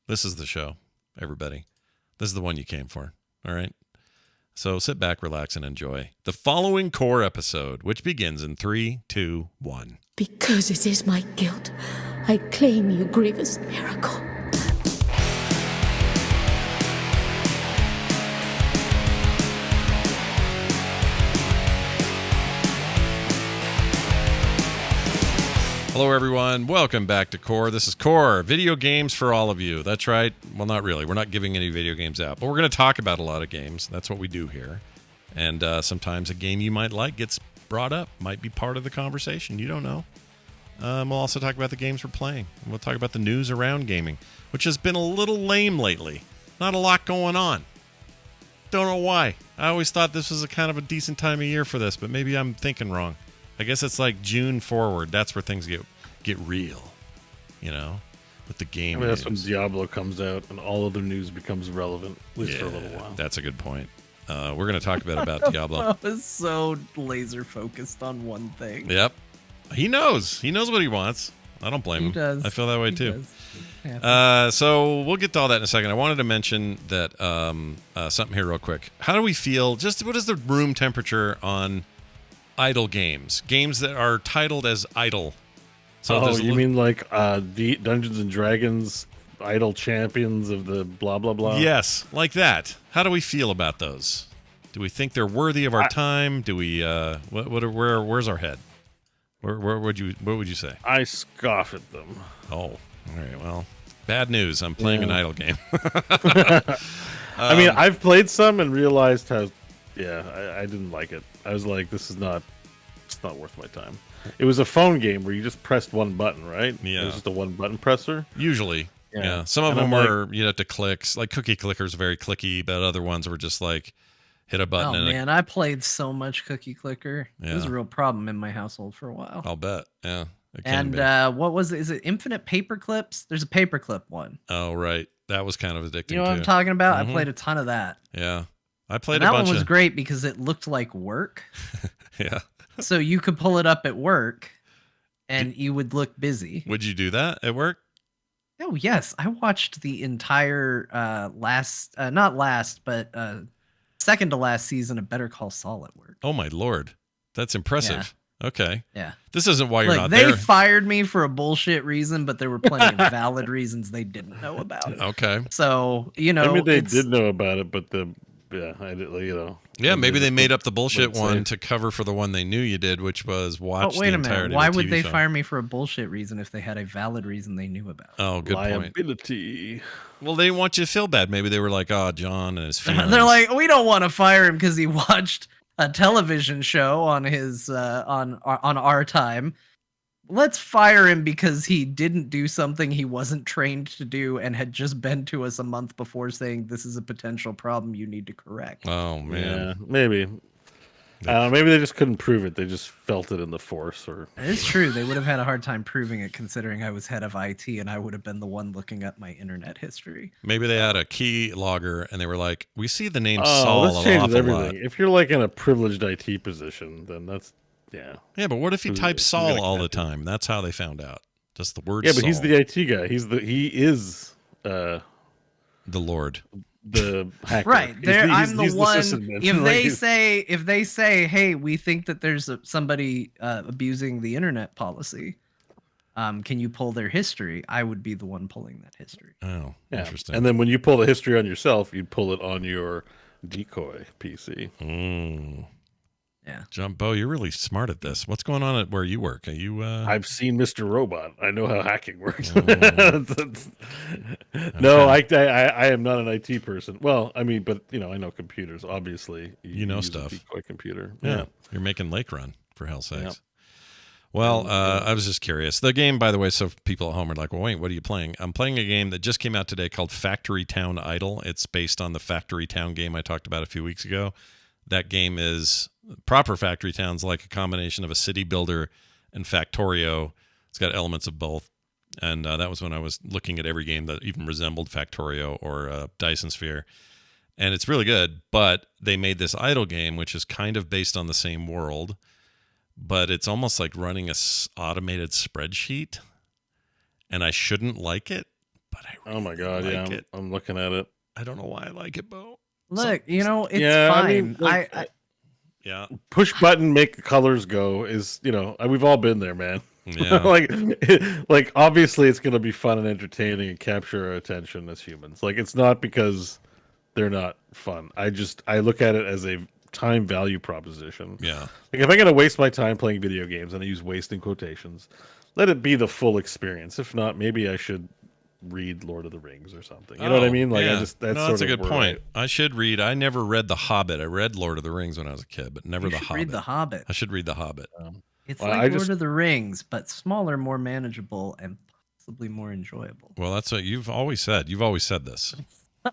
This is the show, everybody. This is the one you came for, all right? So sit back, relax, and enjoy the following core episode, which begins in 3, 2, 1. Because it is my guilt, I claim you, grievous miracle. Hello, everyone. Welcome back to Core. This is Core, video games for all of you. That's right. Well, not really. We're not giving any video games out, but we're going to talk about a lot of games. That's what we do here. And sometimes a game you might like gets brought up, might be part of the conversation. You don't know. We'll also talk about the games we're playing. We'll talk about the news around gaming, which has been a little lame lately. Not a lot going on. Don't know why. I always thought this was a kind of a decent time of year for this, but maybe I'm thinking wrong. I guess it's like June forward. That's where things get real, you know, with the game. I mean, that's when Diablo comes out and all other news becomes relevant, at least for a little while. That's a good point. We're going to talk a bit about Diablo. I was so laser focused on one thing. Yep. He knows. He knows what he wants. I don't blame him. He does. I feel that way He too. does. So we'll get to all that in a second. I wanted to mention that something here real quick. How do we feel? Just what is the room temperature on idle games that are titled as idle? So you mean like the Dungeons and Dragons idle champions of the blah blah blah? Yes, like that. How do we feel about those? Do we think they're worthy of our time? Do we where's our head? What would you say? I scoff at them. Oh, all right. Well, bad news. I'm playing an idle game. I mean, I've played some and realized how I didn't like it. I was like, it's not worth my time. It was a phone game where you just pressed one button, right? Yeah. It was just a one button presser. Usually. Yeah. Some of And them I'm were you'd have to click. Like Cookie Clicker's very clicky, but other ones were just like hit a button. Oh man, I played so much Cookie Clicker. Yeah. It was a real problem in my household for a while. I'll bet. Yeah. It can And be. what was it? Is it Infinite Paperclips? There's a paperclip one. Oh, right. That was kind of addicting You know what too. I'm talking about? Mhm. I played a ton of that. Yeah. I played And a that bunch one was of great because it looked like work. Yeah. So you could pull it up at work and you would look busy. Would you do that at work? Oh, yes. I watched the entire second to last season of Better Call Saul at work. Oh my Lord. That's impressive. Okay. Yeah. This isn't why you're Look, not they there. fired me for a bullshit reason, but there were plenty of valid reasons they didn't know about it. Okay. So, you know, I mean, they it's- did know about it, but Yeah, maybe they made up the bullshit wouldn't say one it. to cover for the one they knew you did, which was watch But wait the a minute. entirety Why of the would TV they show. fire me for a bullshit reason if they had a valid reason they knew about? Oh, good point. liability. Well, they didn't want you to feel bad. Maybe they were like, "Oh, John and his feelings." They're like, we don't want to fire him because he watched a television show on his on our time. Let's fire him because he didn't do something he wasn't trained to do and had just been to us a month before saying this is a potential problem you need to correct. "Oh Yeah, man, maybe. Maybe they just couldn't prove it. They just felt it in the force, or It's true. They would have had a hard time proving it considering I was head of IT and I would have been the one looking up my internet history. maybe they had a key logger and they were like, we see the name Saul this an changes awful everything. lot." If you're like in a privileged IT position, then that's Yeah, but what if you Who's- type who's Saul gonna all the catch it? time? That's how they found out. Just the word. Yeah, but he's Saul, the IT guy. He is the Lord. the hacker. Right. He's There, the- he's- I'm the he's one. sysadmin. If Like, they say, hey, we think that there's somebody abusing the internet policy, can you pull their history? I would be the one pulling that history. Oh, yeah. interesting. And then when you pull the history on yourself, you'd pull it on your decoy PC. Yeah. Jumbo, you're really smart at this. What's going on at where you work? Are you? I've seen Mr. Robot. I know how hacking works. Oh. No, I am not an IT person. Well, I mean, but I know computers. Obviously, You know use a stuff. decoy computer. Yeah, you're making Lake Run for hell's sakes. Yeah. Well, I was just curious. The game, by the way, so people at home are like, well, wait, what are you playing? I'm playing a game that just came out today called Factory Town Idle. It's based on the Factory Town game I talked about a few weeks ago. That game is proper Factory Town's like a combination of a city builder and Factorio. It's got elements of both. And that was when I was looking at every game that even resembled Factorio or Dyson Sphere. And it's really good, but they made this idle game, which is kind of based on the same world, but it's almost like running a automated spreadsheet. And I shouldn't like it, but I really Oh my god, like yeah, it. I'm looking at it. I don't know why I like it, Bo. Look, it's Yeah, I fine. mean, like, Yeah. push button, make the colors go is, we've all been there, man. Yeah. like obviously it's gonna be fun and entertaining and capture our attention as humans. Like, it's not because they're not fun. I look at it as a time value proposition. Yeah. Like, if I'm gonna waste my time playing video games, and I use waste in quotations, let it be the full experience. If not, maybe I should read Lord of the Rings or something. You know what I mean? Like, yeah. that's a good where point. I should read. I never read The Hobbit. I read Lord of the Rings when I was a kid, but never You The should Hobbit. read The Hobbit. I should read The Hobbit. It's Well, like Lord of the Rings, but smaller, more manageable, and possibly more enjoyable. Well, that's what you've always said. You've always said this.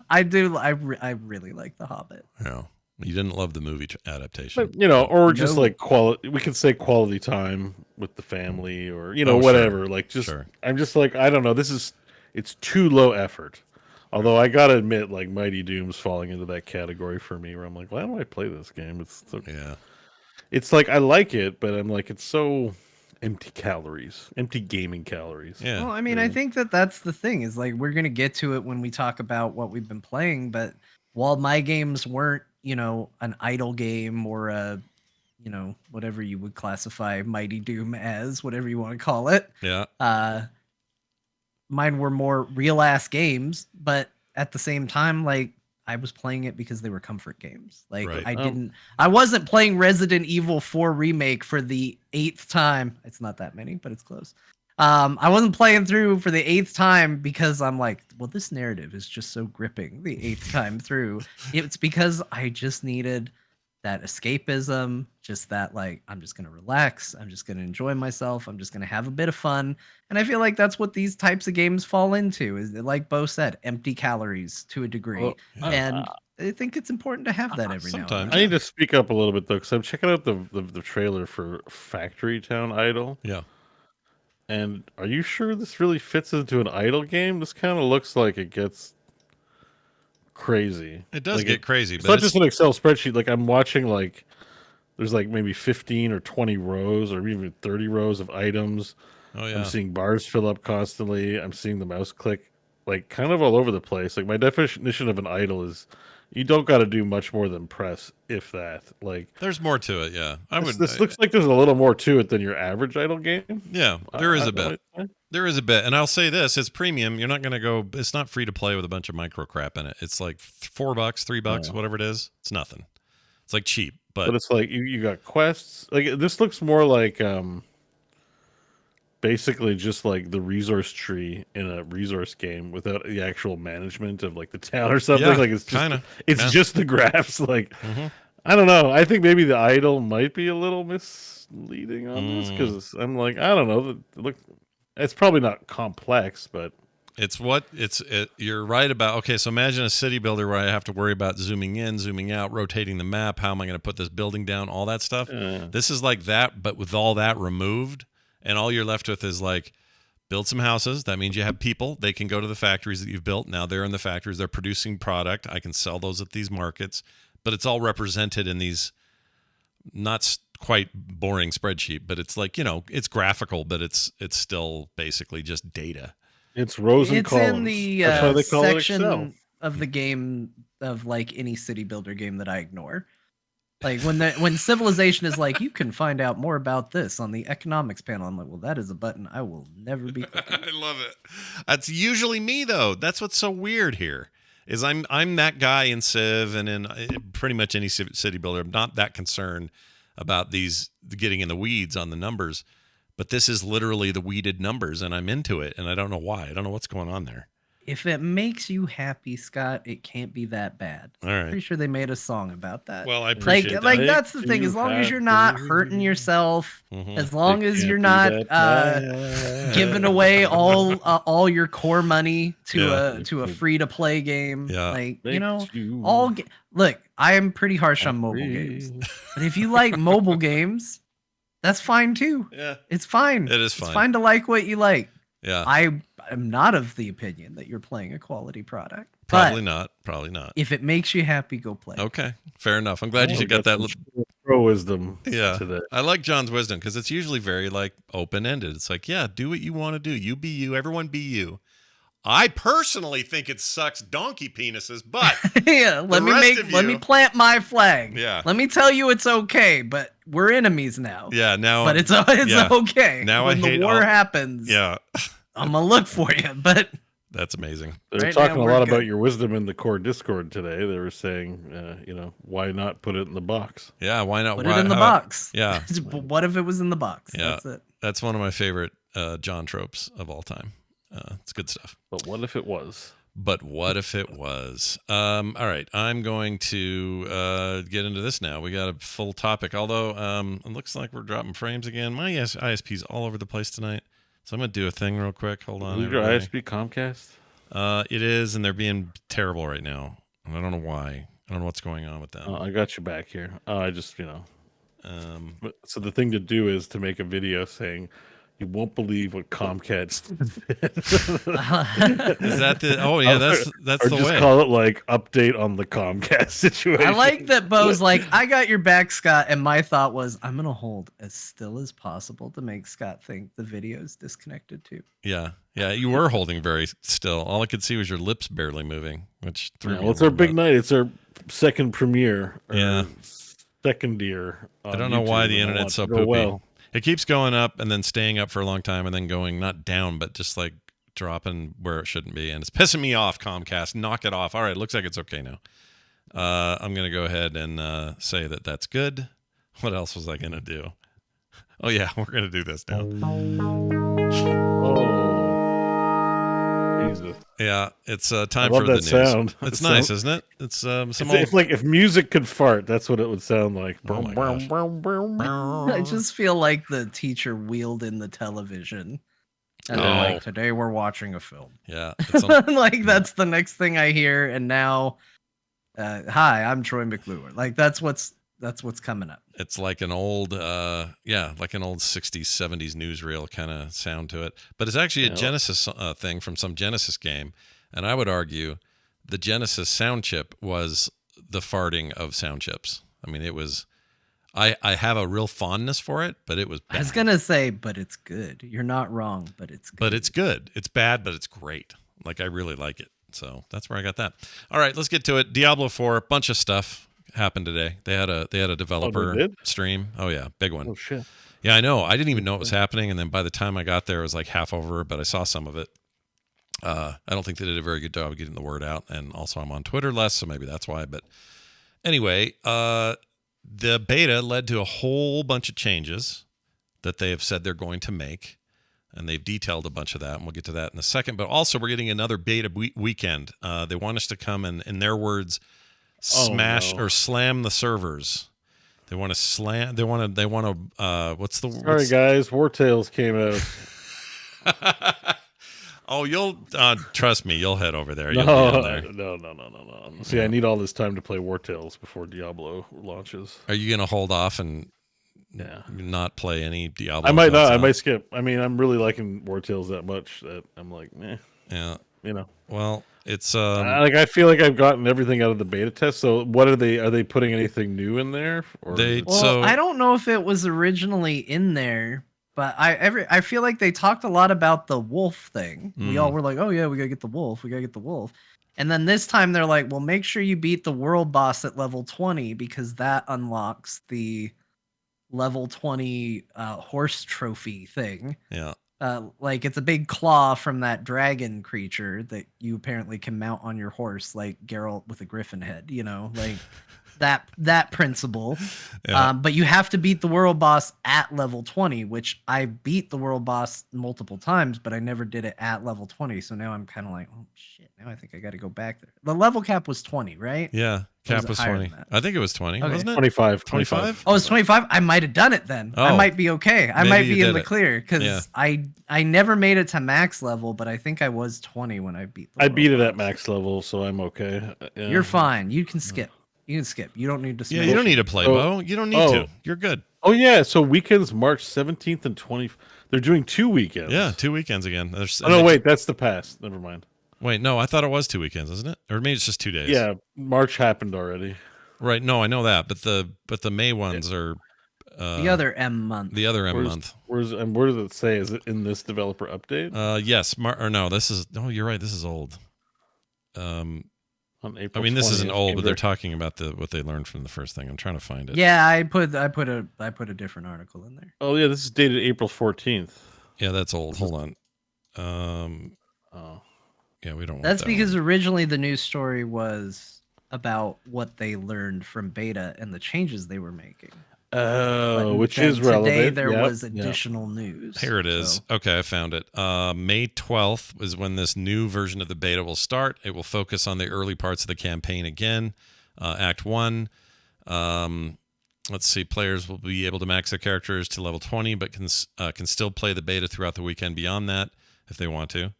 I do. I really like The Hobbit. Yeah. You didn't love the movie adaptation. But, or just No. like quality. We could say quality time with the family, or Oh, whatever. sure. Like, just Sure. I'm just like, I don't know. It's too low effort. Although I gotta admit, like, Mighty Doom's falling into that category for me, where I'm like, why do I play this game? Yeah. It's like, I like it, but I'm like, it's so empty calories, empty gaming calories. Yeah. Well, I mean, I think that's the thing is like we're gonna get to it when we talk about what we've been playing. But while my games weren't, an idle game or a, whatever you would classify Mighty Doom as, whatever you want to call it. Yeah. Mine were more real ass games, but at the same time, like I was playing it because they were comfort games. Like Right. I wasn't playing Resident Evil 4 remake for the 8th time. It's not that many, but it's close. I wasn't playing through for the 8th time because I'm like, well, this narrative is just so gripping the 8th time through. It's because I just needed that escapism, just that, like, I'm just going to relax. I'm just going to enjoy myself. I'm just going to have a bit of fun. And I feel like that's what these types of games fall into is, like Bo said, empty calories to a degree. Well, and I think it's important to have that every now and sometimes. then. I need to speak up a little bit though, because I'm checking out the trailer for Factory Town Idol. Yeah. And are you sure this really fits into an idle game? This kind of looks like it gets crazy. It does Like, get crazy, It's but not just an Excel spreadsheet. Like, I'm watching, like, there's like maybe 15 or 20 rows or even 30 rows of items. oh yeah. I'm seeing bars fill up constantly. I'm seeing the mouse click, like, kind of all over the place. Like, my definition of an idle is you don't got to do much more than press, if that. Like, There's more to it, yeah. this looks like there's a little more to it than your average idle game. Yeah, there is a bit. I- There is a bit. And I'll say this, it's premium. You're not going to go, it's not free to play with a bunch of micro crap in it. It's like $4, $3, whatever it is. It's nothing. It's like cheap, But it's like you got quests. Like, this looks more like basically just like the resource tree in a resource game without the actual management of like the town or something. Yeah, Like, it's just kinda. it's Yeah. just the graphs. Like, Mhm. I don't know. I think maybe the idle might be a little misleading on this because I'm like, I don't know. Look, it's probably not complex, but you're right about. Okay, so imagine a city builder where I have to worry about zooming in, zooming out, rotating the map. How am I going to put this building down? All that stuff. This is like that, but with all that removed, and all you're left with is like build some houses. That means you have people. They can go to the factories that you've built. Now they're in the factories. They're producing product. I can sell those at these markets, but it's all represented in these not quite boring spreadsheet, but it's like, it's graphical, but it's still basically just data. it's rows and It's columns. in the That's why they call it section Excel. of the game of like any city builder game that I ignore. Like when Civilization is like, you can find out more about this on the economics panel. I'm like, well, that is a button I will never be clicking. I love it. That's usually me though. That's what's so weird here. Is I'm that guy in Civ and in pretty much any city builder. I'm not that concerned about these getting in the weeds on the numbers, but this is literally the weeded numbers, and I'm into it, and I don't know why. I don't know what's going on there. If it makes you happy, Scott, it can't be that bad. All right. Pretty sure they made a song about that. Well, I appreciate that. Like that's the thing. You As long as you're have not to- hurting yourself, Mhm. as long as It you're can't not be that giving bad. away all your core money to Yeah. a free to play game, Yeah. like Makes you look. I am pretty harsh on mobile games, but if you like mobile games, that's fine too. Yeah. It's fine. It is fine. It's fine to like what you like. Yeah. I am not of the opinion that you're playing a quality product. Probably but not. Probably not. if it makes you happy, go play. Okay. Fair enough. I'm glad you got that. pro wisdom. Yeah. Today. I like John's wisdom because it's usually very like open ended. It's like, yeah, do what you want to do. You be you. Everyone be you. I personally think it sucks donkey penises, but yeah, let me plant my flag. Yeah. Let me tell you it's okay, but we're enemies now. Yeah, now. But it's okay. Now when I hate the war happens. Yeah. I'm gonna look for you, but that's amazing. They're talking a lot about your wisdom in the core Discord today. They were saying, why not put it in the box? Yeah, why not put it in the box? Yeah. What if it was in the box? Yeah. That's it. That's one of my favorite John tropes of all time. It's good stuff. But what if it was? All right, I'm going to get into this now. We got a full topic, although it looks like we're dropping frames again. My ISP's all over the place tonight, so I'm going to do a thing real quick. Hold on. Is your ISP Comcast? It is, and they're being terrible right now. And I don't know why. I don't know what's going on with them. I got you back here. I just, so the thing to do is to make a video saying, you won't believe what Comcast did. Is that the? Oh yeah, that's or the just way. Call it like update on the Comcast situation. I like that Bo's like, I got your back, Scott, and my thought was, I'm gonna hold as still as possible to make Scott think the video's disconnected too. Yeah, you were holding very still. All I could see was your lips barely moving, which threw me. Well, it's our big night. It's our second premiere. Yeah, second year. I don't know why the internet's so poopy. Well. It keeps going up and then staying up for a long time and then going not down, but just like dropping where it shouldn't be. And it's pissing me off, Comcast. Knock it off. All right, looks like it's okay now. I'm going to go ahead and say that that's good. What else was I going to do? Oh, yeah, we're going to do this now. Jesus. Yeah, it's time for the news. Sound. It's nice, isn't it? It's it's like if music could fart, that's what it would sound like. Oh my gosh. I just feel like the teacher wheeled in the television. And they're like, today we're watching a film. Yeah. Like that's the next thing I hear. And now, hi, I'm Troy McClure. Like that's what's coming up. It's like an old, like an old 60s, 70s newsreel kind of sound to it. But it's actually a Genesis thing from some Genesis game. And I would argue the Genesis sound chip was the farting of sound chips. I mean, it was, I have a real fondness for it, but it was bad. I was going to say, but it's good. You're not wrong, but it's good. But it's good. It's bad, but it's great. Like, I really like it. So that's where I got that. All right, let's get to it. Diablo 4, bunch of stuff happened today. They had a developer stream. Oh yeah, big one. Oh shit. Yeah, I know. I didn't even know it was happening, and then by the time I got there, it was like half over. But I saw some of it. I don't think they did a very good job of getting the word out, and also I'm on Twitter less, so maybe that's why. But anyway, the beta led to a whole bunch of changes that they have said they're going to make, and they've detailed a bunch of that, and we'll get to that in a second. But also, we're getting another beta weekend. They want us to come and, in their words, smash or slam the servers. They want to slam. They want to. What's the? Sorry, guys. War Tales came out. Oh, you'll trust me. You'll head over there. No. See, Yeah. I need all this time to play War Tales before Diablo launches. Are you gonna hold off and not play any Diablo? I might not. I might skip. I mean, I'm really liking War Tales that much that I'm like, meh. Yeah. You know. Well, it's like I feel like I've gotten everything out of the beta test. So what are they putting anything new in there? Or I don't know if it was originally in there, but I feel like they talked a lot about the wolf thing. We all were like, oh yeah, we gotta get the wolf. And then this time they're like, well, make sure you beat the world boss at level 20 because that unlocks the level 20 horse trophy thing. Yeah. Like it's a big claw from that dragon creature that you apparently can mount on your horse, like Geralt with a griffin head, like that principle. Yeah. But you have to beat the world boss at level 20, which I beat the world boss multiple times, but I never did it at level 20. So now I'm kind of like, oh shit, now I think I got to go back there. The level cap was 20, right? Yeah. Cap was 20. I think it was 20, wasn't it? 25. 25? Oh, it's 25? I might have done it then. Oh, I might be okay. I might be in the it. clear because I never made it to max level, but I think I was 20 when I beat the I beat it boss. at max level, so I'm okay. Yeah. You're fine. You can skip. You don't need to. Yeah, you don't need to play, Bo. You don't need to. You're good. Oh yeah, so weekends March 17th and 20th. They're doing 2 weekends. Yeah, 2 weekends again. Wait, that's the past. Never mind. Wait, no, I thought it was 2 weekends, isn't it? Or maybe it's just 2 days. Yeah, March happened already. Right. No, I know that, but the May ones are The other M month. The other M month. Where does it say? Is it in this developer update? Yes. Or no, this is. Oh, you're right. This is old. On April I mean, this 20th, isn't old, but they're Cambridge. talking about what they learned from the first thing. I'm trying to find it. Yeah, I put a different article in there. Oh yeah, this is dated April 14th. Yeah, that's old. Hold on. Oh. Yeah, we don't want That's that because one. originally the news story was about what they learned from beta and the changes they were making. Oh, But which then is relevant. Today there Yep, was yep. additional news. Here it is. So, Okay, I found it. May 12th is when this new version of the beta will start. It will focus on the early parts of the campaign again. Act 1. Let's see. Players will be able to max their characters to level 20, but can still play the beta throughout the weekend beyond that if they want to.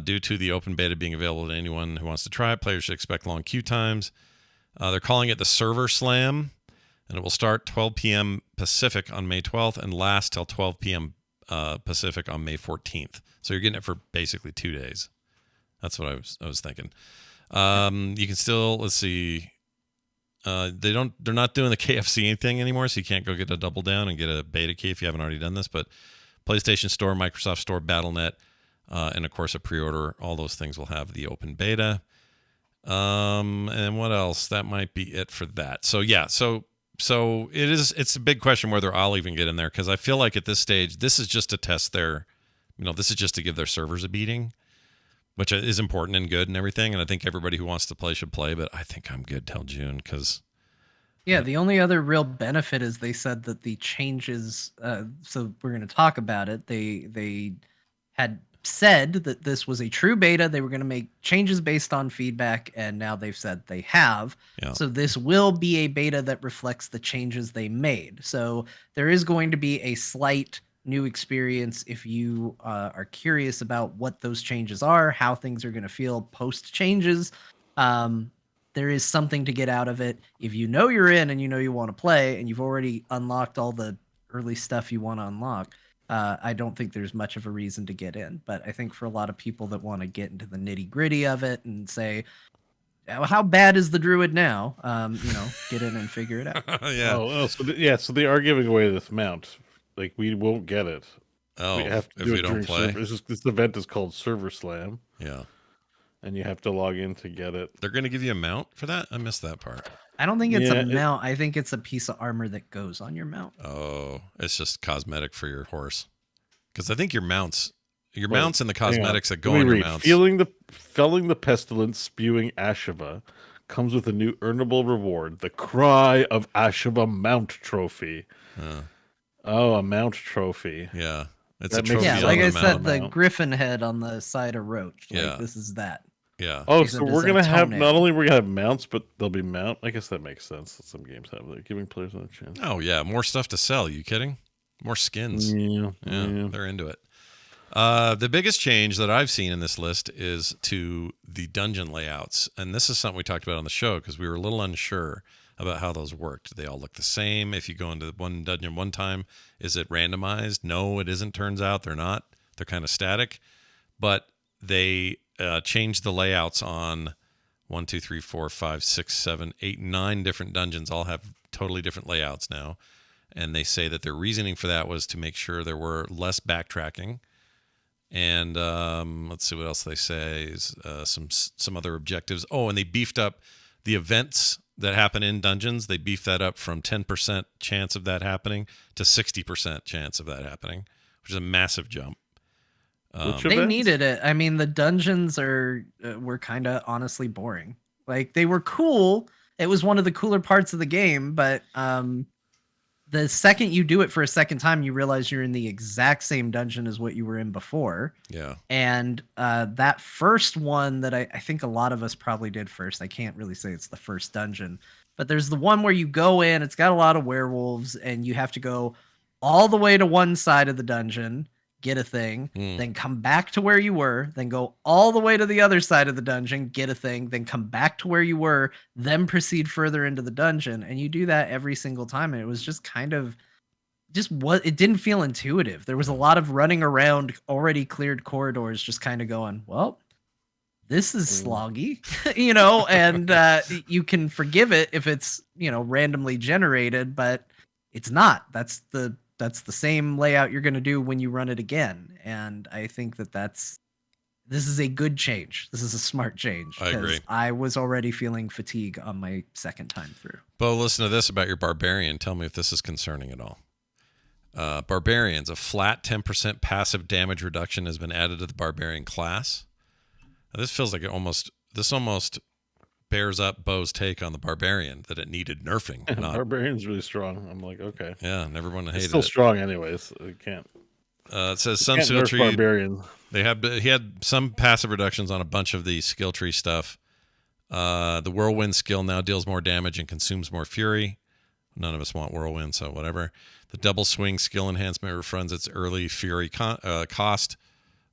Due to the open beta being available to anyone who wants to try it, players should expect long queue times. They're calling it the Server Slam, and it will start 12 p.m. Pacific on May 12th and last till 12 p.m. Pacific on May 14th. So you're getting it for basically 2 days. That's what I was thinking. You can still, let's see. They're not doing the KFC thing anymore, so you can't go get a double down and get a beta key if you haven't already done this. But PlayStation Store, Microsoft Store, Battle.net, and of course a pre-order, all those things will have the open beta. And what else? That might be it for that. So yeah, so it's a big question whether I'll even get in there, because I feel like at this stage, this is just to test this is just to give their servers a beating, which is important and good and everything. And I think everybody who wants to play should play, but I think I'm good till June because. yeah, the only other real benefit is they said that the changes. So we're going to talk about it. They had said that this was a true beta. They were going to make changes based on feedback, and now they've said they have. Yeah. So this will be a beta that reflects the changes they made. So there is going to be a slight new experience if you are curious about what those changes are, how things are going to feel post changes. There is something to get out of it. If you know you're in and you know you want to play and you've already unlocked all the early stuff you want to unlock, I don't think there's much of a reason to get in. But I think for a lot of people that want to get into the nitty gritty of it and say, how bad is the druid now? Get in and figure it out. Yeah. So they are giving away this mount. Like, we won't get it. Oh, We have to if do we it don't during play. This event is called Server Slam, Yeah. and you have to log in to get it. They're going to give you a mount for that? I missed that part. I don't think it's Yeah, a mount. I think it's a piece of armor that goes on your mount. Oh, it's just cosmetic for your horse. Because I think your mounts and the Hang on. cosmetics that go Let me on your read. mounts. Felling the pestilence, spewing Asheva comes with a new earnable reward: the Cry of Asheva Mount Trophy. Oh, a mount trophy. Yeah. It's That a makes trophy Yeah, sense. on like the I mount. said, the mount. griffin head on the side of Roach. Like, Yeah. this is that. Yeah. Oh, Except so it's we're a gonna have toenail. not only we're gonna have mounts, but they'll be mount. I guess that makes sense. That some games have like giving players another chance. Oh, yeah. More stuff to sell. You kidding? More skins. Yeah, Yeah, they're into it. The biggest change that I've seen in this list is to the dungeon layouts. And this is something we talked about on the show because we were a little unsure about how those worked. They all look the same. If you go into one dungeon one time, is it randomized? No, it isn't. Turns out they're not. They're kind of static. But they changed the layouts on 1, 2, 3, 4, 5, 6, 7, 8, 9 different dungeons. All have totally different layouts now. And they say that their reasoning for that was to make sure there were less backtracking. And let's see what else they say. Is some other objectives. Oh, and they beefed up the events that happen in dungeons. They beefed that up from 10% chance of that happening to 60% chance of that happening, which is a massive jump. Which They events? needed it. I mean, the dungeons were kind of honestly boring. Like, they were cool. It was one of the cooler parts of the game, but the second you do it for a second time, you realize you're in the exact same dungeon as what you were in before. Yeah. And that first one that I think a lot of us probably did first, I can't really say it's the first dungeon, but there's the one where you go in, it's got a lot of werewolves, and you have to go all the way to one side of the dungeon, get a thing, then come back to where you were, then go all the way to the other side of the dungeon, get a thing, then come back to where you were, then proceed further into the dungeon. And you do that every single time. And it was just kind of it didn't feel intuitive. There was a lot of running around already cleared corridors, just kind of going, well, this is sloggy, and you can forgive it if it's, randomly generated, but It's not. That's the same layout you're going to do when you run it again. And I think this is a good change. This is a smart change. I agree. I was already feeling fatigue on my second time through. Bo, listen to this about your Barbarian. Tell me if this is concerning at all. Barbarians, a flat 10% passive damage reduction has been added to the Barbarian class. Now, this feels like almost bears up Bo's take on the Barbarian, that it needed nerfing. Barbarian's really strong. I'm like, okay. Yeah, and everyone hated it. It's still strong anyways. It can't. It says some skill tree. Barbarian. He had some passive reductions on a bunch of the skill tree stuff. The Whirlwind skill now deals more damage and consumes more fury. None of us want Whirlwind, so whatever. The double swing skill enhancement refunds its early fury cost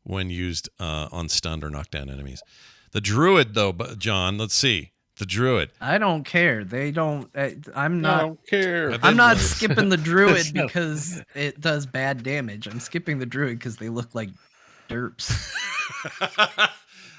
when used on stunned or knocked down enemies. The Druid, though, John, let's see. The Druid. I don't care. They don't. I'm not. I don't care. I'm not skipping the Druid because it does bad damage. I'm skipping the Druid because they look like derps.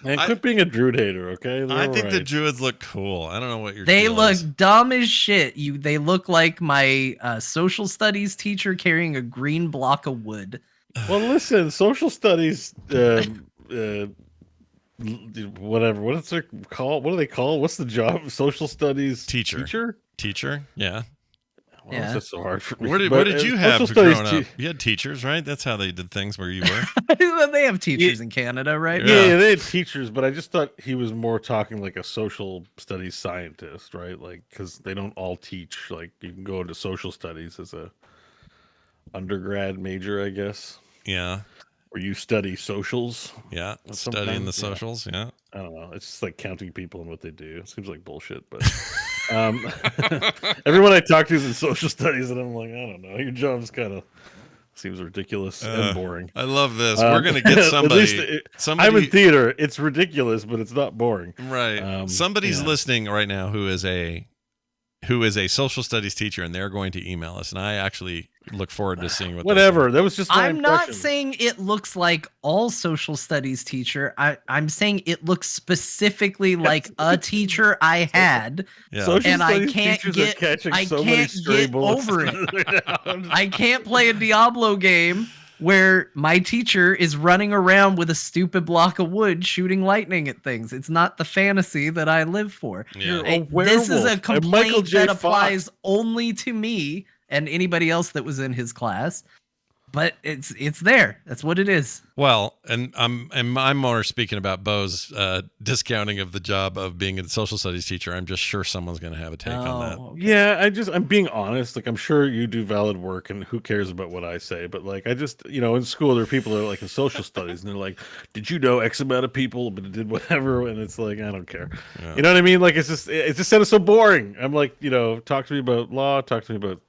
Man, quit being a Druid hater, okay? I think the Druids look cool. I don't know what your They deal look is. dumb as shit. They look like my social studies teacher carrying a green block of wood. Well, listen, social studies, whatever. What is it called? What do they call? What's the job? Social studies teacher? Yeah. Why is that so hard for me? What did you have growing up? You had teachers, right? That's how they did things where you were. They have teachers in Canada, right? Yeah, they had teachers, but I just thought he was more talking like a social studies scientist, right? Like, because they don't all teach. Like, you can go into social studies as a undergrad major, I guess. Yeah. Where you study socials. Yeah, studying the socials. Yeah. I don't know. It's just like counting people and what they do. It seems like bullshit, but everyone I talk to is in social studies, and I'm like, I don't know. Your job's kind of seems ridiculous and boring. I love this. We're gonna get somebody. I'm in theater. It's ridiculous, but it's not boring. Right. Somebody's listening right now who is a social studies teacher, and they're going to email us, and I actually look forward to seeing what. Whatever. That was just my I'm impression. not saying it looks like all social studies teacher. I'm saying it looks specifically like a teacher I had, and I can't get over it. I can't play a Diablo game where my teacher is running around with a stupid block of wood shooting lightning at things. It's not the fantasy that I live for. Yeah. This is a complaint that applies only to me and anybody else that was in his class. But it's there. That's what it is. Well, and I'm more speaking about Bo's discounting of the job of being a social studies teacher. I'm just sure someone's going to have a take on that. Okay. Yeah, I'm being honest. Like, I'm sure you do valid work, and who cares about what I say? But like, I just, in school there are people that are like in social studies, and they're like, "Did you know X amount of people, but it did whatever?" And it's like, I don't care. Yeah. You know what I mean? Like, it just sounded so boring. I'm like, talk to me about law, talk to me about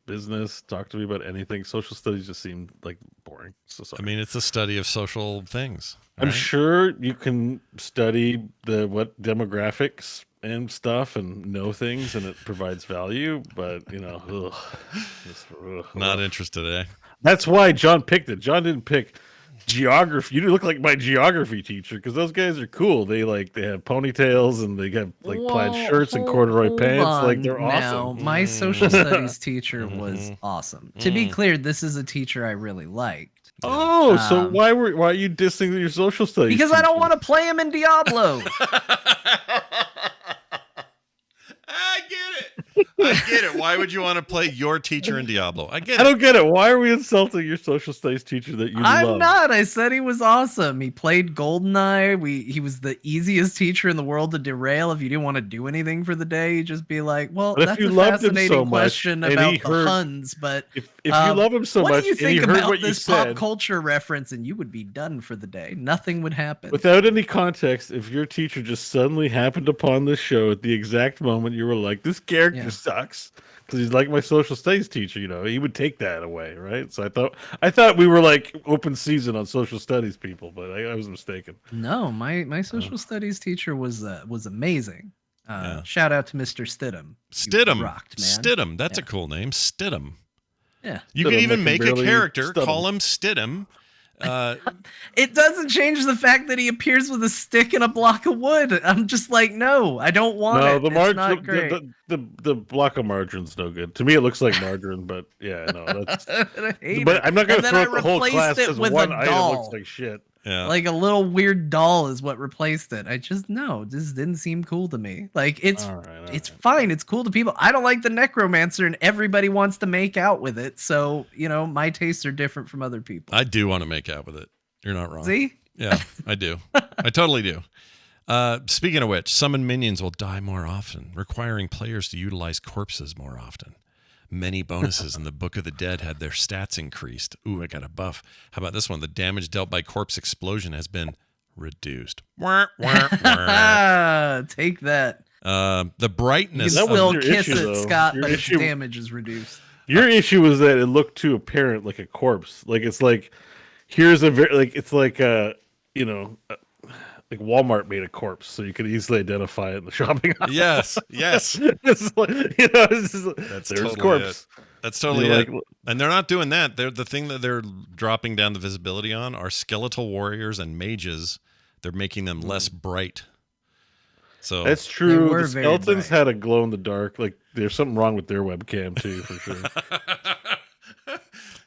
business, talk to me about anything. Social studies just seemed like boring. So sorry. I mean, it's a study of social things. Right? I'm sure you can study what demographics and stuff and know things, and it provides value, but not interested, eh? That's why John picked it. John didn't pick geography. You look like my geography teacher, because those guys are cool. They have ponytails, and they have plaid shirts and corduroy pants. Like, they're awesome. My social studies teacher was awesome. To be clear, this is a teacher I really liked. Oh, so why are you dissing your social studies? Because I don't want to play him in Diablo. I get it. Why would you want to play your teacher in Diablo? I get it. I don't get it. Why are we insulting your social studies teacher that you love? I'm not. I said he was awesome. He played GoldenEye. He was the easiest teacher in the world to derail. If you didn't want to do anything for the day, you'd just be like, well, but that's a fascinating question about the Huns. But if you love him so much, what do you think and about this pop culture reference, and you would be done for the day. Nothing would happen. Without any context, if your teacher just suddenly happened upon this show at the exact moment you were like, this character sucks, because he's like my social studies teacher, he would take that away, right? So I thought we were like open season on social studies people, but I was mistaken. No, my social studies teacher was amazing. Shout out to Mr. Stidham. Stidham rocked, man. Stidham, that's a cool name. Stidham. Yeah, you can even make a character, call him Stidham, It doesn't change the fact that he appears with a stick and a block of wood. I'm just like, no, I don't want it. It's not great. The block of margarine's no good. To me, it looks like margarine, but yeah, no. That's. I hate But it. I'm not going to And then throw I out the whole replaced class it because with one a item doll. looks like shit. Yeah. Like a little weird doll is what replaced it. This didn't seem cool to me. Like it's fine. It's cool to people. I don't like the necromancer, and everybody wants to make out with it. So my tastes are different from other people. I do want to make out with it. You're not wrong. See? Yeah, I do. I totally do. Speaking of which, summoned minions will die more often, requiring players to utilize corpses more often. Many bonuses in the Book of the Dead had their stats increased. Ooh, I got a buff. How about this one? The damage dealt by corpse explosion has been reduced. Take that. The brightness. You That was will your kiss issue, it, though. Scott, Your but issue- its damage is reduced. Your issue was that it looked too apparent, like a corpse. Like it's like here's a very like it's like like Walmart made a corpse, so you could easily identify it in the shopping aisle. Yes. It's like, it's just like, That's there's totally corpse. That's totally You're it. like- And they're not doing that. They're the thing that they're dropping down the visibility on are skeletal warriors and mages. They're making them less bright. So That's true. were The very skeletons bright. had a glow in the dark. Like there's something wrong with their webcam too, for sure. a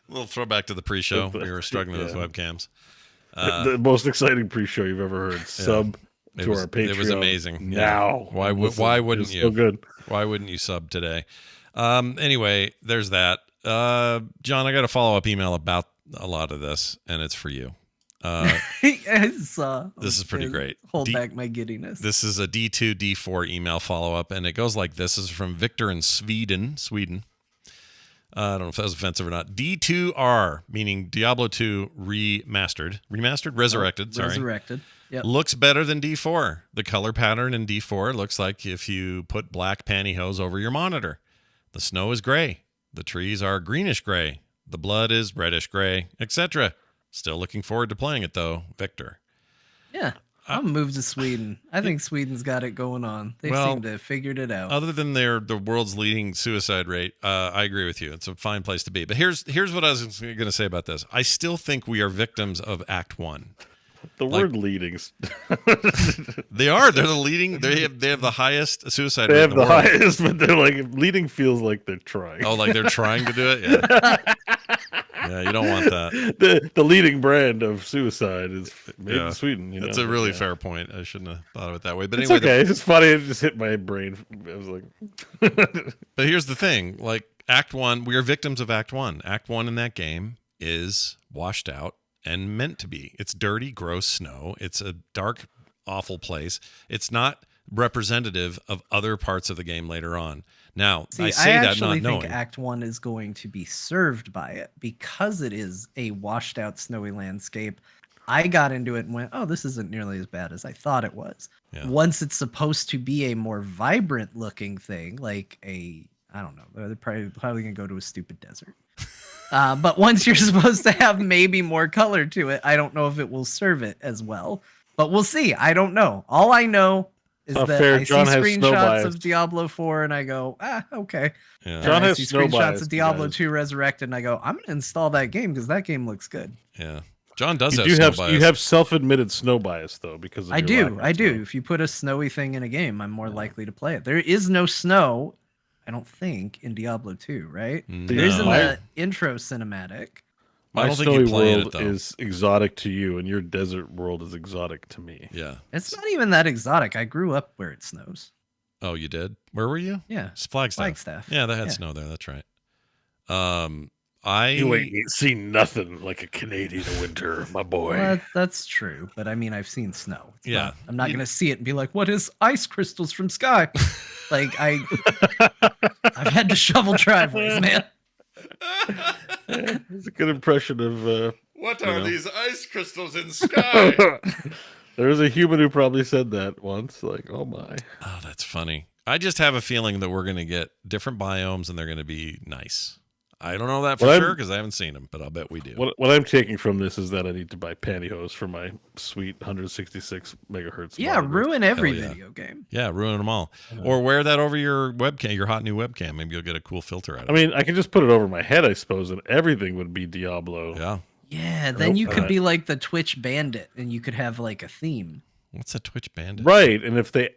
little throwback to the pre-show. We were struggling with Yeah. webcams. The most exciting pre-show you've ever heard. Sub It to was, our Patreon. It was amazing. Yeah. Now, Why wouldn't it's you? So good. Why wouldn't you sub today? Anyway, there's that. John, I got a follow-up email about a lot of this, and it's for you. This is pretty great. Hold back my giddiness. This is a D2, D4 email follow-up, and it goes like this. This is from Victor in Sweden. I don't know if that was offensive or not. D2R, meaning Diablo 2 remastered, resurrected, sorry. Resurrected. Yep. Looks better than D4. The color pattern in D4 looks like if you put black pantyhose over your monitor. The snow is gray. The trees are greenish gray. The blood is reddish gray, etc. Still looking forward to playing it, though, Victor. Yeah. I'll move to Sweden. I think Sweden's got it going on. They Well, seem to have figured it out. Other than the world's leading suicide rate, I agree with you. It's a fine place to be. But here's what I was going to say about this. I still think we are victims of Act 1. The word leadings. They are. They're the leading. They have the highest suicide They rate have in the the world. highest, but they're like leading feels like they're trying. Oh, like they're trying to do it? Yeah. Yeah, you don't want that. The leading brand of suicide is made Yeah. in Sweden. That's a really fair point. I shouldn't have thought of it that way. But It's anyway, okay. It's funny. It just hit my brain. I was like, but here's the thing. Like Act 1, we are victims of Act 1. Act 1 in that game is washed out and meant to be. It's dirty, gross snow. It's a dark, awful place. It's not representative of other parts of the game later on. Now, See, I say that actually not think knowing. Act 1 is going to be served by it because it is a washed out snowy landscape. I got into it and went, oh, this isn't nearly as bad as I thought it was. Yeah. Once it's supposed to be a more vibrant looking thing, like I don't know, they're probably going to go to a stupid desert. But once you're supposed to have maybe more color to it, I don't know if it will serve it as well. But we'll see. I don't know. All I know is Not that fair. I John see has snow screenshots bias. of Diablo 4 and I go, okay. Yeah. John And I has see snow screenshots bias, of Diablo guys. 2 Resurrected and I go, I'm going to install that game because that game looks good. Yeah. John does you have do snow have bias. you have self-admitted snow bias though because of I your do. lack of I do. snow. If you put a snowy thing in a game, I'm more likely to play it. There is no snow, I don't think, in Diablo 2, right? There is in No. the intro cinematic. I My don't think snowy you'd play in world it, though. is exotic to you, and your desert world is exotic to me. Yeah. It's not even that exotic. I grew up where it snows. Oh, you did? Where were you? Yeah. It's Flagstaff. Flagstaff. Yeah, they had Yeah. snow there. That's right. You ain't seen nothing like a Canadian winter, my boy. Well, that's true, but I mean, I've seen snow. It's Yeah. not- I'm not gonna see it and be like, "What is ice crystals from sky?" Like I've had to shovel driveways, man. It's a good impression of. What are these ice crystals in sky? There was a human who probably said that once. Like, oh my. Oh, that's funny. I just have a feeling that we're going to get different biomes and they're going to be nice. I don't know that for Well, sure because I haven't seen them, but I'll bet we do. What I'm taking from this is that I need to buy pantyhose for my sweet 166 megahertz. Yeah, monitor. ruin every Hell yeah. video game. Yeah, ruin them all. Or wear that over your webcam, your hot new webcam. Maybe you'll get a cool filter out of I mean, I can just put it over my head, I suppose, and everything would be Diablo. it. Yeah. Yeah, then you could Uh, be like the Twitch bandit and you could have like a theme. What's a Twitch bandit? Right, and if they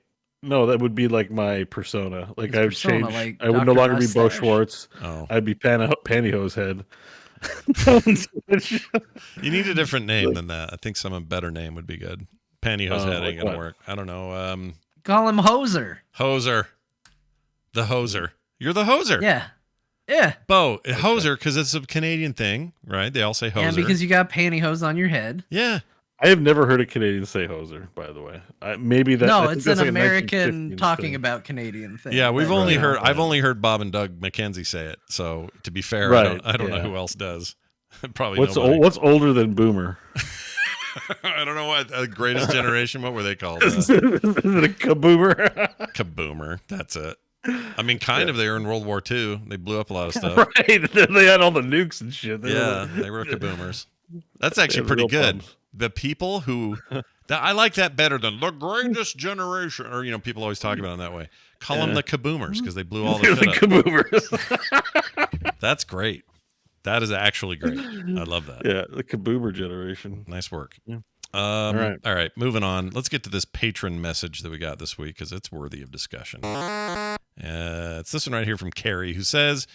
no, that would be like my persona. Like His I would persona, change. like I would no Dr. longer be Bo Mustache. Schwartz. Oh, I'd be Pantyhose Head. you need a different name than that. I think some better name would be good. Pantyhose head like ain't gonna what? work. I don't know. Call him Hoser. Hoser, the hoser. You're the hoser. Yeah. Yeah. Bo, hoser, because it's a Canadian thing, right? They all say hoser. And because you got pantyhose on your head. yeah. I have never heard a Canadian say hoser. By the way, maybe that. No, I think it's an that's like a American 1950s talking thing. about Canadian thing. Yeah, we've But, only you know, heard. I've only heard Bob and Doug McKenzie say it. So to be fair, Right, I don't know yeah. who else does. Probably What's nobody. what's older than Boomer? I don't know what greatest generation. What were they called? Is it a Kahboomer? Kaboomer. That's it. I mean, kind of. They were in World War II. They blew up a lot of stuff. Right. They had all the nukes and shit. Yeah, they were Kaboomers. That's actually had pretty real good. problems. The people who I like that better than the greatest generation, or people always talk about them that way. Call them the Kaboomers because they blew all the They're shit the up. Kaboomers. That's great. That is actually great. I love that. Yeah, the Kaboomer generation. Nice work. Yeah. All right. moving on. Let's get to this patron message that we got this week because it's worthy of discussion. It's this one right here from Carrie who says,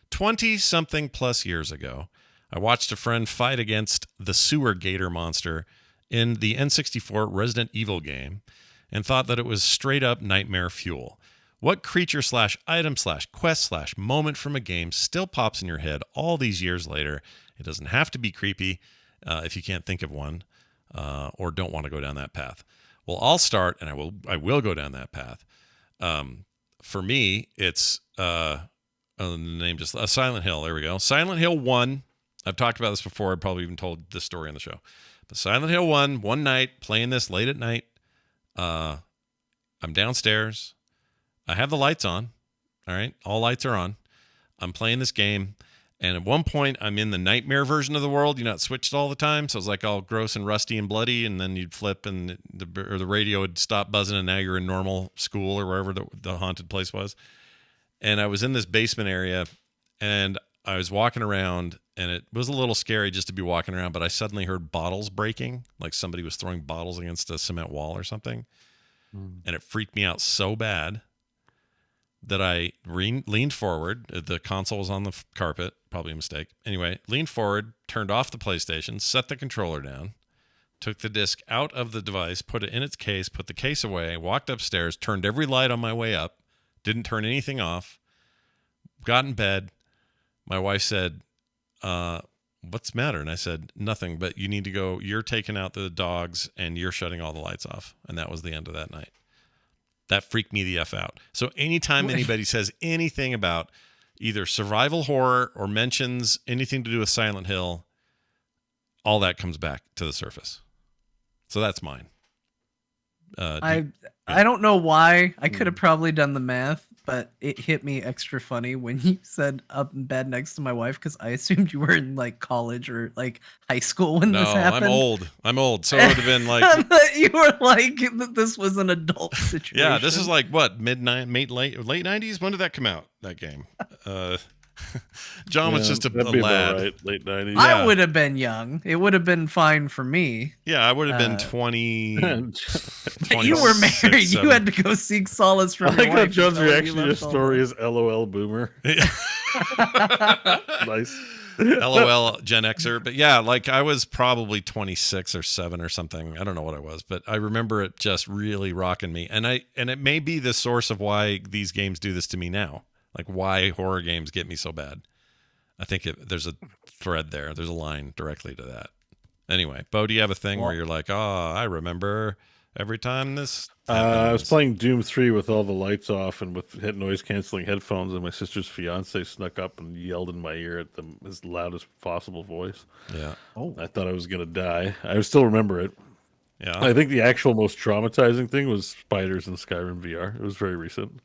20-something plus years ago, I watched a friend fight against the sewer gator monster in the N64 Resident Evil game and thought that it was straight up nightmare fuel. What creature / item / quest / moment from a game still pops in your head all these years later? It doesn't have to be creepy if you can't think of one or don't want to go down that path. Well, I'll start, and I will go down that path. For me, it's the name just Silent Hill. There we go. Silent Hill 1. I've talked about this before. I've probably even told this story on the show. But Silent Hill 1, one night, playing this late at night. I'm downstairs. I have the lights on. All right. All lights are on. I'm playing this game. And at one point, I'm in the nightmare version of the world. It switched all the time. So it's like all gross and rusty and bloody. And then you'd flip and the radio would stop buzzing. And now you're in normal school or wherever the haunted place was. And I was in this basement area. And I was walking around. And it was a little scary just to be walking around. But I suddenly heard bottles breaking. Like somebody was throwing bottles against a cement wall or something. And it freaked me out so bad that I leaned forward. The console was on the carpet. Probably a mistake. Anyway, leaned forward, turned off the PlayStation, set the controller down, took the disc out of the device, put it in its case, put the case away, walked upstairs, turned every light on my way up, didn't turn anything off, got in bed. My wife said, what's the matter? And I said, nothing, but you need to go. You're taking out the dogs and you're shutting all the lights off. And that was the end of that night. That freaked me the F out. So anytime anybody says anything about either survival horror or mentions anything to do with Silent Hill, all that comes back to the surface. So that's mine. I don't know why. I could have probably done the math, but it hit me extra funny when you said up in bed next to my wife because I assumed you were in like college or like high school when this happened. I'm old. So it would have been like you were like this was an adult situation. yeah, this is like what, late 90s? When did that come out, that game? John was just a that'd be lad. about right, late 90s. I would have been young. It would have been fine for me. Yeah, I would have been 20. You were married. 27. You had to go seek solace from I your like how wife. John's so you reaction to your left all story that. is LOL Boomer. Nice. LOL Gen Xer. But yeah, like I was probably 26 or 7 or something. I don't know what I was, but I remember it just really rocking me. And it may be the source of why these games do this to me now. Like why horror games get me so bad. I think there's a thread there. There's a line directly to that. Anyway, Bo, do you have a thing where you're like, oh, I remember every time this I was playing Doom 3 with all the lights off and with noise canceling headphones, and my sister's fiance snuck up and yelled in my ear at them as loud as possible voice. Yeah. Oh, I thought I was gonna die. I still remember it. Yeah. I think the actual most traumatizing thing was spiders in Skyrim VR. It was very recent.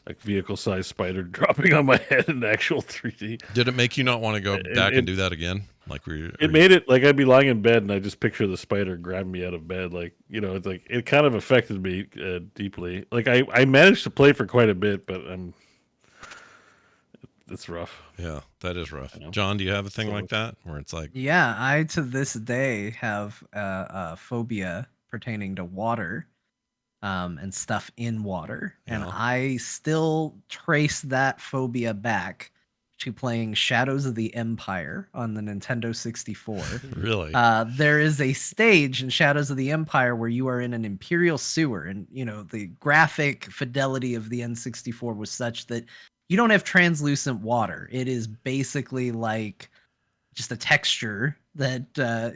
Like vehicle-sized spider dropping on my head in actual 3D. Did it make you not want to go back and do that again? Like It made it like I'd be lying in bed and I just picture the spider grabbing me out of bed. Like, it's like it kind of affected me deeply. Like I managed to play for quite a bit, but it's rough. Yeah, that is rough. I know. John, do you have a thing So- like that where it's like, Yeah, I to this day have a phobia pertaining to water, and stuff in water, and Yeah. I still trace that phobia back to playing Shadows of the Empire on the Nintendo 64. really? There is a stage in Shadows of the Empire where you are in an Imperial sewer, and the graphic fidelity of the N64 was such that you don't have translucent water. It is basically like just a texture that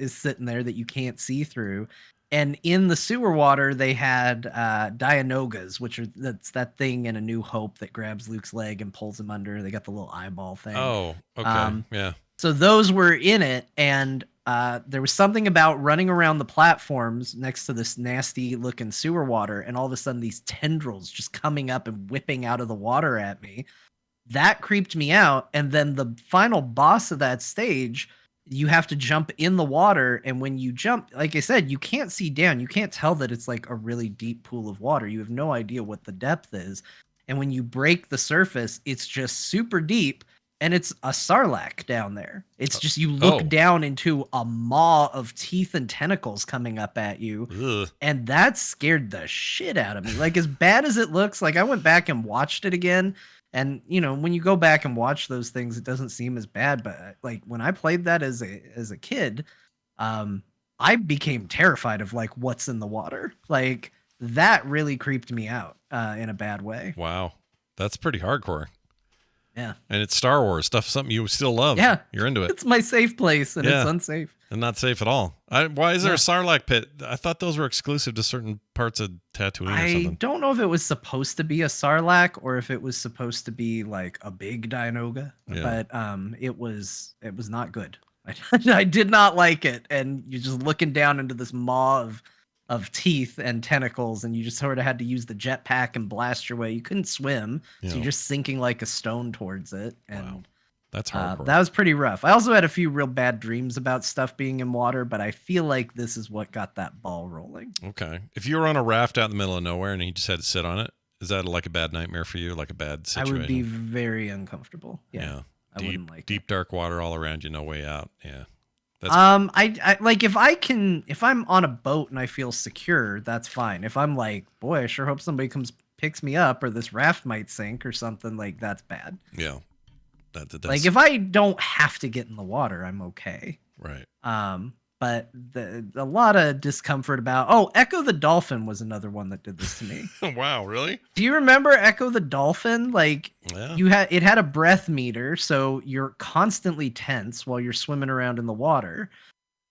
is sitting there that you can't see through. And in the sewer water, they had Dianogas, that's that thing in A New Hope that grabs Luke's leg and pulls him under. They got the little eyeball thing. Oh, okay. Yeah. So those were in it, and there was something about running around the platforms next to this nasty looking sewer water, and all of a sudden these tendrils just coming up and whipping out of the water at me. That creeped me out. And then the final boss of that stage, you have to jump in the water, and when you jump, like I said, you can't see down. You can't tell that it's like a really deep pool of water. You have no idea what the depth is. And when you break the surface, it's just super deep. And it's a sarlacc down there. It's just you look down into a maw of teeth and tentacles coming up at you. Ugh. And that scared the shit out of me. Like, as bad as it looks, like I went back and watched it again. And when you go back and watch those things, it doesn't seem as bad. But like when I played that as a kid, I became terrified of like what's in the water. Like that really creeped me out in a bad way. Wow. That's pretty hardcore. Yeah. And it's Star Wars stuff, something you still love. Yeah. You're into it. It's my safe place, and it's unsafe. And not safe at all. Why is there a Sarlacc pit? I thought those were exclusive to certain parts of Tatooine or something. I don't know if it was supposed to be a Sarlacc or if it was supposed to be like a big Dianoga, but it was not good. I did not like it, and you're just looking down into this maw of teeth and tentacles, and you just sort of had to use the jetpack and blast your way. You couldn't swim, so you're just sinking like a stone towards it. And wow. That's hardcore. that was pretty rough. I also had a few real bad dreams about stuff being in water, but I feel like this is what got that ball rolling. Okay. If you were on a raft out in the middle of nowhere and you just had to sit on it, is that like a bad nightmare for you? Like a bad situation? I would be very uncomfortable. Yeah. I Deep, wouldn't like deep dark water all around you, no way out. Yeah. That's... I like if I'm on a boat and I feel secure, that's fine. If I'm like, boy, I sure hope somebody comes picks me up, or this raft might sink or something, like that's bad. Yeah. That's... Like if I don't have to get in the water, I'm okay. Right. But a lot of discomfort about Echo the Dolphin was another one that did this to me. Wow, really? Do you remember Echo the Dolphin? Like it had a breath meter, so you're constantly tense while you're swimming around in the water.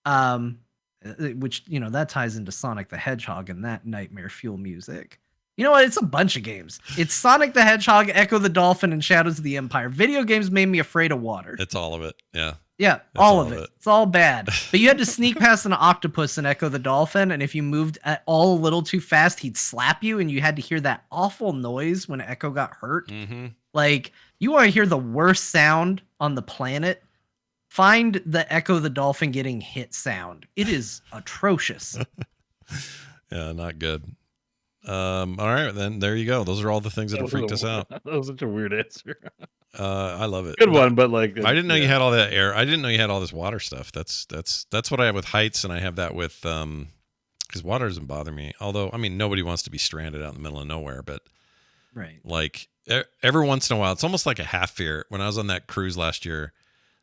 Which that ties into Sonic the Hedgehog and that nightmare fuel music. You know what? It's a bunch of games. It's Sonic the Hedgehog, Echo the Dolphin, and Shadows of the Empire. Video games made me afraid of water. It's all of it. Yeah. Yeah, all of it. It's all bad. But you had to sneak past an octopus and Echo the Dolphin, and if you moved at all a little too fast, he'd slap you, and you had to hear that awful noise when Echo got hurt. Mm-hmm. Like, you want to hear the worst sound on the planet? Find the Echo the Dolphin getting hit sound. It is atrocious. Yeah, not good. All right, then there you go. Those are all the things that have freaked us out. That was such a weird answer. I love it. Good one, but like I didn't know you had all that air. I didn't know you had all this water stuff. That's what I have with heights, and I have that with because water doesn't bother me. Although I mean, nobody wants to be stranded out in the middle of nowhere, but right. Like every once in a while, it's almost like a half fear. When I was on that cruise last year,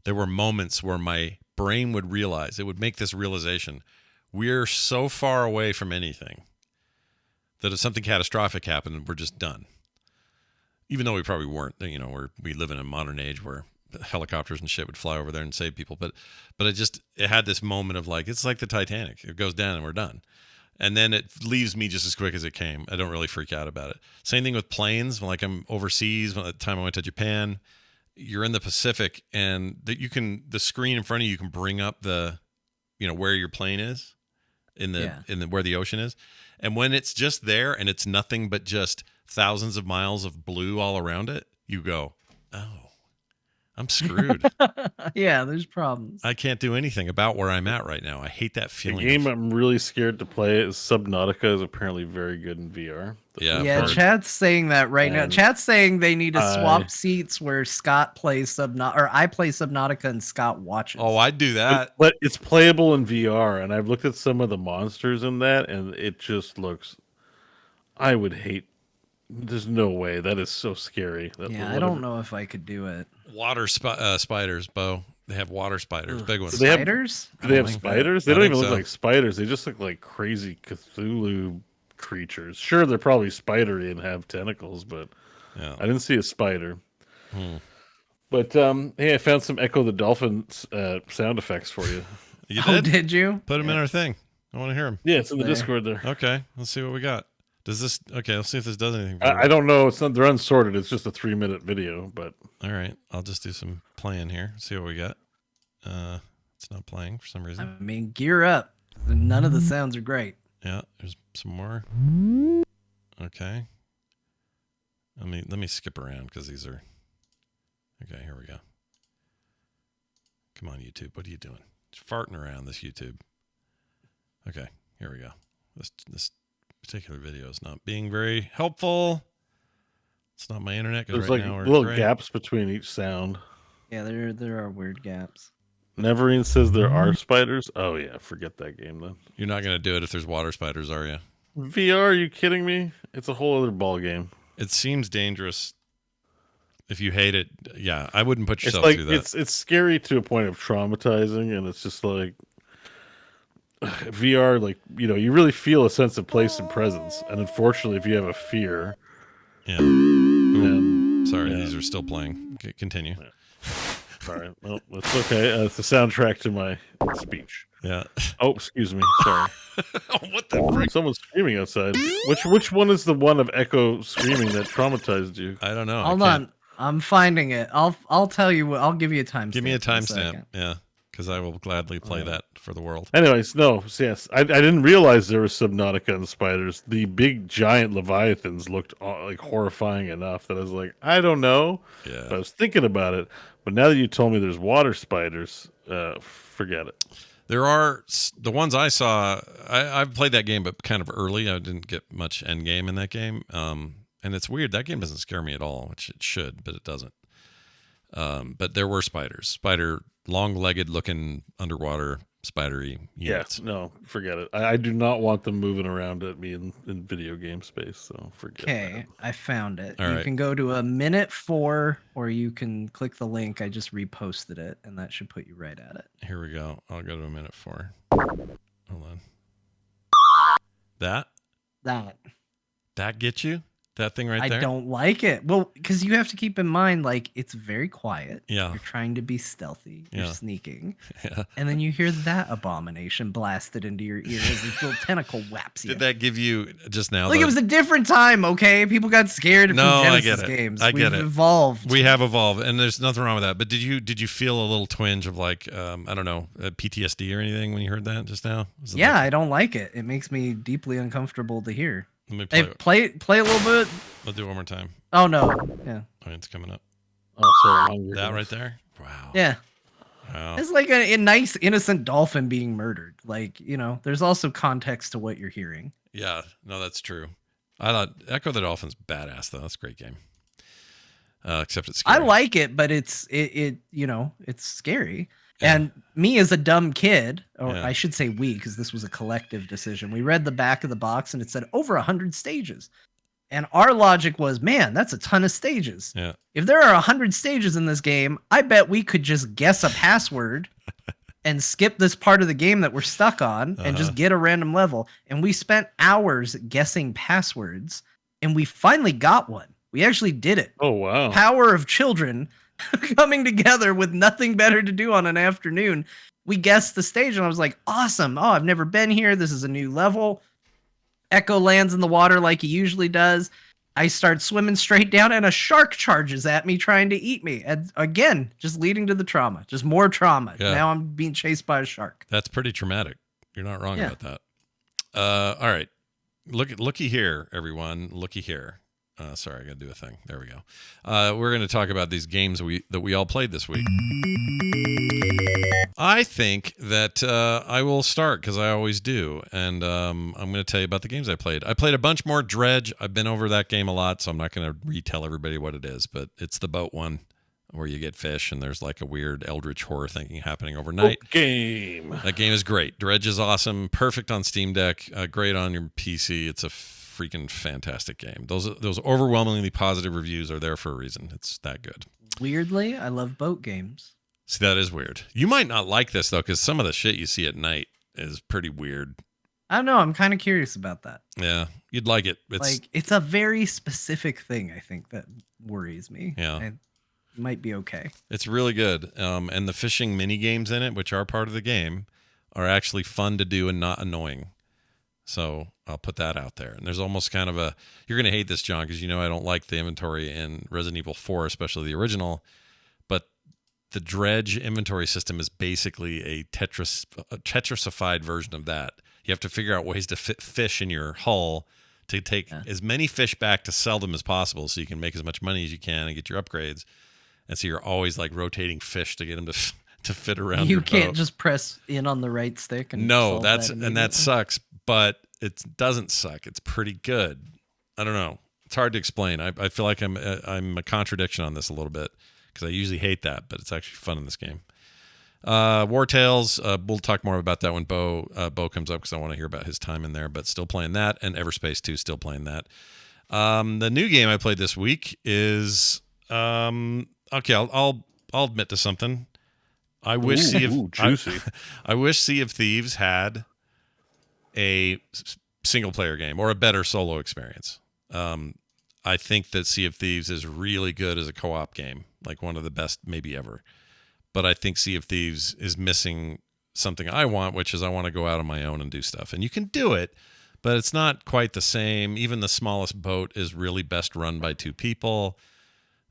there were moments where my brain would realize, it would make this realization: we're so far away from anything that if something catastrophic happened, we're just done. Even though we probably weren't, we live in a modern age where helicopters and shit would fly over there and save people. But it had this moment of like, it's like the Titanic. It goes down and we're done. And then it leaves me just as quick as it came. I don't really freak out about it. Same thing with planes. When like I'm overseas, at the time I went to Japan, you're in the Pacific and the screen in front of you can bring up the, where your plane is where the ocean is. And when it's just there and it's nothing but just thousands of miles of blue all around it, you go, oh, I'm screwed. Yeah, there's problems. I can't do anything about where I'm at right now. I hate that The feeling. game I'm really scared to play is Subnautica. Is apparently very good in VR. Yeah, I've Yeah, heard. chat's saying that right now. And Chat's saying they need to swap I- seats where Scott plays or I play Subnautica and Scott watches. Oh, I'd do that. But it's playable in VR, and I've looked at some of the monsters in that, and it just looks. I would hate. There's no way. That is so scary. Yeah, I don't know if I could do it. Water spiders, Bo. They have water spiders, big ones. They have- Spiders? Do they have think- spiders? I They don't think even look so. like spiders. They just look like crazy Cthulhu creatures. Sure, they're probably spidery and have tentacles, but Yeah. I didn't see a spider. Hmm. But hey, I found some Echo the Dolphin sound effects for you. You Oh, did? did you? Put them in our thing. I want to hear them. Yeah, it's in the There. Discord there. Okay, let's see what we got. Does this? Okay, let's see if this does anything. For I don't know. It's not. They're unsorted. It's just a 3-minute video, but All right, I'll just do some playing here. See what we got. It's not playing for some I reason. mean, gear up. None of the sounds are great. Yeah, there's some more. Okay. Let me skip around because these are. Okay, here we go. Come on, YouTube. What are you doing? It's farting around this YouTube. Okay, here we go. This particular video is not being very helpful. It's not my internet because there's right like now we're little great. gaps between each sound. Yeah, there are weird gaps. Neverine says there are spiders. Oh yeah, forget that game then. You're not gonna do it if there's water spiders, are you? VR? Are you kidding me? It's a whole other ball game. It seems dangerous. If you hate it, yeah, I wouldn't put It's yourself like through that. it's scary to a point of traumatizing, and it's just like VR. Like you really feel a sense of place and presence, and unfortunately, if you have a fear, Yeah. then Sorry, yeah. these are still playing. Continue. Sorry, well, it's okay. It's the soundtrack to my speech. Yeah. Oh, excuse me. Sorry. What the frick? Someone's screaming outside. Which one is the one of Echo screaming that traumatized you? I don't know. I Hold can't- on. I'm finding it. I'll tell you what. I'll give you a timestamp. Give me a in timestamp. second. Yeah, because I will gladly play that for the world. Anyways, no, yes, I didn't realize there was Subnautica and spiders. The big giant leviathans looked like horrifying enough that I was like, I don't know. Yeah. But I was thinking about it, but now that you told me there's water spiders, forget it. There are the ones I saw. I've played that game, but kind of early. I didn't get much end game in that game. And it's weird. That game doesn't scare me at all, which it should, but it doesn't. But there were spiders, long-legged looking underwater spidery units. Yeah, no, forget it. I do not want them moving around at me in video game space, so forget Okay, I found it. All you right. can go to 1:04, or you can click the link. I just reposted it, and that should put you right at it. Here we go. I'll go to 1:04. Hold on. That get you? That thing right there? I don't like it. Well, because you have to keep in mind, like, it's very quiet. Yeah. You're trying to be stealthy. You're Yeah. sneaking. Yeah. And then you hear that abomination blasted into your ear as this little tentacle whaps you. Did that give you just now? Like, it was a different time, okay? People got scared from No, I Genesis get it. games. I get We've it. evolved. We have evolved, and there's nothing wrong with that. But did you feel a little twinge of like I don't know, PTSD or anything when you heard that just now? Was it Yeah, like- I don't like it. It makes me deeply uncomfortable to hear. let me play. Hey, play a little bit. Let's do it one more time. Oh no. Yeah. Oh, it's coming up. Oh, sorry, I'm hungry. That right there. Wow. Yeah. Wow. It's like a nice innocent dolphin being murdered. Like, there's also context to what you're hearing. Yeah. No, that's true. I thought Echo the Dolphin's badass though. That's a great game. Except it's I scary. like it, but it's scary. And me as a dumb kid, or Yeah. I should say we, because this was a collective decision. We read the back of the box and it said over 100 stages. And our logic was, man, that's a ton of stages. Yeah. If there are 100 stages in this game, I bet we could just guess a password and skip this part of the game that we're stuck on and just get a random level. And we spent hours guessing passwords and we finally got one. We actually did it. Oh wow. Power of children coming together with nothing better to do on an afternoon. We guessed the stage and I was like, awesome. Oh, I've never been here. This is a new level. Echo lands in the water like he usually does. I start swimming straight down and a shark charges at me trying to eat me. And again, just leading to the trauma, just more trauma. Yeah. Now I'm being chased by a shark. That's pretty traumatic. You're not wrong Yeah. about that. All right. Looky here, everyone. Looky here. Sorry, I got to do a thing. There we go. We're going to talk about these games that we all played this week. I think that I will start because I always do, and I'm going to tell you about the games I played. I played a bunch more Dredge. I've been over that game a lot, so I'm not going to retell everybody what it is, but it's the boat one where you get fish and there's like a weird eldritch horror thing happening overnight. Game. That game is great. Dredge is awesome. Perfect on Steam Deck. Great on your PC. It's a freaking fantastic game. Those overwhelmingly positive reviews are there for a reason. It's that good. Weirdly, I love boat games. See, that is weird. You might not like this though, because some of the shit you see at night is pretty weird. I don't know. I'm kind of curious about that. Yeah, you'd like it. It's a very specific thing, I think, that worries me. Yeah. It might be okay. It's really good. And the fishing mini games in it, which are part of the game, are actually fun to do and not annoying. So I'll put that out there. And there's almost kind of you're going to hate this, John, because you know I don't like the inventory in Resident Evil 4, especially the original. But the Dredge inventory system is basically a Tetrasified version of that. You have to figure out ways to fit fish in your hull to take as many fish back to sell them as possible so you can make as much money as you can and get your upgrades. And so you're always like rotating fish to get them to fit around your boat. You can't just press in on the right stick and that sucks, but it doesn't suck. It's pretty good. I don't know. It's hard to explain. I feel like I'm a contradiction on this a little bit because I usually hate that, but it's actually fun in this game. War Tales, we'll talk more about that when Bo comes up because I want to hear about his time in there, but still playing that, and Everspace 2, still playing that. The new game I played this week is okay, I'll admit to something. I wish juicy. I wish Sea of Thieves had a single player game or a better solo experience. I think that Sea of Thieves is really good as a co-op game, like one of the best maybe ever. But I think Sea of Thieves is missing something I want, which is I want to go out on my own and do stuff. And you can do it, but it's not quite the same. Even the smallest boat is really best run by two people.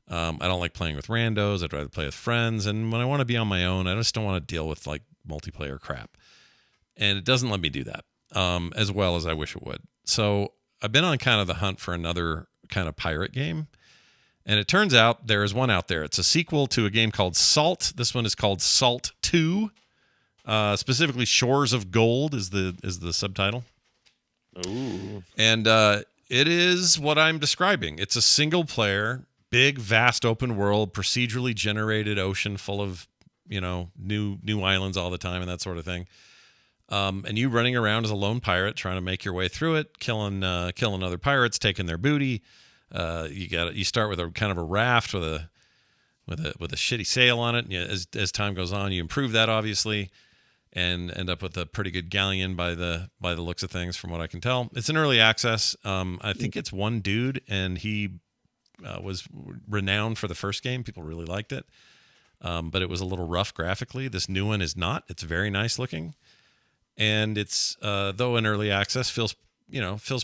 I don't like playing with randos. I'd rather play with friends. And when I want to be on my own, I just don't want to deal with like multiplayer crap. And it doesn't let me do that as well as I wish it would. So I've been on kind of the hunt for another kind of pirate game. And it turns out there is one out there. It's a sequel to a game called Salt. This one is called Salt 2. Specifically, Shores of Gold is the subtitle. Ooh. And it is what I'm describing. It's a single player, big, vast open world, procedurally generated ocean full of, new islands all the time and that sort of thing. And you running around as a lone pirate trying to make your way through it, killing other pirates, taking their booty. You start with a kind of a raft with a shitty sail on it. And as time goes on, you improve that obviously, and end up with a pretty good galleon by the looks of things, from what I can tell. It's an early access. I think it's one dude, and he was renowned for the first game. People really liked it, but it was a little rough graphically. This new one is not. It's very nice looking, and it's though an early access feels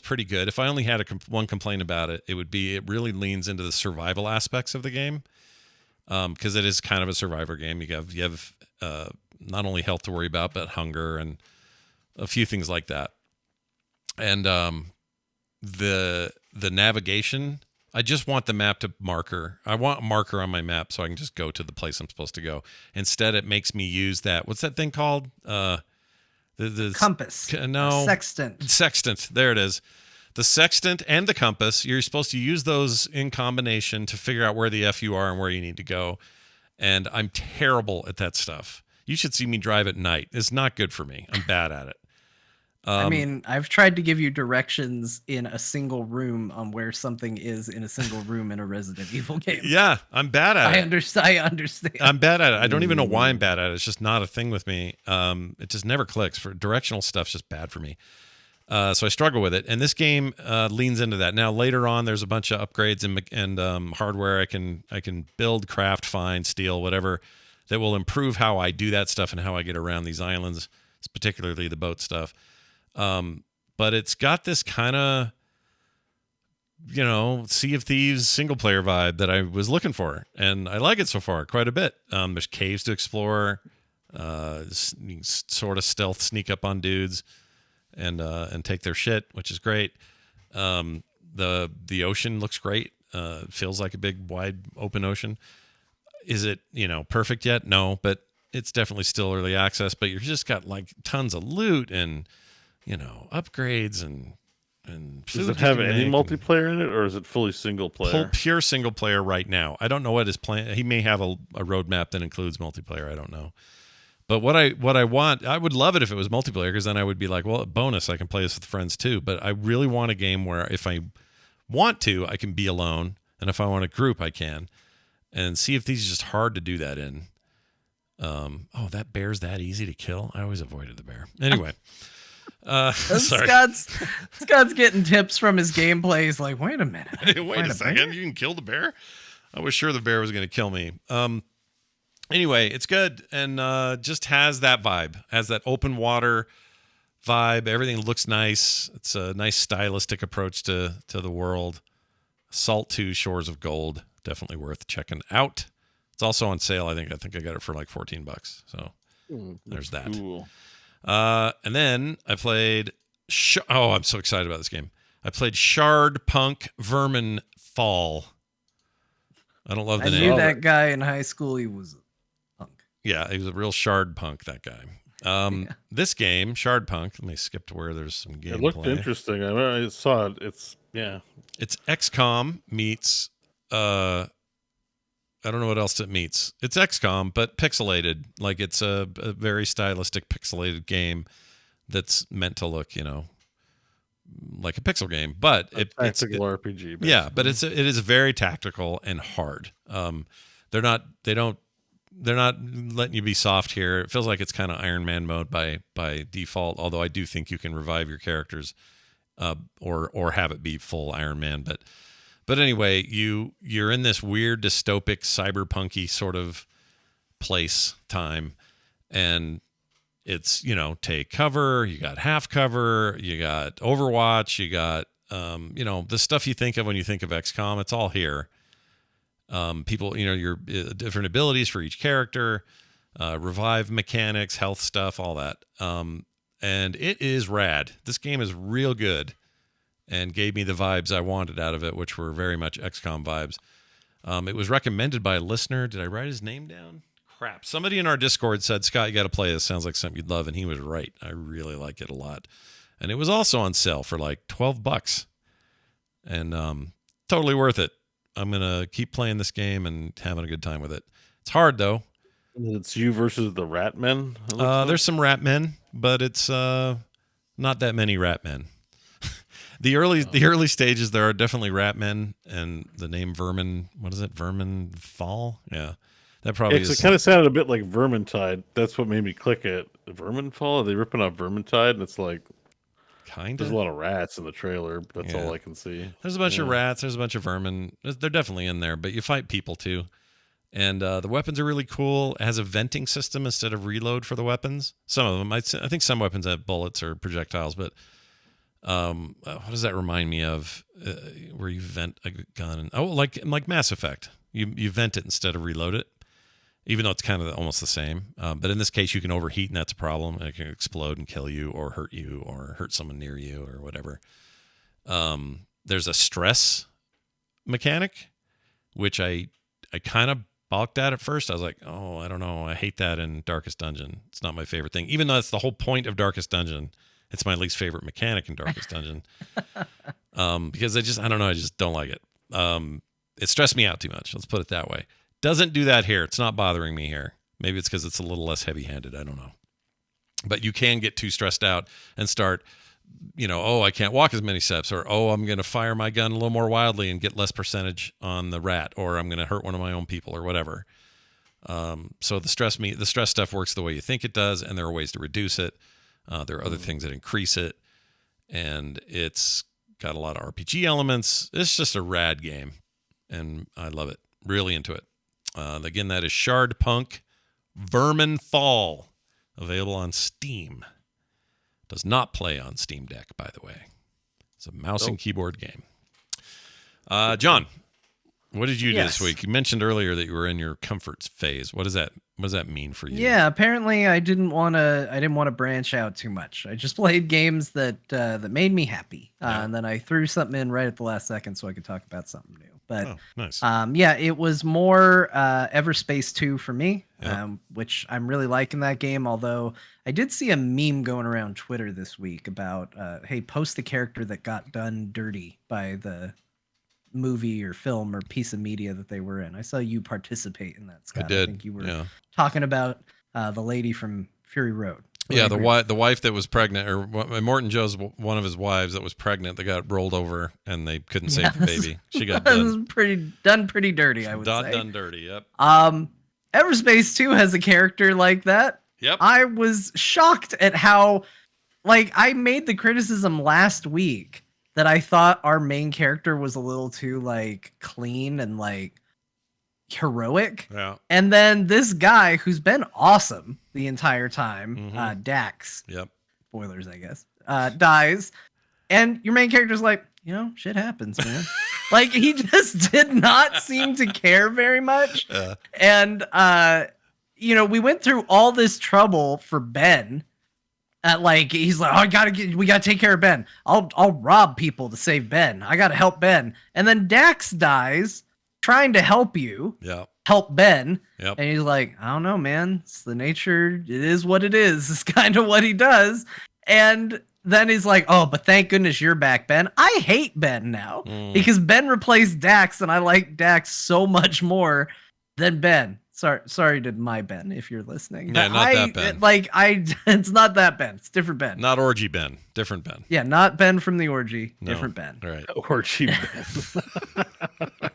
pretty good. If I only had one complaint about it, it would be it really leans into the survival aspects of the game, because it is kind of a survivor game. You have not only health to worry about, but hunger and a few things like that. And the navigation, I just want the map to marker. I want a marker on my map so I can just go to the place I'm supposed to go. Instead, it makes me use what's that thing called? The compass. No. Sextant. Sextant. There it is. The sextant and the compass. You're supposed to use those in combination to figure out where the F you are and where you need to go. And I'm terrible at that stuff. You should see me drive at night. It's not good for me. I'm bad at it. I've tried to give you directions in a single room on where something is in a single room in a Resident Evil game. Yeah, I'm bad at it. I understand. I'm bad at it. I don't even know why I'm bad at it. It's just not a thing with me. It just never clicks. For directional stuff's just bad for me. So I struggle with it. And this game leans into that. Now later on, there's a bunch of upgrades and hardware I can build, craft, find, steal, whatever, that will improve how I do that stuff and how I get around these islands, particularly the boat stuff. But it's got this kind of, Sea of Thieves single player vibe that I was looking for. And I like it so far quite a bit. There's caves to explore, sort of stealth sneak up on dudes and take their shit, which is great. The ocean looks great. It feels like a big, wide, open ocean. Is it, perfect yet? No, but it's definitely still early access. But you've just got like tons of loot and, upgrades and food. Does it have any multiplayer in it, or is it fully single player? Pure single player right now. I don't know what his plan. He may have a roadmap that includes multiplayer. I don't know. But what I want, I would love it if it was multiplayer, because then I would be like, well, bonus, I can play this with friends too. But I really want a game where if I want to, I can be alone, and if I want a group, I can. And see if these are just hard to do that in. That bear's that easy to kill. I always avoided the bear. Anyway, sorry. Scott's getting tips from his gameplay. He's like, wait a minute. Wait a second. Bear? You can kill the bear? I was sure the bear was going to kill me. Anyway, it's good, and just has that vibe, has that open water vibe. Everything looks nice. It's a nice stylistic approach to the world. Salt 2 Shores of Gold, definitely worth checking out. It's also on sale. I think I got it for like $14. So there's that. Cool. And then I played. I'm so excited about this game. I played Shard Punk Vermin Fall. I don't love the name. I knew that guy in high school. He was a punk. Yeah, he was a real shard punk, that guy. This game, Shard Punk, let me skip to where there's some gameplay. It looked interesting. I saw it. It's XCOM meets, I don't know what else it meets. It's XCOM, but pixelated. Like, it's a very stylistic pixelated game that's meant to look, like a pixel game, but it's tactical RPG. Basically. Yeah, but it is very tactical and hard. They're not letting you be soft here. It feels like it's kind of Iron Man mode by default. Although I do think you can revive your characters, or have it be full Iron Man. But anyway, you're in this weird dystopic cyberpunky sort of time, and it's, take cover, you got half cover, you got Overwatch, you got, the stuff you think of when you think of XCOM, it's all here. People, your different abilities for each character, revive mechanics, health stuff, all that. And it is rad. This game is real good and gave me the vibes I wanted out of it, which were very much XCOM vibes. It was recommended by a listener. Did I write his name down? Crap. Somebody in our Discord said, Scott, you got to play this. Sounds like something you'd love. And he was right. I really like it a lot. And it was also on sale for like $12. And totally worth it. I'm going to keep playing this game and having a good time with it. It's hard, though. It's you versus the rat men? There's some rat men, but it's not that many rat men. The early stages, there are definitely rat men, and the name Vermin, what is it? Vermin Fall? Yeah. That probably is. It kind of sounded a bit like Vermintide. That's what made me click it. Vermin Fall? Are they ripping off Vermintide? And it's like, there's a lot of rats in the trailer. But that's all I can see. There's a bunch of rats. There's a bunch of vermin. They're definitely in there, but you fight people too. And the weapons are really cool. It has a venting system instead of reload for the weapons. Some of them, I think some weapons have bullets or projectiles, but what does that remind me of? Where you vent a gun? Like Mass Effect. You vent it instead of reload it. Even though it's kind of almost the same. But in this case, you can overheat, and that's a problem. It can explode and kill you or hurt someone near you or whatever. There's a stress mechanic, which I kind of balked at first. I was like, oh, I don't know. I hate that in Darkest Dungeon. It's not my favorite thing. Even though that's the whole point of Darkest Dungeon. It's my least favorite mechanic in Darkest Dungeon. Because I just don't like it. It stressed me out too much. Let's put it that way. Doesn't do that here. It's not bothering me here. Maybe it's because it's a little less heavy-handed. I don't know. But you can get too stressed out and start, I can't walk as many steps, or, I'm going to fire my gun a little more wildly and get less percentage on the rat, or I'm going to hurt one of my own people or whatever. So the stress stuff works the way you think it does, and there are ways to reduce it. There are other things that increase it, and it's got a lot of RPG elements. It's just a rad game, and I love it. Really into it. Again, that is Shard Punk Vermin Fall, available on Steam. Does not play on Steam Deck, by the way. It's a mouse and keyboard game. John, What did you do this Yes. week? You mentioned earlier that you were in your comfort phase. What does that mean for you? Yeah, apparently I didn't want to branch out too much. I just played games that made me happy. Yeah. And then I threw something in right at the last second so I could talk about something new. But Oh, nice. yeah, it was more Everspace 2 for me, Yeah. which I'm really liking that game. Although I did see a meme going around Twitter this week about, hey, post the character that got done dirty by the movie or film or piece of media that they were in. I saw you participate in that, Scott. I did. I think you were Yeah. talking about the lady from Fury Road. Yeah, the wife that was pregnant, or Morton Joe's one of his wives that was pregnant, that got rolled over and they couldn't save the baby. She got That was done. pretty dirty, I would say. Done dirty. Yep. Everspace 2 has a character like that. Yep. I was shocked at how, like, I made the criticism last week that I thought our main character was a little too, like, clean and, like, heroic. Yeah. And then this guy who's been awesome the entire time, Dax, Yep. spoilers, I guess, dies. And your main character's like, shit happens, man. Like, he just did not seem to care very much. And, we went through all this trouble for Ben. He's like, we gotta take care of Ben. I'll rob people to save Ben. I gotta help Ben. And then Dax dies trying to help you. Yeah. Help Ben. Yep. And he's like, I don't know, man. It's the nature. It is what it is. It's kind of what he does. And then he's like, oh, but thank goodness you're back, Ben. I hate Ben now because Ben replaced Dax, and I like Dax so much more than Ben. Sorry to my Ben if you're listening. Yeah, But not that Ben. It's not that Ben. It's different Ben. Not Orgy Ben. Different Ben. Yeah, not Ben from the orgy. No. Different Ben. All right. Orgy Ben.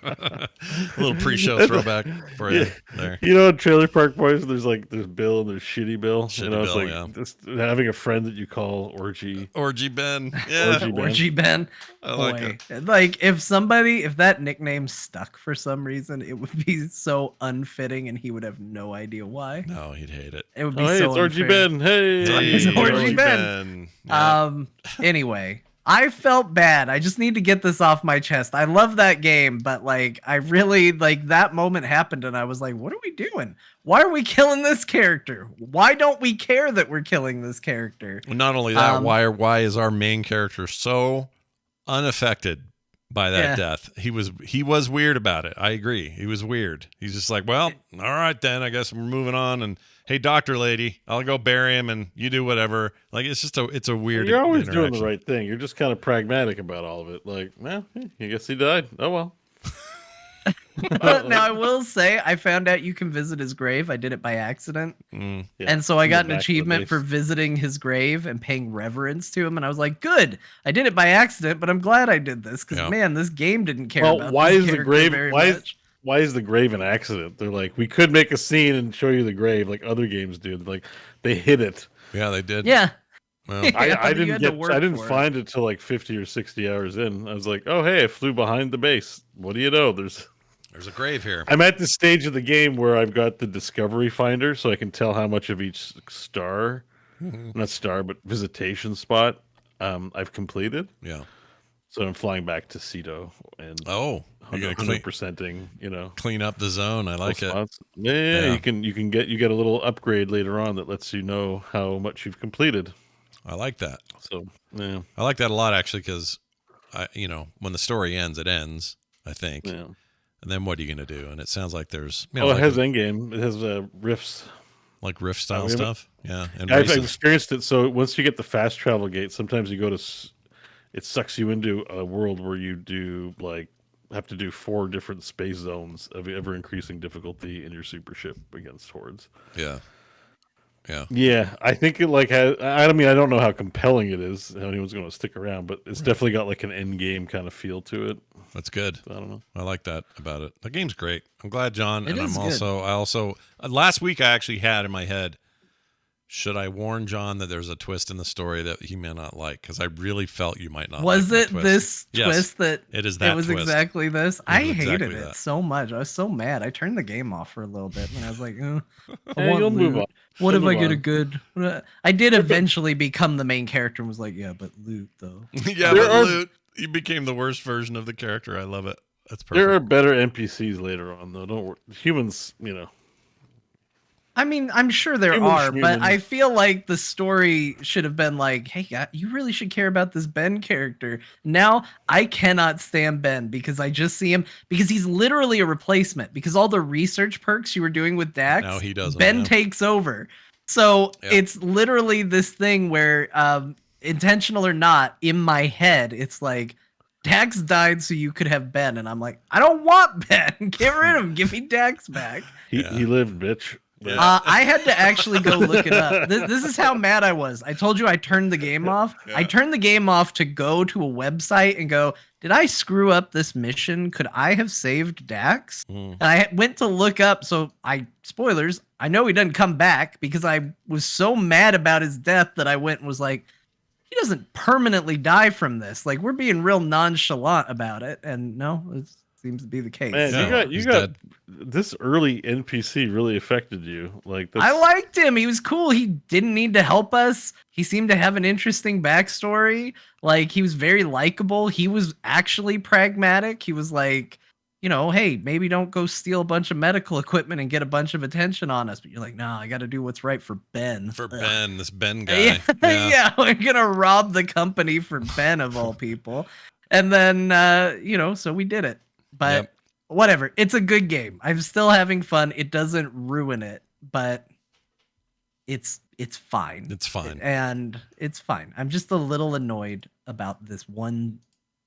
A little pre-show throwback for you there. In Trailer Park Boys, there's Bill and there's Shitty Bill. Shitty It's Bill, like yeah. just having a friend that you call Orgy. Orgy Ben. Yeah. Orgy Ben. Orgy Ben. I like it. Like, if that nickname stuck for some reason, it would be so unfitting and he would have no idea why. No, he'd hate it. It would be Hey, so it's Orgy unfair. Ben. Hey, It's Orgy Ben. Yeah. Anyway, I felt bad. I just need to get this off my chest. I love that game, but I really that moment happened and I was like, what are we doing? Why are we killing this character? Why don't we care that we're killing this character? Not only that, why is our main character so unaffected by that death? He was weird about it. I agree. He was weird. He's just like, well, all right then, I guess we're moving on. And hey, doctor lady, I'll go bury him and you do whatever. Like, it's a weird. You're always doing the interaction. right thing. You're just kind of pragmatic about all of it. Like, well, I guess he died. Oh well. Now I will say I found out you can visit his grave. I did it by accident. Yeah, And so I got an back to the achievement base. for visiting his grave and paying reverence to him. And I was like, good. I did it by accident, but I'm glad I did this because, Yeah. man, this game didn't care Well, about why this is the character grave? very Why much. is the grave an accident? They're like, we could make a scene and show you the grave like other games do. Like they hid it. Yeah, they did. Yeah. Well, Yeah, I but you had to work I didn't for it. find it till like 50 or 60 hours in. I was like, oh hey, I flew behind the base. What do you know? there's a grave here. I'm at the stage of the game where I've got the discovery finder, so I can tell how much of each star, not star, but visitation spot, I've completed. Yeah. So I'm flying back to Cedo and Oh, you're gonna clean 100%ing, clean up the zone. I like it. spots. Yeah, Yeah. you get a little upgrade later on that lets you know how much you've completed. I like that. So yeah, I like that a lot actually because when the story ends, it ends. I think. yeah. And then what are you gonna do? And it sounds like there's Oh, it has endgame. It has riffs. like rift style we haven't- stuff. Yeah, and I've races. experienced it. So once you get the fast travel gate, sometimes you go to, it sucks you into a world where you do have to do 4 different space zones of ever increasing difficulty in your super ship against hordes. Yeah. Yeah. Yeah, I think it has. I mean, I don't know how compelling it is. How anyone's going to stick around, but it's definitely got like an end game kind of feel to it. That's good. I don't know. I like that about it. The game's great. I'm glad, John. It And is I'm good. I also last week I actually had in my head, should I warn John that there's a twist in the story that he may not like? Because I really felt you might not. Was like it that twist. this Yes, twist that it is that it was twist. exactly this? I was hated exactly it that. so much. I was so mad. I turned the game off for a little bit and I was like, I Hey, want you'll move loot. on. What You'll if I move get a on. good? I did eventually become the main character and was like, yeah, but loot though. Yeah, There but are- Loot, you became the worst version of the character. I love it. That's There are perfect. better NPCs later on, though. Don't worry. Humans, I mean, I'm sure there Human are, but I schmumans. feel like the story should have been like, hey, you really should care about this Ben character. Now, I cannot stand Ben because I just see him because he's literally a replacement because all the research perks you were doing with Now Dax, he does 'em, Ben yeah. takes over. So Yep. it's literally this thing where, intentional or not, in my head, it's like, Dax died so you could have Ben. And I'm like, I don't want Ben. Get rid of him. Give me Dax back. He lived, bitch. Yeah. I had to actually go look it up. This is how mad I was. I told you I turned the game off. Yeah. I turned the game off to go to a website and go, did I screw up this mission? Could I have saved Dax? Mm. And I went to look up. So spoilers, I know he doesn't come back because I was so mad about his death that I went and was like, he doesn't permanently die from this. Like, we're being real nonchalant about it. And no, it seems to be the case. Man, No, you he's got dead. this early NPC really affected you. Like that's, I liked him. He was cool. He didn't need to help us. He seemed to have an interesting backstory. Like, he was very likable. He was actually pragmatic. He was like, hey, maybe don't go steal a bunch of medical equipment and get a bunch of attention on us. But you're like, no, I got to do what's right for Ben. For Ugh. Ben, this Ben guy. Yeah, yeah, we're gonna rob the company for Ben of all people. And then, so we did it. But Yep. whatever, it's a good game. I'm still having fun. It doesn't ruin it, but it's fine. It's fine. And it's fine. I'm just a little annoyed about this one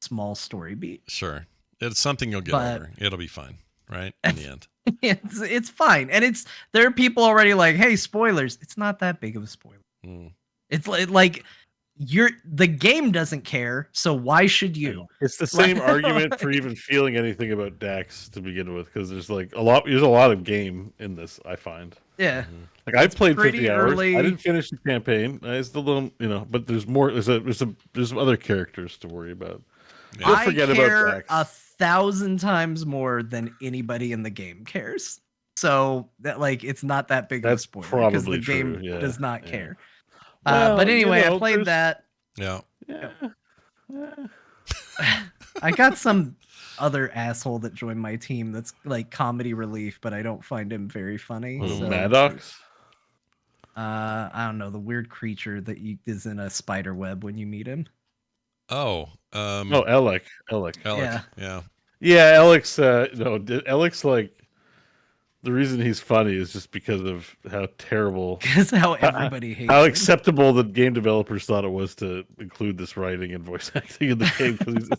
small story beat. Sure. It's something you'll get But- over. It'll be fine, right? In the end. It's fine. And there are people already like, hey, spoilers. It's not that big of a spoiler. Mm. It's like the game doesn't care, so why should you? it's the same argument for even feeling anything about Dax to begin with, because there's a lot of game in this. I find Yeah. like I've played pretty 50 hours. early. I didn't finish the campaign. I still don't, but there's more. There's other characters to worry about. Yeah. Don't I forget about care Dax. 1,000 times more than anybody in the game cares. So that it's not that big That's of a spoiler because the probably true, game yeah, does not yeah. care. Well, But anyway, I there's- played that. Yeah. Yeah. I got some other asshole that joined my team that's like comedy relief, but I don't find him very funny. Little So, Maddox. I don't know, the weird creature that is in a spider web when you meet him. Oh. Oh, Alec. Alec. Yeah. Yeah. Yeah, Alex. No, Alex. The reason he's funny is just because of how terrible, Because how everybody hates how him. acceptable the game developers thought it was to include this writing and voice acting in the game. Because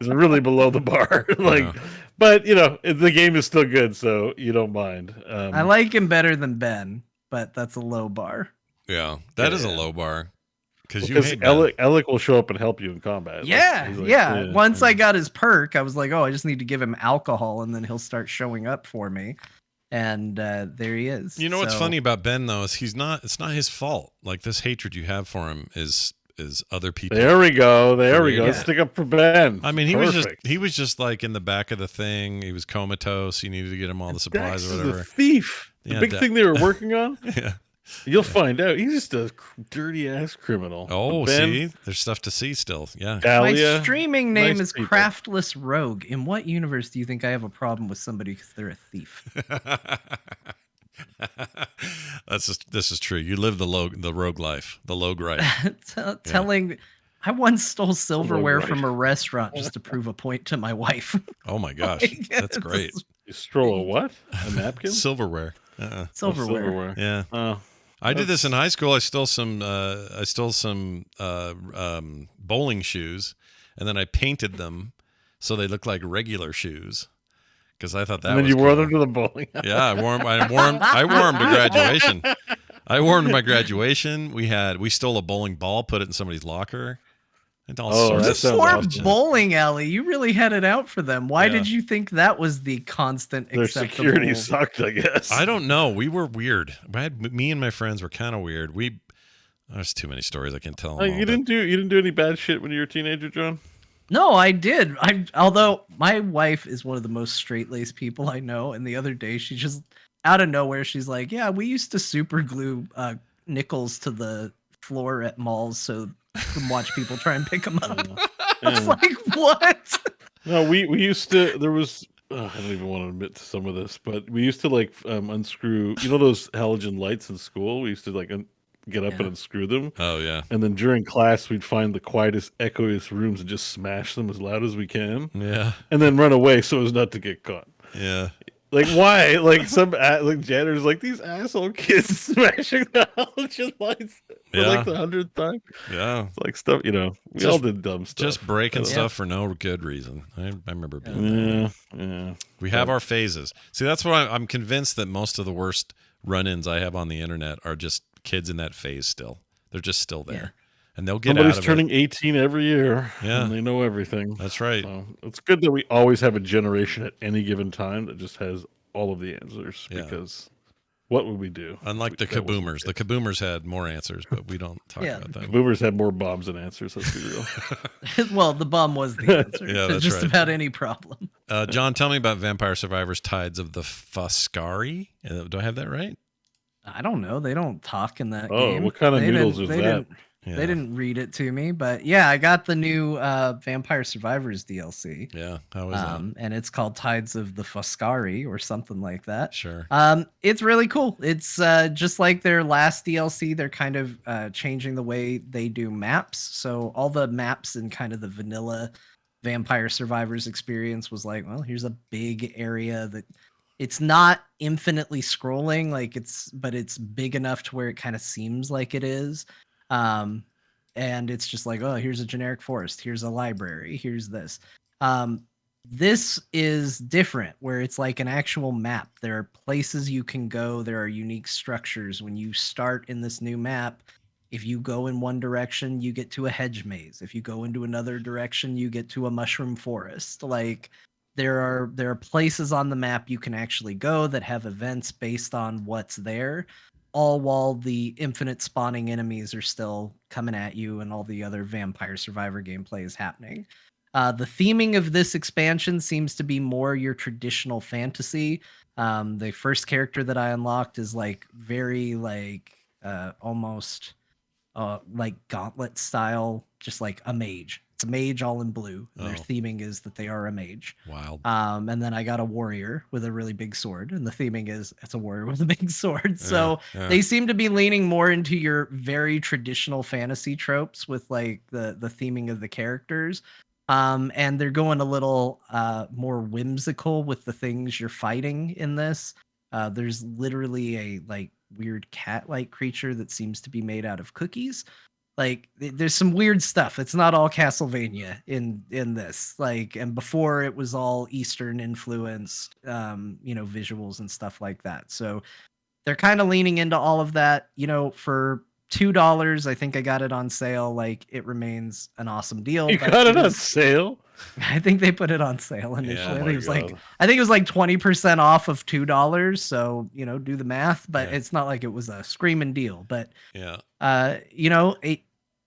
it's really below the bar. Yeah. But the game is still good, so you don't mind. I like him better than Ben, but that's a low bar. Yeah. That is a Yeah. low bar. Because you because hate Ben. Alec will show up and help you in combat. Yeah, He's like, yeah. Once I got his perk, I was like, oh, I just need to give him alcohol, and then he'll start showing up for me. And there he is. You know what's So- funny about Ben though is it's not his fault. Like, this hatred you have for him is other people. There we go. There we go. Yeah. Stick up for Ben. I mean, Perfect. he was just like in the back of the thing. He was comatose. You needed to get him all the supplies Dax or is whatever. a thief. The Yeah, big thing they were working on. Yeah. You'll find out. He's just a dirty ass criminal. Oh, Ben, see, there's stuff to see still. Yeah. Dahlia, My streaming name nice is people. Craftless Rogue. In what universe do you think I have a problem with somebody because they're a thief? This is true. You live the rogue life, the rogue life. Telling, I once stole silverware right. from a restaurant just to prove a point to my wife. Oh my gosh, Like, that's it's great. You stroll a what? A napkin? Silverware. Oh, Silverware. Yeah. Oh, I did this in high school. I stole some bowling shoes, and then I painted them so they looked like regular shoes because I thought that. and then was you wore cool. them to the bowling. Yeah, I wore them to graduation. I wore them to my graduation. We stole a bowling ball, put it in somebody's locker, and all Oh, sorts that of sounds Poor stuff. awesome. bowling alley. You really had it out for them. Why Yeah. did you think that was the constant Their acceptable? security sucked, I guess. I don't know. We were weird. Me and my friends were kind of weird. There's too many stories I can tell. Them all, You didn't do any bad shit when you were a teenager, John? No, I did. Although my wife is one of the most straight-laced people I know, and the other day she just out of nowhere she's like, "Yeah, we used to super glue nickels to the floor at malls so you can watch people try and pick them up." I was like, "What?" No, we used to. There was. I don't even want to admit to some of this, but we used to like unscrew. You know those halogen lights in school? We used to like get up Yeah. and unscrew them, Oh yeah, and then during class we'd find the quietest, echoiest rooms and just smash them as loud as we can, yeah, and then run away so as not to get caught. yeah. Like why? Like some like janitors, like these asshole kids smashing the halogen lights for like the 100th time. Yeah. It's like stuff, we all did dumb stuff. Just breaking I don't stuff for no good reason. I remember being know. there. Yeah. We have our phases. See, that's why I'm convinced that most of the worst run-ins I have on the internet are just kids in that phase still. They're just still there. Yeah. And they'll get Somebody's out of turning it. 18 every year. Yeah. And they know everything. That's right. So it's good that we always have a generation at any given time that just has all of the answers. Yeah. Because what would we do? Unlike the Kahboomers. The Kahboomers had more answers, but we don't talk about them. Boomers had more bombs than answers, let's be real. Well, the bomb was the answer Yeah, to that's just right. about any problem. John, tell me about Vampire Survivors Tides of the Foscari. Do I have that right? I don't know. They don't talk in that Oh, game. what kind of They noodles didn't- is they that? didn't- Yeah. They didn't read it to me, but yeah, I got the new Vampire Survivors DLC. Yeah. How is that? And it's called Tides of the Foscari or something like that. Sure. It's really cool. It's just like their last DLC. They're kind of changing the way they do maps. So all the maps in kind of the vanilla Vampire Survivors experience was like, well, here's a big area that it's not infinitely scrolling, but it's big enough to where it kind of seems like it is. And it's just like, oh, here's a generic forest, here's a library, here's this. This is different, where it's like an actual map. There are places you can go, there are unique structures. When you start in this new map, if you go in one direction, you get to a hedge maze. If you go into another direction, you get to a mushroom forest. Like there are places on the map you can actually go that have events based on what's there, all while the infinite spawning enemies are still coming at you and all the other Vampire Survivor gameplay is happening. The theming of this expansion seems to be more your traditional fantasy. The first character that I unlocked is like very like almost like gauntlet style, just like a mage. It's a mage all in blue. And their theming is that they are a mage. Wild. And then I got a warrior with a really big sword, and the theming is it's a warrior with a big sword. So they seem to be leaning more into your very traditional fantasy tropes with like the theming of the characters. And they're going a little more whimsical with the things you're fighting in this. There's literally a like weird cat-like creature that seems to be made out of cookies. Like there's some weird stuff. It's not all Castlevania in this. Like, and before it was all Eastern influenced, visuals and stuff like that. So they're kind of leaning into all of that. For $2, I think I got it on sale. Like it remains an awesome deal. You got it on sale? I think they put it on sale initially. Yeah, I think it was like 20% off of $2. So, do the math, but it's not like it was a screaming deal. But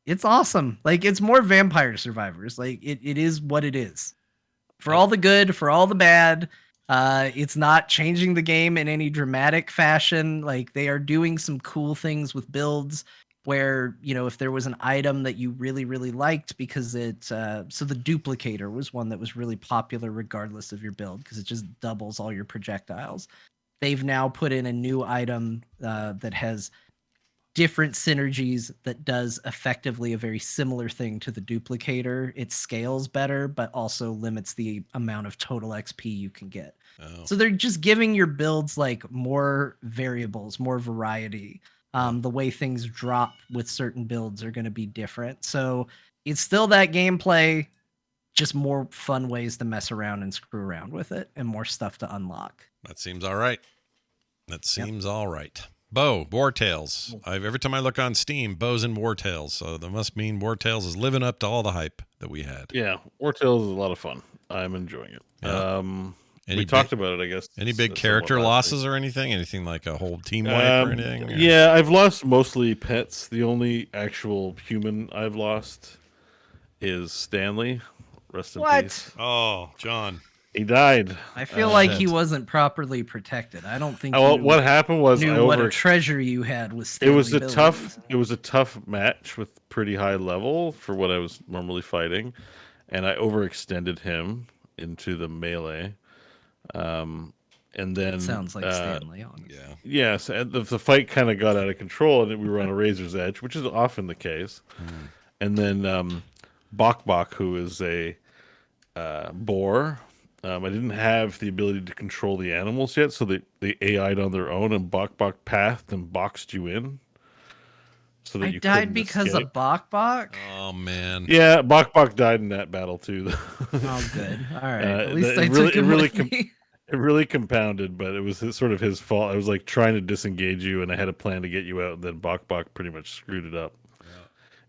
it's awesome. Like it's more Vampire Survivors. Like it is what it is. For all the good, for all the bad. It's not changing the game in any dramatic fashion. Like they are doing some cool things with builds where, if there was an item that you really, really liked because so the duplicator was one that was really popular regardless of your build because it just doubles all your projectiles. They've now put in a new item that has different synergies that does effectively a very similar thing to the duplicator. It scales better, but also limits the amount of total XP you can get. So they're just giving your builds like more variables, more variety. The way things drop with certain builds are going to be different. So it's still that gameplay, just more fun ways to mess around and screw around with it and more stuff to unlock. That seems all right. All right. Bo, War Tales. Every time I look on Steam, Bo's in War Tales. So that must mean War Tales is living up to all the hype that we had. Yeah, War Tales is a lot of fun. I'm enjoying it. Yeah. We talked about it, I guess. Any big character losses or anything? Anything like a whole team wipe or anything? Or? Yeah, I've lost mostly pets. The only actual human I've lost is Stanley. Rest in peace. Oh, John. He died. I feel like he wasn't properly protected. I don't think. What happened was what a treasure you had was. Stanley it was a tough match with pretty high level for what I was normally fighting, and I overextended him. into the melee. And then Sounds like Stanley, honestly. Yeah. yes, and the fight kind of got out of control, and we were on a razor's edge, which is often the case. And then Bok Bok, who is a boar. I didn't have the ability to control the animals yet, so they AI'd on their own, and Bok Bok pathed and boxed you in, so that I you died couldn't because escape. of Bok Bok. Oh man. Yeah, Bok Bok died in that battle too. Oh, good. All right. At least it I really- took it him really with me. It really compounded, but it was sort of his fault. I was like trying to disengage you, and I had a plan to get you out, and then Bok Bok pretty much screwed it up.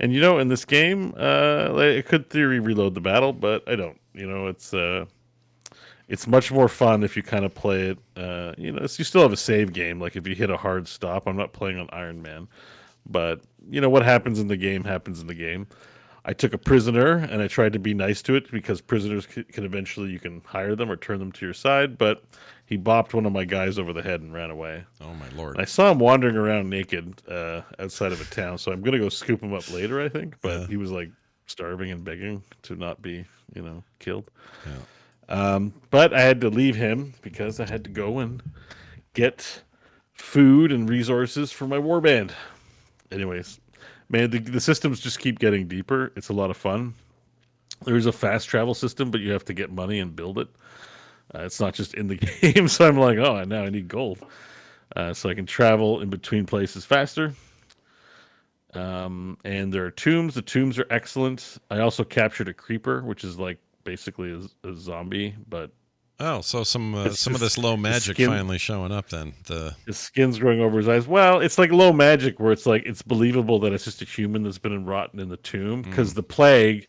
And in this game, I could theory reload the battle, but I don't. It's much more fun if you kind of play it. You still have a save game. Like if you hit a hard stop, I'm not playing on Iron Man, but what happens in the game happens in the game. I took a prisoner and I tried to be nice to it because prisoners can eventually you can hire them or turn them to your side. But he bopped one of my guys over the head and ran away. Oh my lord. And I saw him wandering around naked outside of a town, so I'm gonna go scoop him up later, I think. But he was like starving and begging to not be, killed. Yeah. But I had to leave him because I had to go and get food and resources for my warband. Anyways, man, the systems just keep getting deeper. It's a lot of fun. There's a fast travel system, but you have to get money and build it. It's not just in the game, so I'm like, oh, now I need gold. So I can travel in between places faster. And there are tombs. The tombs are excellent. I also captured a creeper, which is like basically a zombie, but Oh, so some of this low magic skin- finally showing up then. his skin's growing over his eyes. Well, it's like low magic where it's like it's believable that it's just a human that's been rotten in the tomb because the plague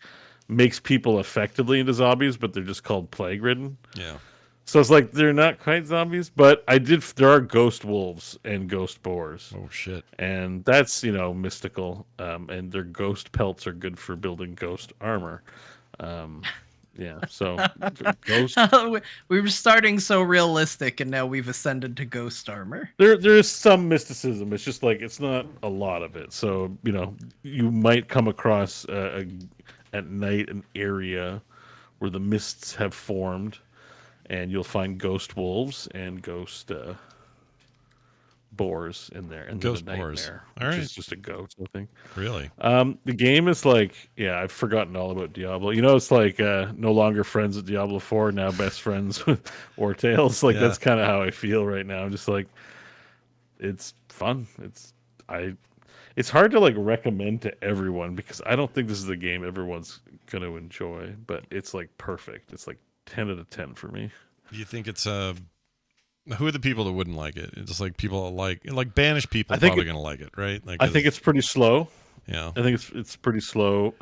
makes people effectively into zombies, but they're just called plague ridden. Yeah. So it's like they're not quite zombies, but there are ghost wolves and ghost boars. Oh shit. And that's, mystical. And their ghost pelts are good for building ghost armor. Yeah, so ghost. We were starting so realistic, and now we've ascended to ghost armor. There's some mysticism. It's just like it's not a lot of it. So you might come across at night an area where the mists have formed, and you'll find ghost wolves and ghost boars in there, and Ghost then a boars. nightmare, All which right. is just a ghost, I think. Really? The game is like, yeah, I've forgotten all about Diablo. It's like no longer friends with Diablo 4, now best friends with War Tales. Like that's kind of how I feel right now. I'm just like, it's fun. It's hard to like recommend to everyone because I don't think this is a game everyone's gonna enjoy, but it's like perfect. It's like 10 out of 10 for me. Do you think it's who are the people that wouldn't like it? It's just like people like banished people I are think probably gonna like it, right? Like I think it's pretty slow. yeah. I think it's pretty slow.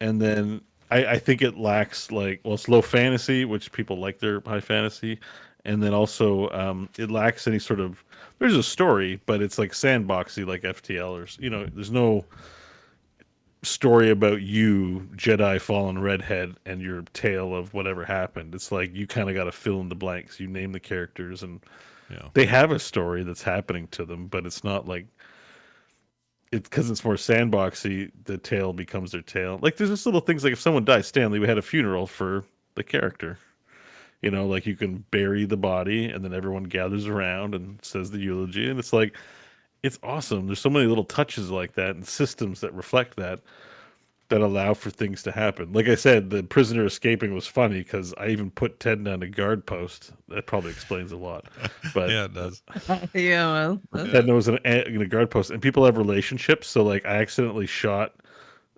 And then I think it lacks it's low fantasy, which people like their high fantasy, and then also it lacks any sort of. There's a story, but it's like sandboxy, like FTL, or there's no story about you, Jedi Fallen Redhead, and your tale of whatever happened. It's like you kind of got to fill in the blanks. You name the characters, and they have a story that's happening to them, but it's not like. It's because it's more sandboxy. The tale becomes their tale. Like there's just little things like if someone dies, Stanley, we had a funeral for the character. Like you can bury the body, and then everyone gathers around and says the eulogy, and it's like it's awesome. There's so many little touches like that and systems that reflect that allow for things to happen. Like I said, the prisoner escaping was funny because I even put Ted down a guard post. That probably explains a lot. But Yeah, it does. Yeah, well, Ted knows in a guard post, and people have relationships. So like, I accidentally shot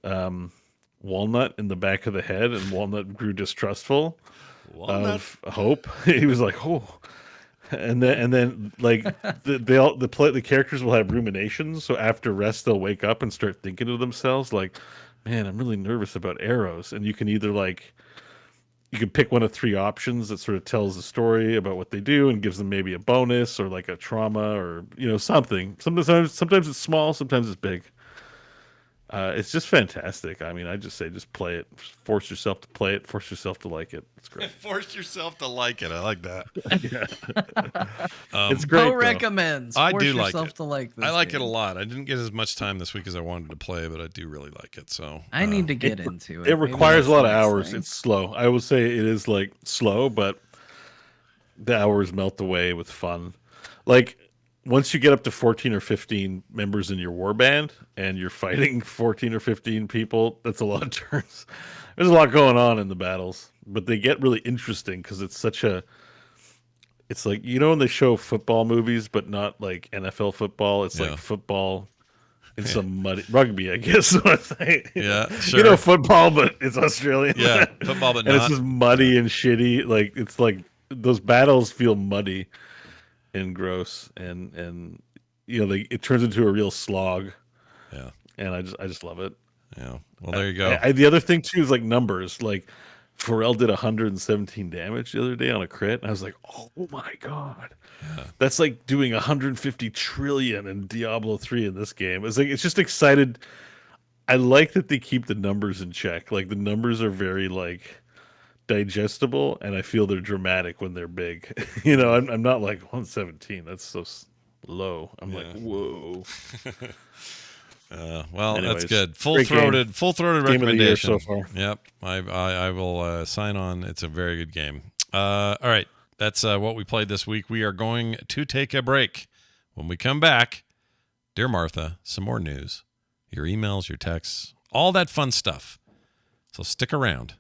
Walnut in the back of the head, and Walnut grew distrustful of Hope. He was like, "Oh," and then like the characters will have ruminations. So after rest, they'll wake up and start thinking to themselves like, "Man, I'm really nervous about arrows." And you can either you can pick one of three options that sort of tells a story about what they do and gives them maybe a bonus or like a trauma or something. Sometimes it's small, sometimes it's big. It's just fantastic. I mean, I just say just play it. Force yourself to play it. Force yourself to like it. It's great. Force yourself to like it. I like that. It's great. Bo though. recommends. I Force do like yourself it. to like this I like game. it a lot. I didn't get as much time this week as I wanted to play, but I do really like it. So I need to get into it. It Maybe requires that's a lot the of next hours. thing. It's slow. I would say it is like slow, but the hours melt away with fun. Like once you get up to 14 or 15 members in your war band and you're fighting 14 or 15 people, that's a lot of turns. There's a lot going on in the battles, but they get really interesting because it's such a. It's like when they show football movies, but not like NFL football. It's Yeah. like football in some muddy rugby, I guess. Is what I'm saying. Yeah, sure. Football, but it's Australian. Yeah, football, but and not. it's just muddy and shitty. Like it's like those battles feel muddy and gross, and it turns into a real slog. Yeah, and I just love it. yeah. Well, there you go. The other thing too is like numbers. Like Pharrell did 117 damage the other day on a crit, and I was like, oh my god, that's like doing 150 trillion in Diablo 3 in this game. It's just excited. I like that they keep the numbers in check. Like the numbers are very like digestible, and I feel they're dramatic when they're big. I'm not like 117. That's so low. I'm like, whoa. Well, Anyways, that's good. great game. Full-throated Game of the year recommendation so far. Yep, I will sign on. It's a very good game. All right, that's what we played this week. We are going to take a break. When we come back, dear Martha, some more news, your emails, your texts, all that fun stuff. So stick around.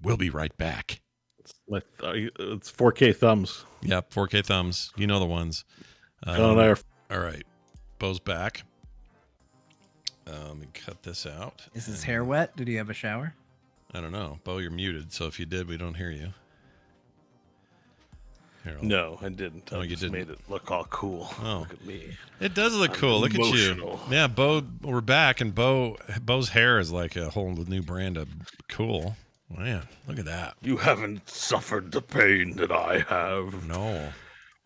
We'll be right back. It's 4K thumbs. Yep, 4K thumbs. You know the ones. John and I are. All right, Bo's back. Let me cut this out. Is his hair wet? Did he have a shower? I don't know. Bo, you're muted, so if you did, we don't hear you. Here, No, I didn't. Oh, I you just didn't. made it look all cool. Oh. Look at me. It does look cool. Look emotional. at you. Yeah, Bo, we're back, and Bo's hair is like a whole new brand of cool. Man, look at that. You haven't suffered the pain that I have. No.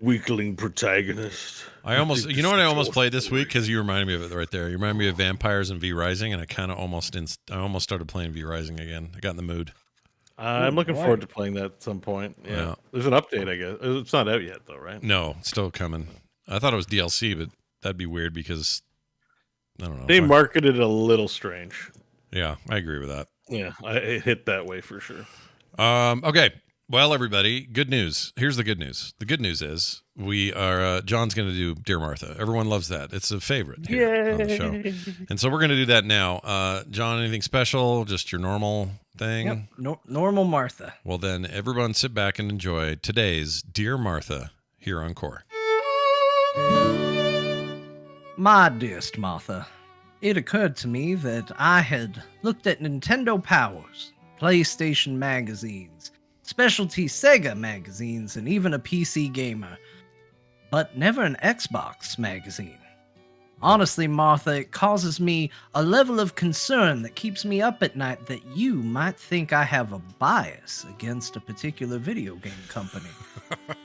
Weakling protagonist. I almost, you know what I almost played this week? Because you reminded me of it right there. You reminded me of Vampires and V Rising, and I kind of almost started playing V Rising again. I got in the mood. I'm looking forward to playing that at some point. Yeah. There's an update, I guess. It's not out yet, though, right? No, it's still coming. I thought it was DLC, but that'd be weird because, I don't know. They marketed it a little strange. Yeah, I agree with that. Yeah, it hit that way for sure. Okay. Well, everybody, good news. Here's the good news. The good news is we are, John's going to do Dear Martha. Everyone loves that. It's a favorite here on the show. And so we're going to do that now. John, anything special? Just your normal thing? Yep. Normal Martha. Well, then everyone sit back and enjoy today's Dear Martha here on Core. My dearest Martha, it occurred to me that I had looked at Nintendo Powers, PlayStation magazines, specialty Sega magazines, and even a PC Gamer, but never an Xbox magazine. Honestly, Martha, it causes me a level of concern that keeps me up at night that you might think I have a bias against a particular video game company.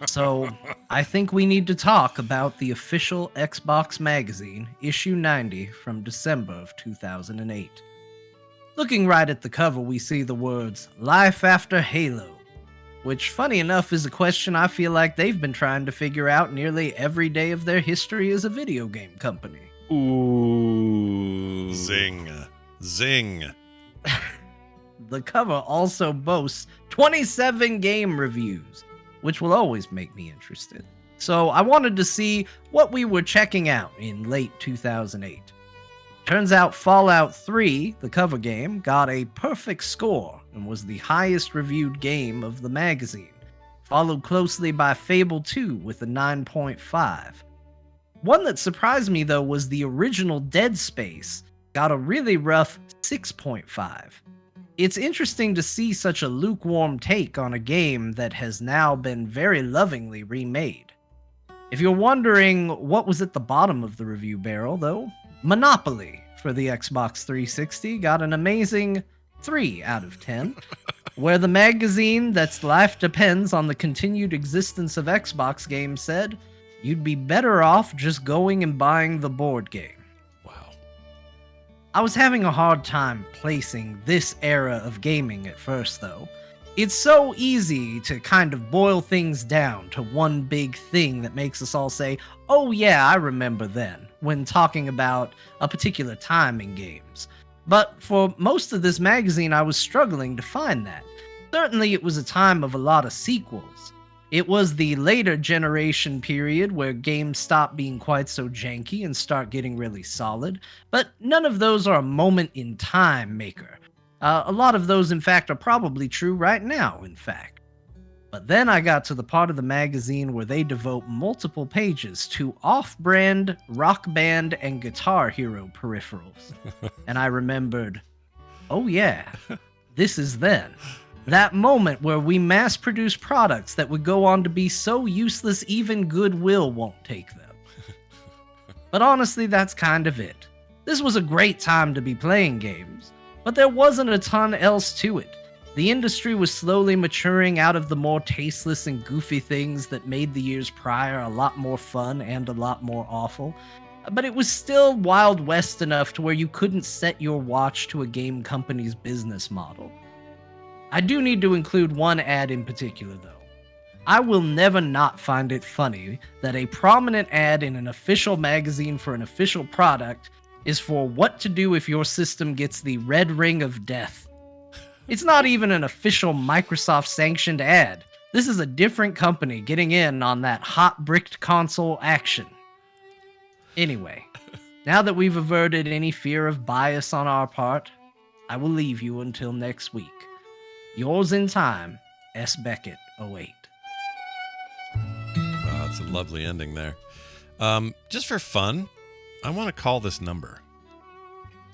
So, I think we need to talk about the official Xbox magazine, issue 90 from December of 2008. Looking right at the cover, we see the words, Life After Halo, which, funny enough, is a question I feel like they've been trying to figure out nearly every day of their history as a video game company. Ooh. Zing. Zing. The cover also boasts 27 game reviews, which will always make me interested. So I wanted to see what we were checking out in late 2008. Turns out Fallout 3, the cover game, got a perfect score and was the highest reviewed game of the magazine, followed closely by Fable 2 with a 9.5. One that surprised me, though, was the original Dead Space, got a really rough 6.5. It's interesting to see such a lukewarm take on a game that has now been very lovingly remade. If you're wondering what was at the bottom of the review barrel, though, Monopoly for the Xbox 360 got an amazing 3 out of 10, where the magazine that's life depends on the continued existence of Xbox games said, you'd be better off just going and buying the board game. Wow. I was having a hard time placing this era of gaming at first, though. It's so easy to kind of boil things down to one big thing that makes us all say, oh yeah, I remember then, when talking about a particular time in games. But for most of this magazine, I was struggling to find that. Certainly, it was a time of a lot of sequels. It was the later generation period where games stop being quite so janky and start getting really solid, but none of those are a moment in time maker. A lot of those, in fact, are probably true right now, in fact. But then I got to the part of the magazine where they devote multiple pages to off-brand rock band and guitar hero peripherals. And I remembered, oh yeah, this is then. That moment where we mass-produce products that would go on to be so useless even Goodwill won't take them. But honestly, that's kind of it. This was a great time to be playing games, but there wasn't a ton else to it. The industry was slowly maturing out of the more tasteless and goofy things that made the years prior a lot more fun and a lot more awful. But it was still Wild West enough to where you couldn't set your watch to a game company's business model. I do need to include one ad in particular, though. I will never not find it funny that a prominent ad in an official magazine for an official product is for what to do if your system gets the red ring of death. It's not even an official Microsoft-sanctioned ad. This is a different company getting in on that hot-bricked console action. Anyway, now that we've averted any fear of bias on our part, I will leave you until next week. Yours in time, S. Beckett 08. Wow, it's a lovely ending there. Just for fun, I want to call this number.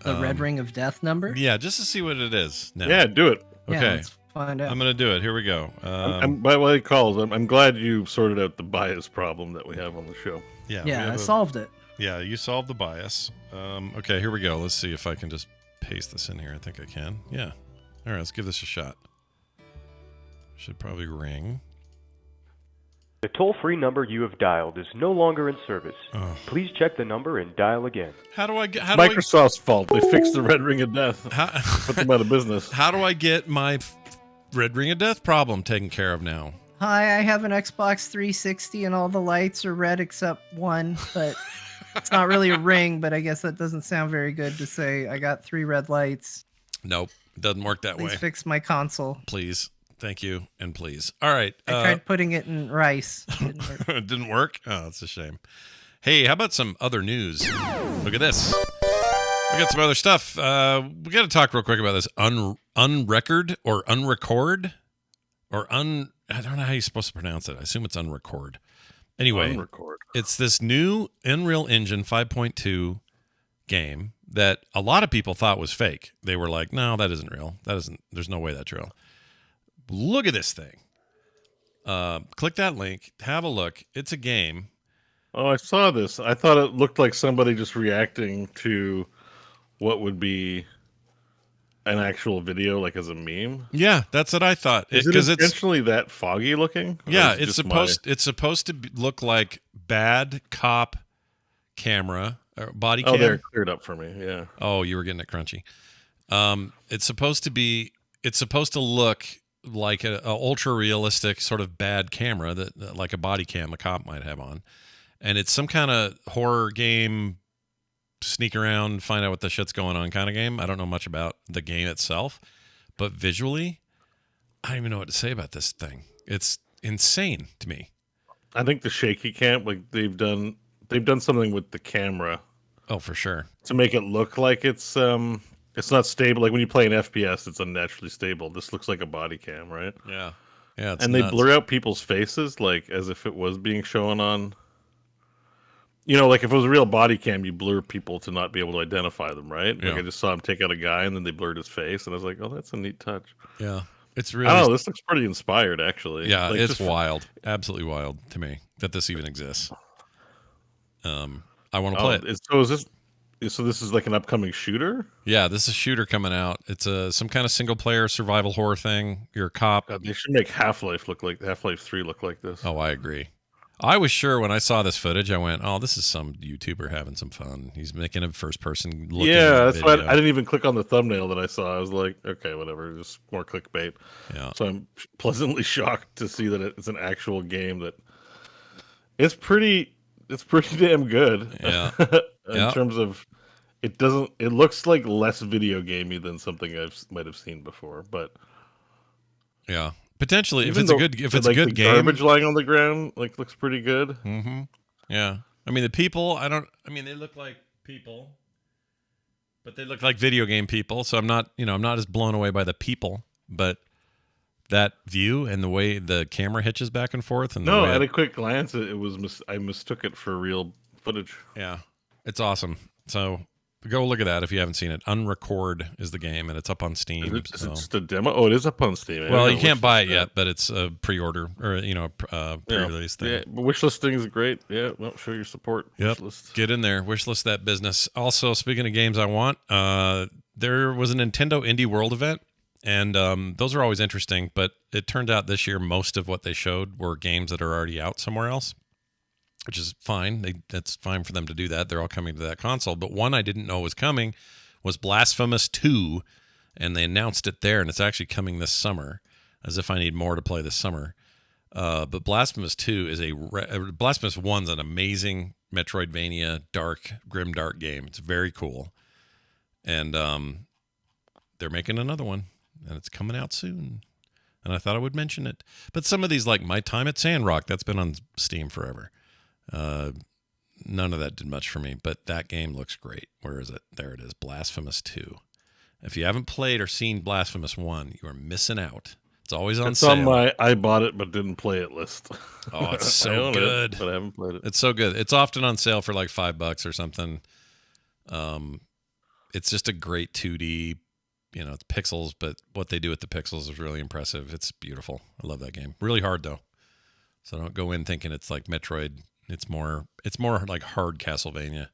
The Red Ring of Death number? Yeah, just to see what it is. Now. Yeah, do it. Okay. Yeah, let's find out. I'm going to do it. Here we go. By what he calls, I'm glad you sorted out the bias problem that we have on the show. Yeah, I solved it. Yeah, you solved the bias. Okay, here we go. Let's see if I can just paste this in here. I think I can. Yeah. All right, let's give this a shot. Should probably ring. The toll-free number you have dialed is no longer in service. Oh. Please check the number and dial again. How do I get? Microsoft's fault. They fixed the red ring of death. How, Put them out of business. how do I get my red ring of death problem taken care of now? Hi, I have an Xbox 360 and all the lights are red except one, but it's not really a ring, but I guess that doesn't sound very good to say I got 3 red lights. Nope, doesn't work that Please way. fix my console. Please, thank you, and please. All right. I tried putting it in rice. It didn't work. It didn't work? Oh, that's a shame. Hey, how about some other news? Look at this. We got some other stuff. We got to talk real quick about this unrecord or unrecord or I don't know how you're supposed to pronounce it. I assume it's unrecord. Anyway, it's this new Unreal Engine 5.2 game that a lot of people thought was fake. They were like, no, that isn't real. There's no way that's real. Look at this thing. Click that link. Have a look. It's a game. Oh, I saw this. I thought it looked like somebody just reacting to what would be an actual video, like as a meme. Yeah, that's what I thought. Is it intentionally that foggy looking? Yeah, it's supposed to look like bad cop camera or body cam. Oh, they're cleared up for me. Yeah. Oh, you were getting it crunchy. It's supposed to look like a ultra realistic sort of bad camera that like a body cam a cop might have on, and it's some kind of horror game, sneak around, find out what the shit's going on kind of game. I don't know much about the game itself, but visually, I don't even know what to say about this thing. It's insane to me. I think the shaky cam, like they've done something with the camera. Oh, for sure. To make it look like it's not stable. Like when you play an FPS, it's unnaturally stable. This looks like a body cam, right? Yeah. Yeah. It's and nuts. they blur out people's faces, like as if it was being shown on. You know, like if it was a real body cam, you blur people to not be able to identify them, right? Yeah. Like I just saw him take out a guy, and then they blurred his face, and I was like, "Oh, that's a neat touch." Yeah, it's really. I don't know. This looks pretty inspired, actually. Yeah, like, it's wild, absolutely wild to me that this even exists. I want to play it. So this is like an upcoming shooter? Yeah, this is a shooter coming out. It's some kind of single player survival horror thing. You're a cop. God, they should make Half-Life 3 look like this. Oh, I agree. I was sure when I saw this footage, I went, "Oh, this is some YouTuber having some fun. He's making a first-person look." Yeah, that's why I didn't even click on the thumbnail that I saw. I was like, okay, whatever, just more clickbait. Yeah. So I'm pleasantly shocked to see that it's an actual game that it's pretty damn good. Yeah. In terms of it looks like less video gamey than something I might have seen before, but yeah, potentially if even it's a though good the game, garbage lying on the ground looks pretty good. Mm-hmm. Yeah, I mean the people. They look like people, but they look like video game people. So I'm not as blown away by the people, but that view and the way the camera hitches back and forth. And at a quick glance, I mistook it for real footage. Yeah, it's awesome. So go look at that if you haven't seen it. Unrecord is the game, and it's up on Steam. Is it just a demo? Oh, it is up on Steam. Well, you can't buy it yet, but it's a pre-order or pre-release thing. Yeah, but wishlisting is great. Yeah, well, show your support. Yep, Wishlist. get in there. Wishlist that business. Also, speaking of games I want, there was a Nintendo Indie World event, and those are always interesting. But it turned out this year most of what they showed were games that are already out somewhere else, which is fine. That's fine for them to do that. They're all coming to that console. But one I didn't know was coming was Blasphemous 2, and they announced it there, and it's actually coming this summer, as if I need more to play this summer. But Blasphemous 2 is Blasphemous 1's an amazing Metroidvania, grimdark game. It's very cool. And they're making another one, and it's coming out soon. And I thought I would mention it. But some of these, like My Time at Sandrock, that's been on Steam forever. None of that did much for me, but that game looks great. Where is it? There it is, Blasphemous 2. If you haven't played or seen Blasphemous 1, you are missing out. It's always on sale. It's on my I bought it but didn't play it list. Oh, it's so good. But I haven't played it. It's so good. It's often on sale for like $5 or something. It's just a great 2D, it's pixels, but what they do with the pixels is really impressive. It's beautiful. I love that game. Really hard though. So don't go in thinking it's like Metroid. It's more like hard Castlevania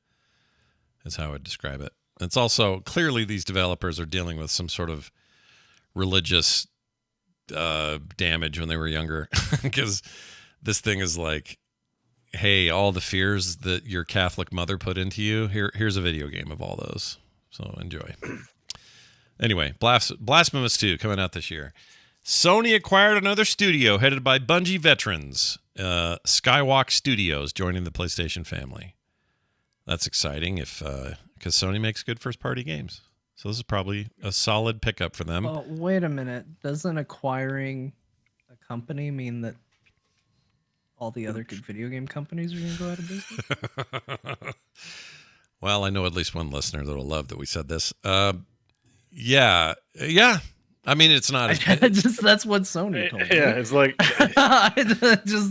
is how I'd describe it. It's also clearly these developers are dealing with some sort of religious damage when they were younger, because this thing is like, hey, all the fears that your Catholic mother put into you, here's a video game of all those. So enjoy. Anyway, Blasphemous 2 coming out this year. Sony acquired another studio headed by Bungie veterans. Skywalk Studios joining the PlayStation family. That's exciting because Sony makes good first-party games. So this is probably a solid pickup for them. Well, wait a minute. Doesn't acquiring a company mean that all the other good video game companies are going to go out of business? Well, I know at least one listener that'll love that we said this. Yeah. I mean, it's not. That's what Sony told me. Yeah, it's like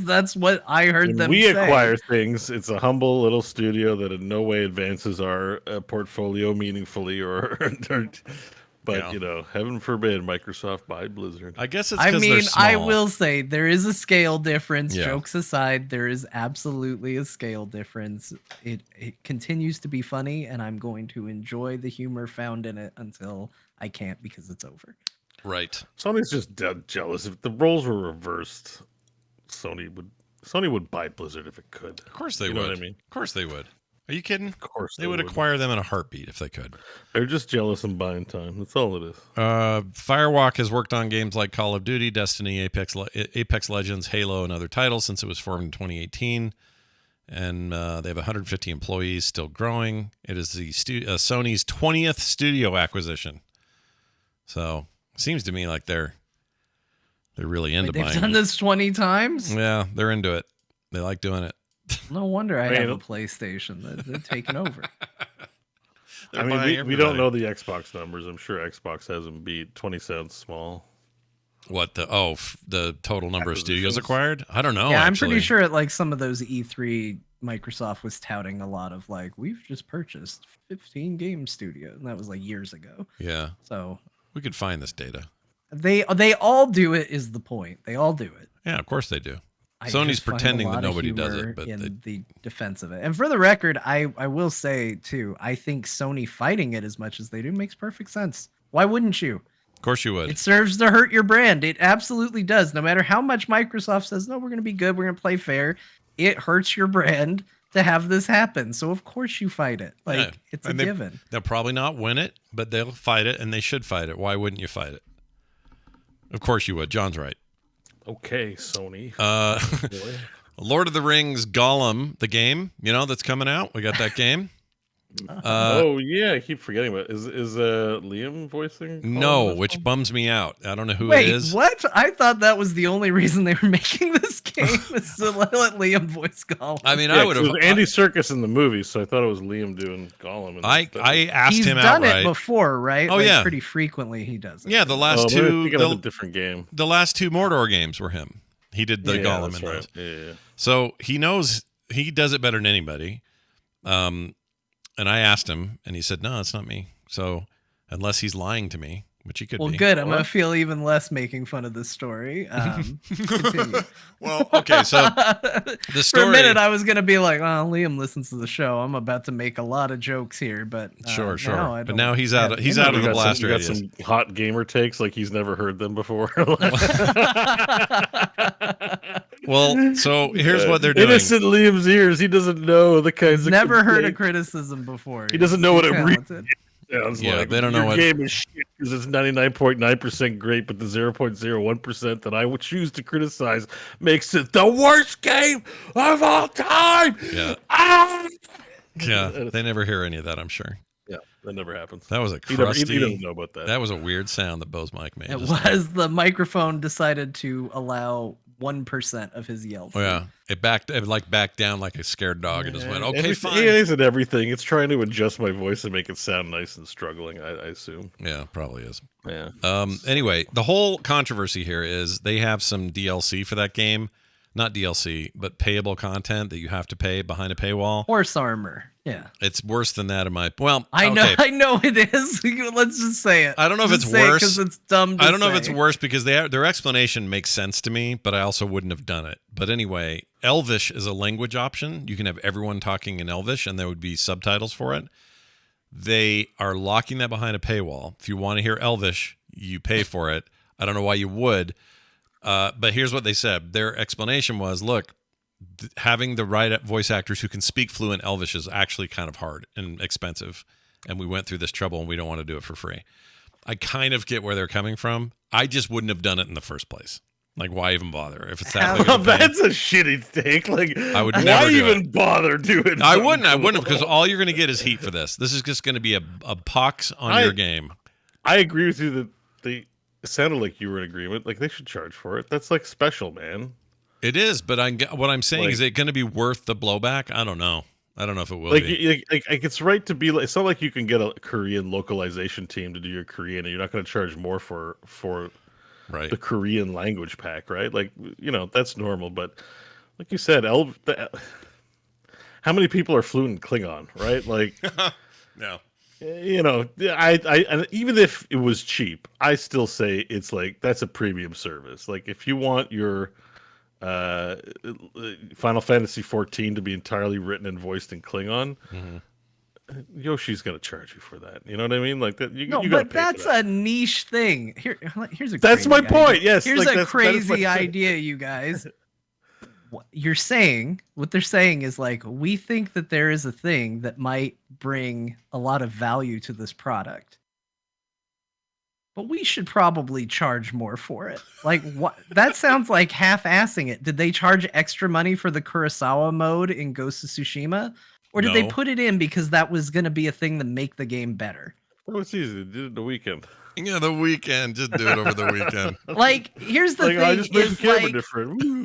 that's what I heard when them we say. acquire things. It's a humble little studio that in no way advances our portfolio meaningfully, but heaven forbid Microsoft buy Blizzard. I guess it's. They're small. I will say there is a scale difference. Yeah. Jokes aside, there is absolutely a scale difference. It continues to be funny, and I'm going to enjoy the humor found in it until I can't because it's over. Right. Sony's just dead jealous. If the roles were reversed, Sony would buy Blizzard if it could. Of course they would. Know what I mean? Of course they would. Are you kidding? Of course they would acquire them in a heartbeat if they could. They're just jealous and buying time. That's all it is. Firewalk has worked on games like Call of Duty, Destiny, Apex Legends, Halo, and other titles since it was formed in 2018. And they have 150 employees, still growing. It is the Sony's 20th studio acquisition. So seems to me like they're really into buying. They've done this 20 times? Yeah, they're into it. They like doing it. No wonder I have a PlayStation. They're taking over. I mean, we don't know the Xbox numbers. I'm sure Xbox has them beat. 20 sounds small. What the total number of studios acquired? I don't know. Yeah, I'm actually. pretty sure at like some of those E3, Microsoft was touting a lot of like, we've just purchased 15 game studios, and that was like years ago. Yeah. So we could find this data. They all do it. Is the point? They all do it. Yeah, of course they do. I Sony's just find pretending a that lot of nobody does humor it, but in the defense of it. And for the record, I will say too, I think Sony fighting it as much as they do makes perfect sense. Why wouldn't you? Of course you would. It serves to hurt your brand. It absolutely does. No matter how much Microsoft says, no, we're going to be good, we're going to play fair. it hurts your brand to have this happen. So of course you fight it. Like it's a given. They'll probably not win it, but they'll fight it, and they should fight it. Why wouldn't you fight it? Of course you would. John's right. Okay, Sony. Lord of the Rings Gollum, the game, that's coming out. We got that game. Oh yeah, I keep forgetting about it. Is Liam voicing? No, which bums me out. I don't know who Wait, it is. what? I thought that was the only reason they were making this game is to let Liam voice Gollum. I mean, Yeah, I would have. It was Andy Serkis in the movie, so I thought it was Liam doing Gollum. I asked He's him done outright. it before, right? Oh, yeah. Pretty frequently he does it. Yeah, the last two. a different game. The last two Mordor games were him. He did the Gollum in those. Yeah. So he knows he does it better than anybody. And I asked him, and he said, "No, it's not me." So unless he's lying to me, which he could be. Well, good. I'm gonna feel even less making fun of this story. Continue. Well, okay. So the story. For a minute, I was gonna be like, "Oh, Liam listens to the show. I'm about to make a lot of jokes here." But sure. No, But now he's out. He's out of the blast radius. Got some hot gamer takes, like he's never heard them before. Well, so here's what they're doing. Innocent Liam's ears. He doesn't know the kinds of. Never heard a criticism before. He doesn't know what it really talented. sounds Yeah, like. they don't know Your what- game is shit because it's 99.9% great, but the 0.01% that I would choose to criticize makes it the worst game of all time. Yeah. Ah! Yeah, they never hear any of that, I'm sure. Yeah, that never happens. That was a He crusty. doesn't know about that. That was a weird sound that Bo's mic made. It just now. was the microphone decided to allow 1% of his yell. Oh, yeah, it backed down like a scared dog and just went, "Okay, Everything- fine." Yeah, isn't everything. It's trying to adjust my voice and make it sound nice and struggling. I assume. Yeah, probably is. Yeah. Anyway, the whole controversy here is they have some DLC for that game. Not DLC, but payable content that you have to pay behind a paywall. Horse armor. Yeah. It's worse than that in my... Well, I know okay. I know it is. Let's just say it. I don't know if Just it's say it worse. 'cause it's dumb to I don't know if it's say. worse because their explanation makes sense to me, but I also wouldn't have done it. But anyway, Elvish is a language option. You can have everyone talking in Elvish, and there would be subtitles for it. They are locking that behind a paywall. If you want to hear Elvish, you pay for it. I don't know why you would. But here's what they said. Their explanation was, look, having the right voice actors who can speak fluent Elvish is actually kind of hard and expensive. And we went through this trouble and we don't want to do it for free. I kind of get where they're coming from. I just wouldn't have done it in the first place. Like, why even bother? If it's that big of a pain. That's a shitty take. Like, I would why never do even bother doing? I wouldn't because all you're going to get is heat for this. This is just going to be a pox on your game. I agree with you that it sounded like you were in agreement. Like, they should charge for it. That's like special, man. It is, but what I'm saying Like- is it going to be worth the blowback? I don't know. I don't know if it will Like, be. like it's right to be. It's not like you can get a Korean localization team to do your Korean, and you're not going to charge more for Right. the Korean language pack, right? Like, that's normal. But like you said, how many people are fluent in Klingon, right? Like, No. I even if it was cheap, I still say it's like that's a premium service. Like, if you want your Final Fantasy 14 to be entirely written and voiced in Klingon, Yoshi's gonna charge you for that. You know what I mean? Like that. You No, gotta but pay for that's that. a niche thing. Here's a. That's crazy my idea. point. Yes, Here's like, a that is crazy my- idea, you guys. What they're saying is like, we think that there is a thing that might bring a lot of value to this product, but we should probably charge more for it. Like, what? That sounds like half-assing it. Did they charge extra money for the Kurosawa mode in Ghost of Tsushima? Or did they No. put it in because that was going to be a thing to make the game better? That was easy. They did it the weekend. Yeah, the weekend. Just do it over the weekend. Like, here's the Like, I thing: just made the is camera like, different. Woo.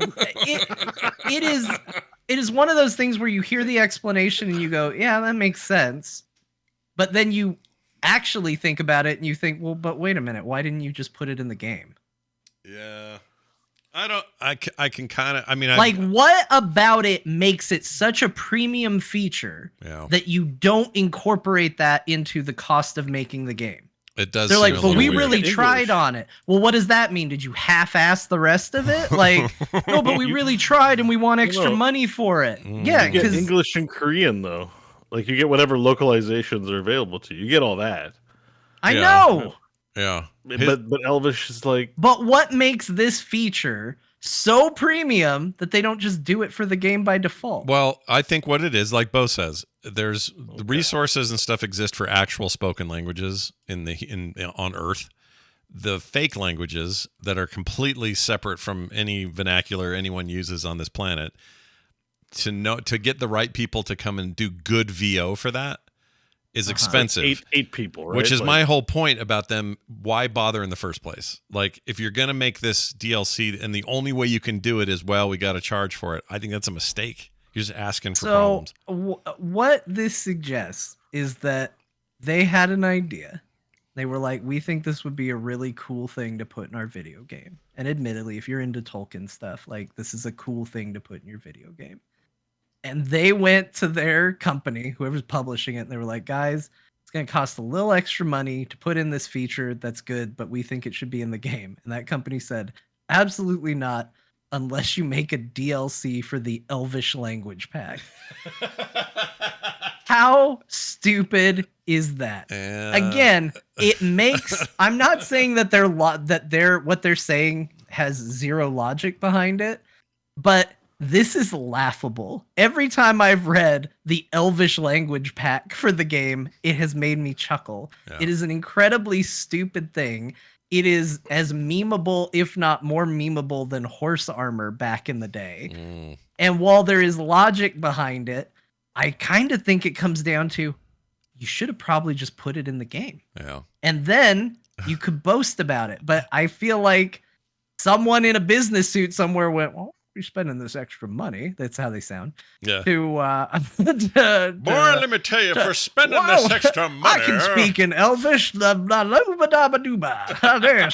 it is one of those things where you hear the explanation and you go, yeah, that makes sense. But then you actually think about it and you think, well, but wait a minute, why didn't you just put it in the game? Yeah. I can kind of, Like, what about it makes it such a premium feature yeah, that you don't incorporate that into the cost of making the game? it does. They're seem like, a but little we weird. really English. tried on it. Well, what does that mean? Did you half-ass the rest of it? Like, no, but we really tried and we want extra No. money for it. Yeah, You get because English and Korean though. Like, you get whatever localizations are available to you. You get all that. I Yeah. know. Yeah. But Elvish is like, But what makes this feature so premium that they don't just do it for the game by default. Well, I think what it is, like Bo says, there's the resources and stuff exist for actual spoken languages on Earth. The fake languages that are completely separate from any vernacular anyone uses on this planet, to get the right people to come and do good VO for that is expensive. Like eight people, right? Which is my whole point about them. Why bother in the first place? Like, if you're going to make this DLC and the only way you can do it is, well, we got to charge for it, I think that's a mistake. You're just asking for problems. What this suggests is that they had an idea. They were like, we think this would be a really cool thing to put in our video game. And admittedly, if you're into Tolkien stuff, like, this is a cool thing to put in your video game. And they went to their company, whoever's publishing it, and they were like, guys, it's going to cost a little extra money to put in this feature that's good, but we think it should be in the game. And that company said, absolutely not, unless you make a DLC for the Elvish language pack. How stupid is that? Again, it makes. I'm not saying that what they're saying has zero logic behind it, but this is laughable. Every time I've read the Elvish language pack for the game, it has made me chuckle. Yeah. It is an incredibly stupid thing. It is as memeable, if not more memeable, than horse armor back in the day. And while there is logic behind it, I kind of think it comes down to, you should have probably just put it in the game. Yeah. And then you could boast about it. But I feel like someone in a business suit somewhere went, well, you're spending this extra money. That's how they sound. Yeah. Boy, let me tell you, for spending this extra money. I can speak in Elvish. There's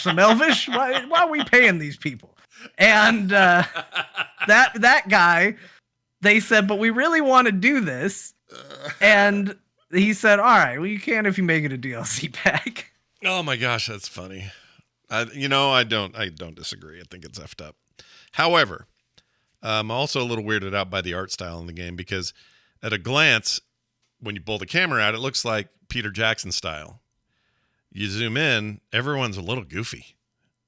some Elvish. Why are we paying these people? And that guy, they said, but we really want to do this. And he said, all right, well, you can if you make it a DLC pack. Oh my gosh, that's funny. I don't disagree. I think it's effed up. However, I'm also a little weirded out by the art style in the game, because at a glance, when you pull the camera out, it looks like Peter Jackson style. You zoom in, everyone's a little goofy.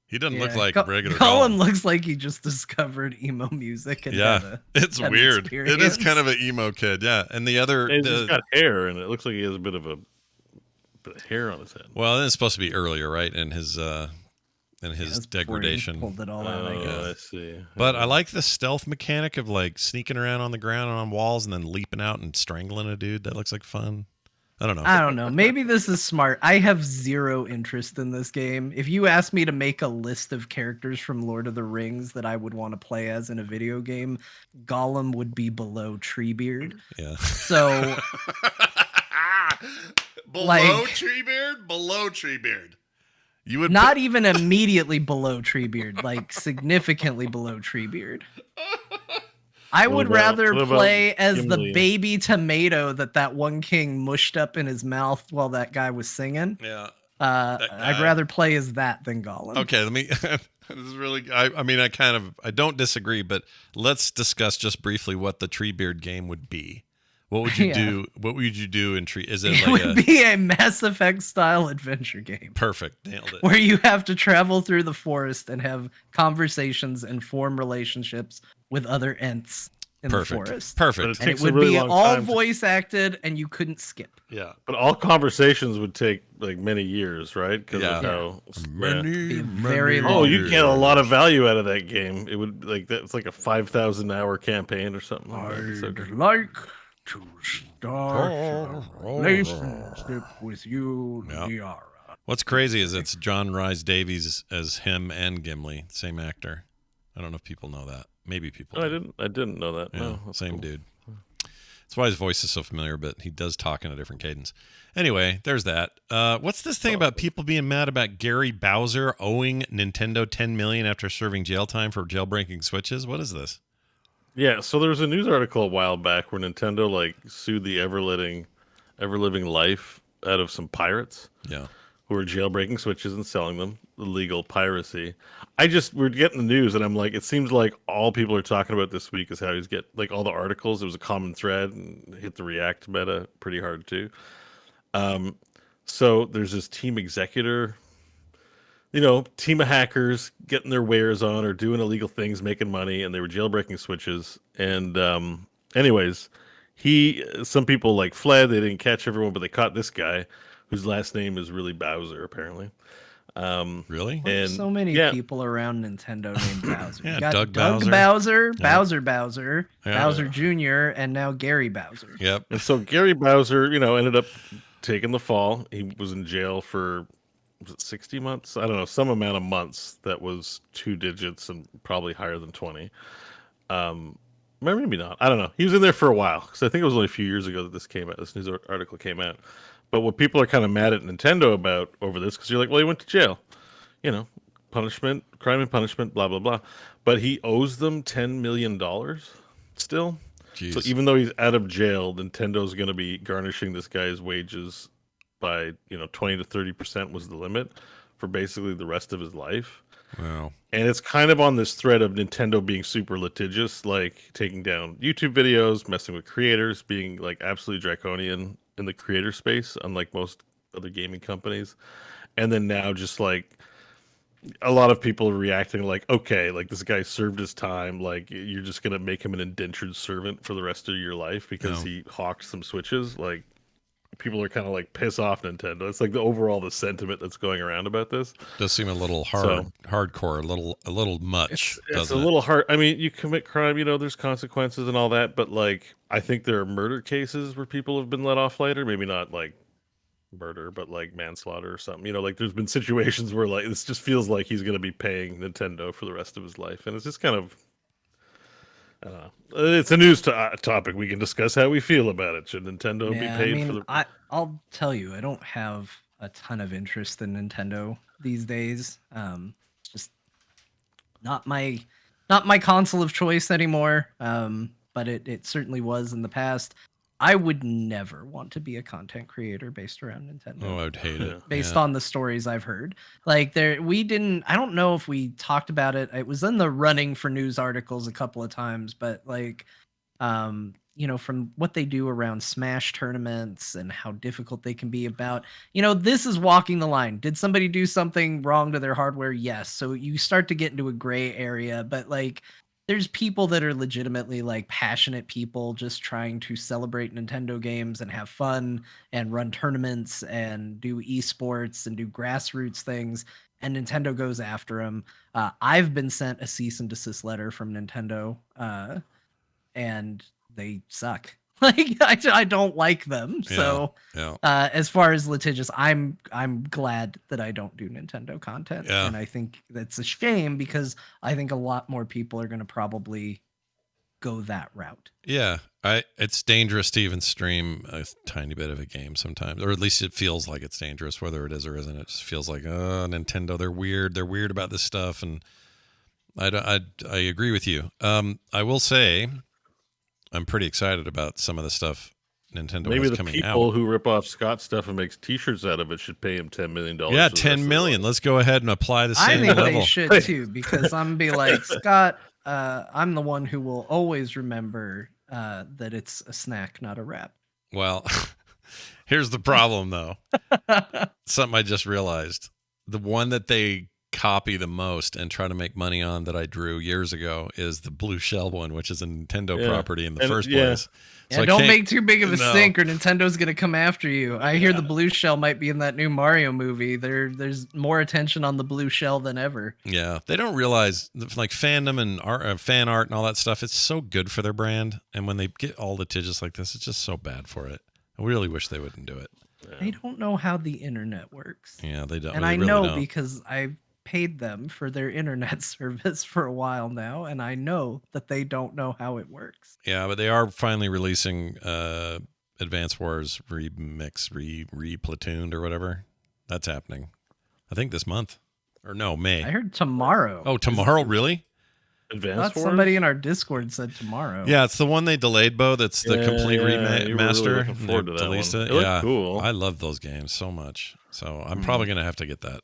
He doesn't look like regular Gollum. Looks like he just discovered emo music. And it's weird. It is kind of an emo kid, yeah. And the other, he's got hair, and it looks like he has a bit of hair on his head. Well, it's supposed to be earlier, right? In his degradation. Pulled it all out, I guess. I see. But I like the stealth mechanic of like sneaking around on the ground and on walls and then leaping out and strangling a dude. That looks like fun. I don't know. Maybe this is smart. I have zero interest in this game. If you asked me to make a list of characters from Lord of the Rings that I would want to play as in a video game, Gollum would be below Treebeard. Yeah. So below Treebeard? Below Treebeard. You would not even immediately below Treebeard, like significantly below Treebeard. I would rather play as Gimli? The baby tomato that one king mushed up in his mouth while that guy was singing. Yeah. I'd rather play as that than Gollum. Okay, let me. This is really. I don't disagree, but let's discuss just briefly what the Treebeard game would be. What would you do? What would you do in Tree? Is it would be a Mass Effect style adventure game? Perfect, nailed it. Where you have to travel through the forest and have conversations and form relationships with other Ents in the forest. Perfect. And it would be all voice acted, and you couldn't skip. Yeah, but all conversations would take like many years, right? Because very long. Oh, you get a lot of value out of that game. It would it's like a 5,000-hour campaign or something. I'd like to start a relationship with you, Liara. What's crazy is it's John Rhys Davies as him and Gimli, same actor. I don't know if people know that. Maybe people. I didn't know that. Yeah, no, same cool. dude. That's why his voice is so familiar, but he does talk in a different cadence. Anyway, there's that. What's this thing about people being mad about Gary Bowser owing Nintendo $10 million after serving jail time for jailbreaking Switches? What is this? Yeah, so there was a news article a while back where Nintendo sued the ever living life out of some pirates. Yeah. Who are jailbreaking Switches and selling them, illegal piracy. We're getting the news, and I'm like, it seems like all people are talking about this week is how he's all the articles. It was a common thread and hit the React meta pretty hard too. So there's this team executor. team of hackers getting their wares on or doing illegal things, making money, and they were jailbreaking switches. And anyways, some people like fled. They didn't catch everyone, but they caught this guy whose last name is really Bowser, apparently. Really? There's so many yeah. people around Nintendo named Bowser. Yeah, You got Doug Doug Bowser. Bowser, Yep. Bowser, Yeah. Bowser Jr., and now Gary Bowser. Yep. And so Gary Bowser, ended up taking the fall. He was in jail for, was it 60 months? I don't know, some amount of months that was 2 digits and probably higher than 20. Maybe not. I don't know. He was in there for a while because I think it was only a few years ago that this came out. This news article came out. But what people are kind of mad at Nintendo about over this, because you're like, well, he went to jail. Punishment, crime and punishment, blah, blah, blah. But he owes them $10 million still. Jeez. So even though he's out of jail, Nintendo's going to be garnishing this guy's wages by 20 to 30% was the limit for basically the rest of his life. Wow. And it's kind of on this thread of Nintendo being super litigious, like taking down YouTube videos, messing with creators, being like absolutely draconian in the creator space, unlike most other gaming companies. And then now just like a lot of people are reacting like, okay, like this guy served his time, like you're just gonna make him an indentured servant for the rest of your life because he hawked some Switches. Like people are kind of like piss off Nintendo. It's like the sentiment that's going around about this Does seem a little hardcore, a little much. It's a little hard. I mean, you commit crime, there's consequences and all that, but like I think there are murder cases where people have been let off later. Maybe not like murder, but like manslaughter or something. Like there's been situations where like this just feels like he's going to be paying Nintendo for the rest of his life, and it's just kind of. It's a news topic. We can discuss how we feel about it. Should Nintendo be paid for the? I'll tell you, I don't have a ton of interest in Nintendo these days. It's just not my console of choice anymore. But it certainly was in the past. I would never want to be a content creator based around Nintendo. Oh, I would hate it. Based on the stories I've heard. Like I don't know if we talked about it. It was in the running for news articles a couple of times, but like, from what they do around Smash tournaments and how difficult they can be about, this is walking the line. Did somebody do something wrong to their hardware? Yes. So you start to get into a gray area, but like, there's people that are legitimately like passionate people just trying to celebrate Nintendo games and have fun and run tournaments and do esports and do grassroots things. And Nintendo goes after them. I've been sent a cease and desist letter from Nintendo, and they suck. Like I don't like them. So as far as litigious, I'm glad that I don't do Nintendo content. Yeah. And I think that's a shame because I think a lot more people are going to probably go that route. Yeah. It's dangerous to even stream a tiny bit of a game sometimes, or at least it feels like it's dangerous, whether it is or isn't. It just feels like, Nintendo, they're weird. They're weird about this stuff. And I agree with you. I will say, I'm pretty excited about some of the stuff Nintendo Maybe has the coming people out. who rip off Scott stuff and makes T-shirts out of it should pay him $10 million. Yeah, $10 million. Let's go ahead and apply the same I think level. they should too, because I'm gonna be like, Scott, I'm the one who will always remember that it's a snack, not a wrap. Well, here's the problem though. Something I just realized. The one that they copy the most and try to make money on that I drew years ago is the blue shell one, which is a Nintendo property in the first place. So don't make too big of a stink or Nintendo's going to come after you. I hear the blue shell might be in that new Mario movie. There's more attention on the blue shell than ever. Yeah. They don't realize like fandom and fan art and all that stuff. It's so good for their brand. And when they get all litigious like this, it's just so bad for it. I really wish they wouldn't do it. They don't know how the internet works. Yeah, they don't. And they I really know don't. because I've paid them for their internet service for a while now, and I know that they don't know how it works. Yeah, but they are finally releasing Advance Wars Remix, Re-Platooned or whatever. That's happening. I think this month. Or no, May. I heard tomorrow. Oh, tomorrow? Really? Advance Wars? Somebody in our Discord said tomorrow. Yeah, it's the one they delayed, Bo. That's the complete remaster. Really looking forward to that one. It looked cool. I love those games so much. So I'm probably going to have to get that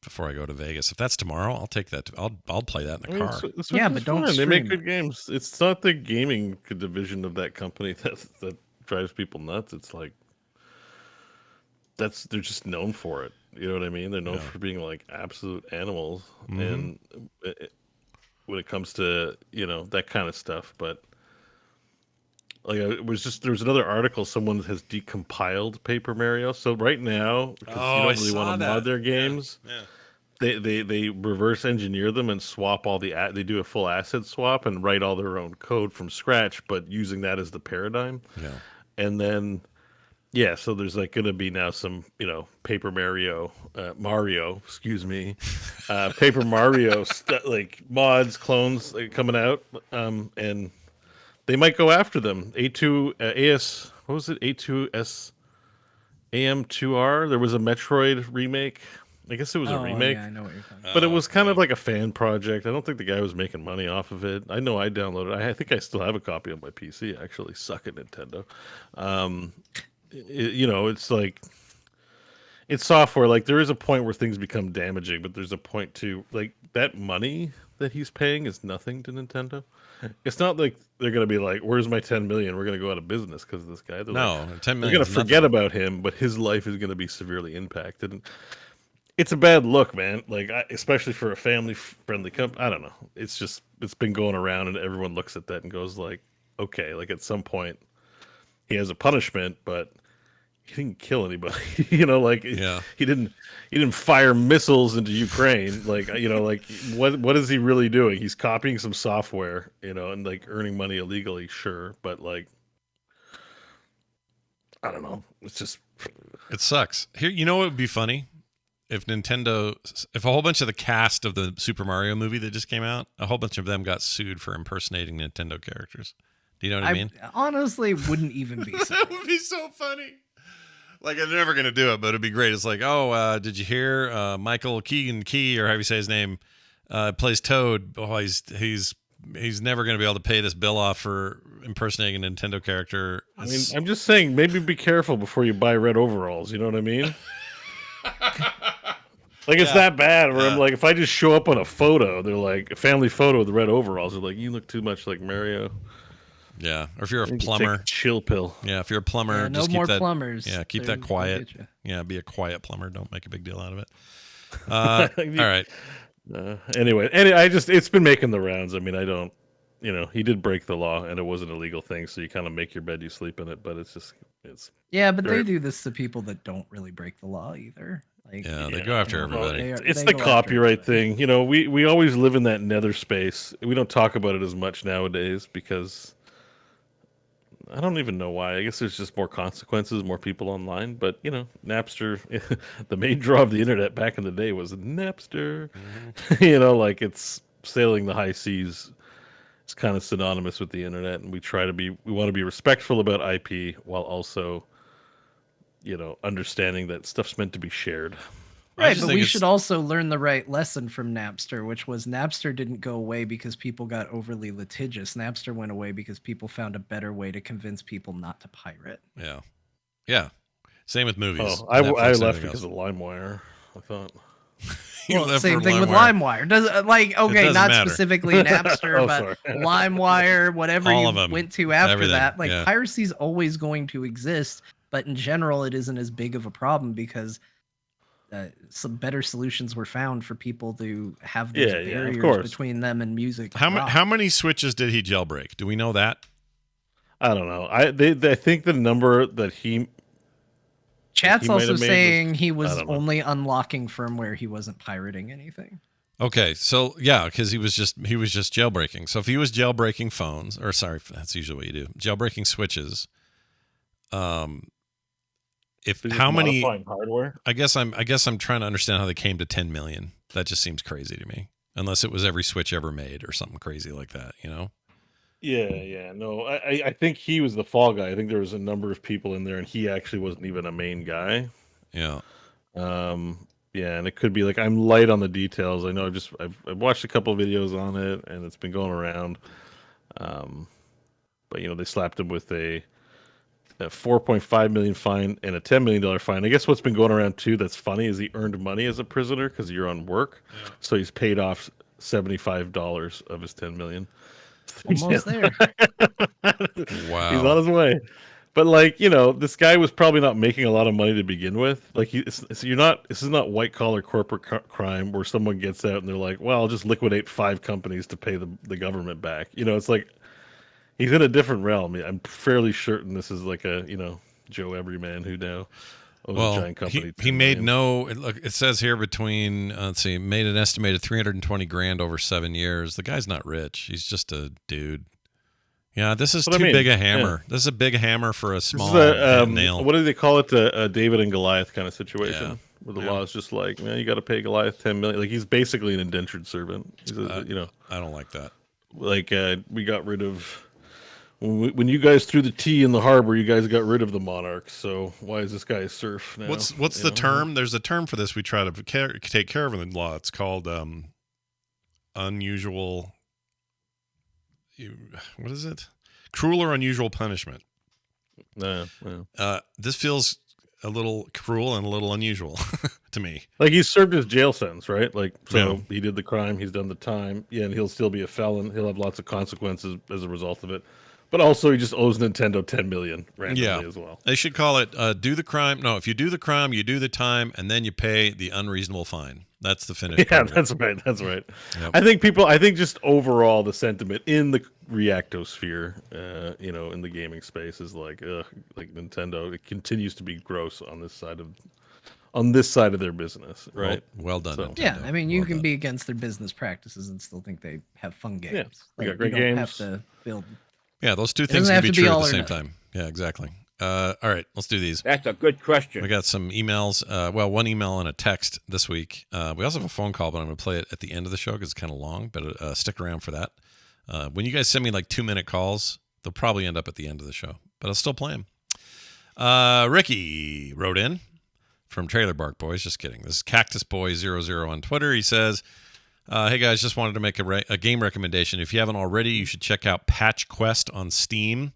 before I go to Vegas. If that's tomorrow, I'll take that. I'll play that in the car. But don't They make stream good games. It's not the gaming division of that company that drives people nuts. It's like they're just known for it. You know what I mean? They're known Yeah. for being like absolute animals, Mhm. and when it comes to that kind of stuff. But like it was just there was another article. Someone has decompiled Paper Mario. So right now, because you Oh, I don't really want saw to that. mod their Yeah. games, Yeah. they reverse engineer them and swap all they do a full asset swap and write all their own code from scratch, but using that as the paradigm. Yeah. And then yeah, so there's like going to be now some, Paper Mario, excuse me, Paper Mario like mods, clones coming out, and they might go after them. A2 AS, what was it? A2S AM2R. There was a Metroid remake. I guess it was a Oh remake, yeah, I know what you're talking about. but it was kind of yeah. like a fan project. I don't think the guy was making money off of it. I know I downloaded it. I think I still have a copy on my PC. Actually, suck it, Nintendo. Um, it's like it's software. Like there is a point where things become damaging, but there's a point to like that money that he's paying is nothing to Nintendo. It's not like they're gonna be like, "Where's my 10 million? We're gonna go out of business because of this guy." They're like, No, 10 they're million gonna is forget nothing. about him, but his life is gonna be severely impacted. And it's a bad look, man. Like especially for a family-friendly company. I don't know. It's been going around, and everyone looks at that and goes like, "Okay." Like at some point, he has a punishment, but he didn't kill anybody. Like Yeah. he didn't fire missiles into Ukraine. Like like what is he really doing? He's copying some software, and like earning money illegally, sure, but like I don't know. It's just It sucks. Here, you know what would be funny? If a whole bunch of the cast of the Super Mario movie that just came out, a whole bunch of them got sued for impersonating Nintendo characters. Do you know what I mean? Honestly wouldn't even be. That would be so funny. Like, I'm never going to do it, but it'd be great. It's like, oh, did you hear Michael Keegan Key, or however you say his name, plays Toad. Oh, he's never going to be able to pay this bill off for impersonating a Nintendo character. I mean, I'm just saying, maybe be careful before you buy red overalls. You know what I mean? Like it's that bad. Where I'm like, if I just show up on a photo, they're like a family photo with the red overalls. They're like, you look too much like Mario. Yeah, or if you're a You plumber, take a chill pill. yeah, if you're a plumber, Yeah, no just more keep that, plumbers. Yeah, keep They'll that quiet. get you. Yeah, be a quiet plumber. Don't make a big deal out of it. All right. Anyway, it's been making the rounds. I mean, I don't, he did break the law, and it was an illegal thing. So you kind of make your bed, you sleep in it. But it's Yeah, but very- they do this to people that don't really break the law either. Like, Yeah, they go after everybody. It's they the go after copyright everybody. thing. We always live in that nether space. We don't talk about it as much nowadays because I don't even know why. I guess there's just more consequences, more people online. But Napster, the main draw of the internet back in the day was Napster. Mm-hmm. Like it's sailing the high seas. It's kind of synonymous with the internet, and we want to be respectful about IP while also, understanding that stuff's meant to be shared. Right, but we should also learn the right lesson from Napster, which was Napster didn't go away because people got overly litigious. Napster went away because people found a better way to convince people not to pirate. Yeah, yeah. Same with movies. Oh, I Netflix, left everything because of LimeWire. I thought. You Well, left same for thing with LimeWire. LimeWire. Does It doesn't not matter. specifically Napster, Oh, but sorry. LimeWire, whatever All you of 'em. went to after Everything, that. Like yeah. piracy is always going to exist, but in general, it isn't as big of a problem because some better solutions were found for people to have those Yeah, of barriers course. between them and music. How many switches did he jailbreak? Do we know that? I don't know. I think the number that Chat's he might also have made saying was- he I was don't know. only unlocking firmware. He wasn't pirating anything. Okay, so yeah, because he was just jailbreaking. So if he was jailbreaking phones, or sorry, that's usually what you do, jailbreaking switches. If They're just how many? modifying hardware? I guess I'm trying to understand how they came to 10 million. That just seems crazy to me. Unless it was every switch ever made or something crazy like that, Yeah. No, I think he was the fall guy. I think there was a number of people in there, and he actually wasn't even a main guy. Yeah. Yeah, and it could be like I'm light on the details. I know I've watched a couple of videos on it, and it's been going around. But they slapped him with a 4.5 million fine and a $10 million fine. I guess what's been going around too that's funny is he earned money as a prisoner because you're on work, so he's paid off $75 of his $10 million. Almost there. Wow. He's on his way. But like, this guy was probably not making a lot of money to begin with. Like, this is not white collar corporate crime where someone gets out and they're like, well, I'll just liquidate 5 companies to pay the government back. It's like he's in a different realm. I'm fairly certain this is like a Joe Everyman who now owns a giant company. He made look. It says here between let's see, made an estimated $320,000 over 7 years. The guy's not rich. He's just a dude. Yeah, this is too big a hammer. Yeah. This is a big hammer for a small nail. What do they call it? The David and Goliath kind of situation, where the law is just like, man, you got to pay Goliath $10 million. Like he's basically an indentured servant. He's I don't like that. Like we got rid of when you guys threw the tea in the harbor, you guys got rid of the monarchs. So why is this guy a serf now? What's the term? There's a term for this. We try to take care of in the law. It's called unusual. What is it? Cruel or unusual punishment. This feels a little cruel and a little unusual to me. Like he's served his jail sentence, right? Like, so he did the crime, he's done the time. Yeah, and he'll still be a felon. He'll have lots of consequences as a result of it. But also, he just owes Nintendo $10 million randomly as well. They should call it do the crime. No, if you do the crime, you do the time, and then you pay the unreasonable fine. That's the finish. Yeah, that's right. That's right. Yep. I think just overall the sentiment in the reactosphere, in the gaming space is like Nintendo. It continues to be gross on this side of their business, right? Well done. So, Nintendo. Yeah, I mean, you can be against their business practices and still think they have fun games. Yeah, like, got great you don't games. have to build. Yeah, those two things can be true at the same time. Yeah, exactly. All right, let's do these. That's a good question. We got some emails. One email and a text this week. We also have a phone call, but I'm going to play it at the end of the show because it's kind of long, but stick around for that. When you guys send me like 2-minute calls, they'll probably end up at the end of the show, but I'll still play them. Ricky wrote in from Trailer Bark Boys. Just kidding. This is Cactus Boy 00 on Twitter. He says, hey guys, just wanted to make a game recommendation. If you haven't already, you should check out Patch Quest on Steam.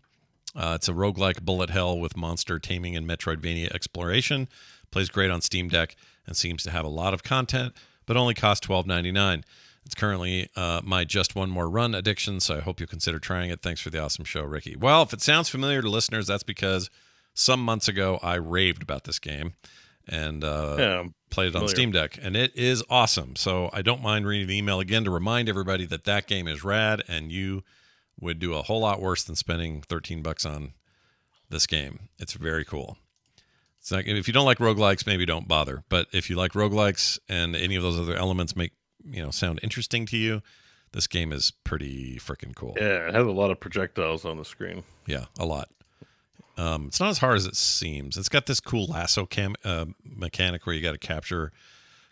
It's a roguelike bullet hell with monster taming and Metroidvania exploration. Plays great on Steam Deck and seems to have a lot of content, but only costs $12.99. It's currently my just one more run addiction, so I hope you'll consider trying it. Thanks for the awesome show, Ricky. Well, if it sounds familiar to listeners, that's because some months ago I raved about this game and played it on Steam Deck, and it is awesome. So I don't mind reading the email again to remind everybody that game is rad, and you would do a whole lot worse than spending $13 on this game. It's very cool. It's not, if you don't like roguelikes, maybe don't bother. But if you like roguelikes and any of those other elements make sound interesting to you, this game is pretty freaking cool. Yeah, it has a lot of projectiles on the screen. Yeah, a lot. It's not as hard as it seems. It's got this cool lasso mechanic where you got to capture,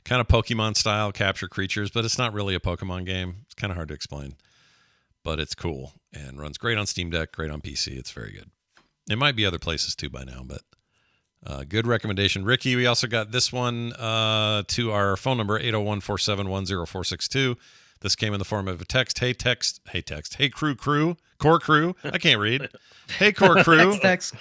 kind of Pokemon style, capture creatures, but it's not really a Pokemon game. It's kind of hard to explain. But it's cool and runs great on Steam Deck, great on PC. It's very good. It might be other places too by now, but good recommendation. Ricky, we also got this one to our phone number, 801-471-0462. This came in the form of a text. Hey, core crew. I can't read. Hey, core crew. Text.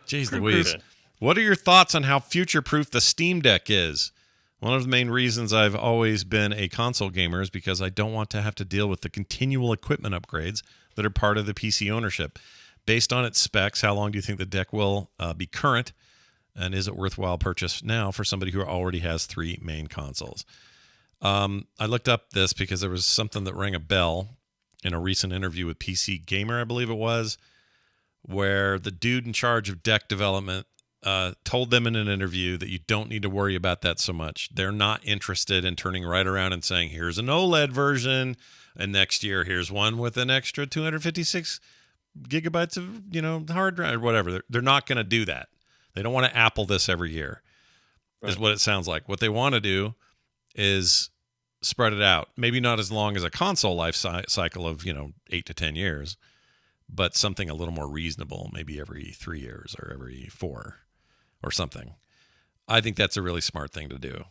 Jeez Louise. What are your thoughts on how future-proof the Steam Deck is? One of the main reasons I've always been a console gamer is because I don't want to have to deal with the continual equipment upgrades that are part of the PC ownership. Based on its specs, how long do you think the deck will be current? And is it worthwhile purchase now for somebody who already has 3 main consoles? I looked up this because there was something that rang a bell in a recent interview with PC Gamer, I believe it was, where the dude in charge of deck development told them in an interview that you don't need to worry about that so much. They're not interested in turning right around and saying, here's an OLED version, and next year here's one with an extra 256 gigabytes of hard drive or whatever. They're not going to do that. They don't want to Apple this every year, is what it sounds like. What they want to do is spread it out. Maybe not as long as a console life cycle of 8 to 10 years, but something a little more reasonable, maybe every 3 years or every 4 or something. I think that's a really smart thing to do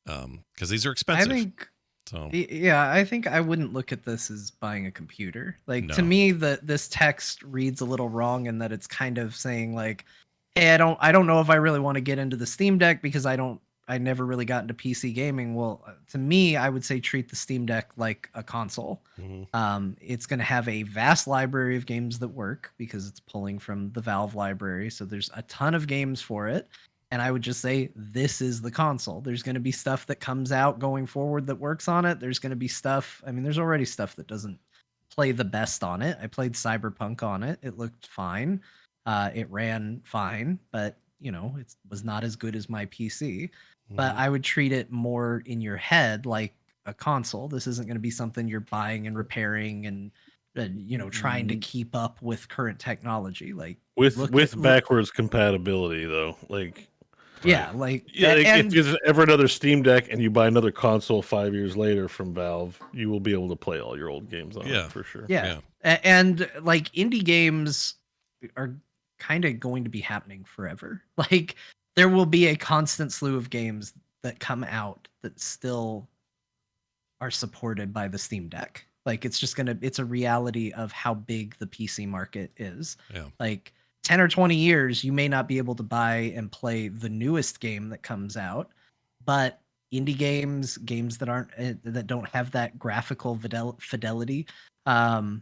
because these are expensive. I think I wouldn't look at this as buying a computer. To me, this text reads a little wrong in that it's kind of saying like, hey, I don't know if I really want to get into the Steam Deck because I don't I never really got into PC gaming. Well, to me, I would say treat the Steam Deck like a console. It's going to have a vast library of games that work because it's pulling from the Valve library. So there's a ton of games for it. And I would just say this is the console. There's going to be stuff that comes out going forward that works on it. There's going to be stuff. I mean, there's already stuff that doesn't play the best on it. I played Cyberpunk on it. It looked fine. It ran fine, but it was not as good as my PC. But I would treat it more in your head like a console. This isn't going to be something you're buying and repairing and trying to keep up with current technology. Like with backwards compatibility though. Like and if there's ever another Steam Deck and you buy another console 5 years later from Valve, you will be able to play all your old games on it for sure. Yeah. And like indie games are kind of going to be happening forever. Like there will be a constant slew of games that come out that still are supported by the Steam Deck. Like it's a reality of how big the PC market is. Yeah. Like 10 or 20 years, you may not be able to buy and play the newest game that comes out, but indie games that don't have that graphical fidelity, games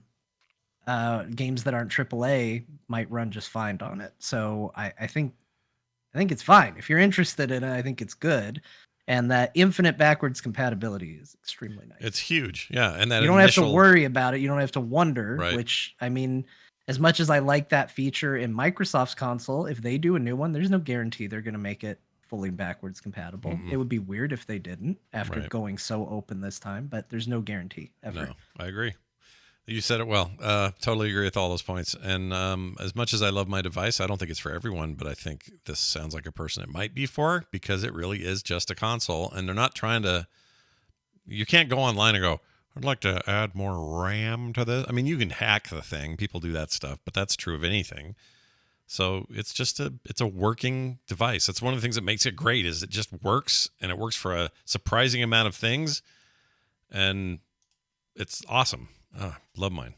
that aren't AAA might run just fine on it. So I think it's fine. If you're interested in it, I think it's good. And that infinite backwards compatibility is extremely nice. It's huge. Yeah. And that you don't have to worry about it. You don't have to wonder, right. Which, I mean, as much as I like that feature in Microsoft's console, if they do a new one, there's no guarantee they're going to make it fully backwards compatible. Mm-mm. It would be weird if they didn't after Right. going so open this time, but there's no guarantee ever. No, I agree. You said it well. Totally agree with all those points. And as much as I love my device, I don't think it's for everyone, but I think this sounds like a person it might be for because it really is just a console. And they're not trying to, you can't go online and go, I'd like to add more RAM to this. I mean, you can hack the thing. People do that stuff, but that's true of anything. So it's just it's a working device. That's one of the things that makes it great is it just works and it works for a surprising amount of things. And it's awesome. Oh, love mine.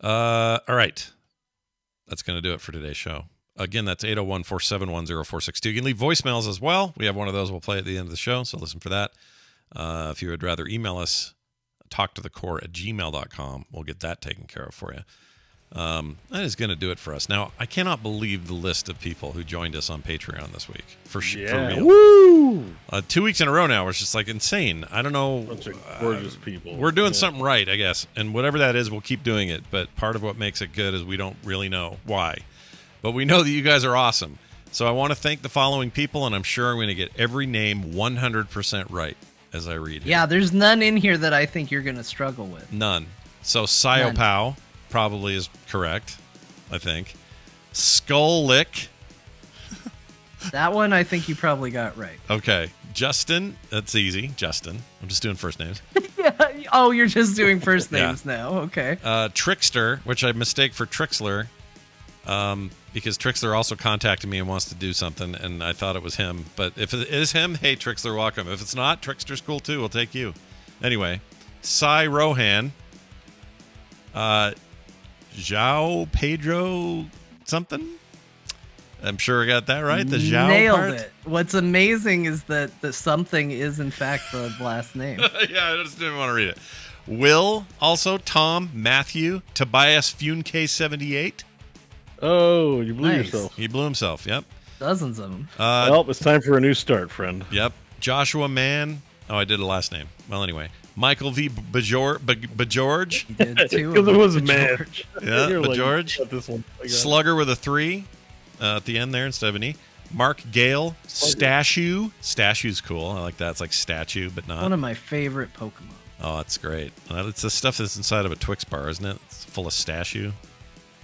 All right. That's going to do it for today's show. Again, that's 801-471-0462. You can leave voicemails as well. We have one of those we'll play at the end of the show, so listen for that. If you would rather email us, talktothecore@gmail.com. We'll get that taken care of for you. That is going to do it for us. Now, I cannot believe the list of people who joined us on Patreon this week. For real. Woo! 2 weeks in a row now. It's just like insane. I don't know. Bunch of gorgeous people. We're doing something right, I guess. And whatever that is, we'll keep doing it. But part of what makes it good is we don't really know why. But we know that you guys are awesome. So I want to thank the following people, and I'm sure I'm going to get every name 100% right as I read here. Yeah, there's none in here that I think you're going to struggle with. None. So Siopow probably is correct, I think. Skull Lick. That one I think you probably got right. Okay. Justin. That's easy. Justin. I'm just doing first names. Oh, you're just doing first names now. Okay. Trickster, which I mistake for Trixler, because Trixler also contacted me and wants to do something, and I thought it was him. But if it is him, hey, Trixler, welcome. If it's not, Trickster's cool too. We'll take you. Anyway, Cy Rohan, Zhao Pedro something. I'm sure I got that right. The Zhao Nailed part. it. What's amazing is that the something is in fact the last name. Yeah, I just didn't want to read it. Will, also Tom, Matthew, Tobias Funke 78. Oh, you blew Nice. yourself. He blew himself. Yep. Dozens of them. Well, it's time for a new start, friend. Yep. Joshua Mann. Oh, I did a last name. Well, anyway. Michael V. Bajorge. Did two Because of it was them. man. George. Yeah, You're like, Bajorge. got this one. I got it. Slugger with a 3 at the end there instead of an E. Mark Gale. Statue. Statue's cool. I like that. It's like statue, but not. One of my favorite Pokemon. Oh, that's great. It's the stuff that's inside of a Twix bar, isn't it? It's full of statue.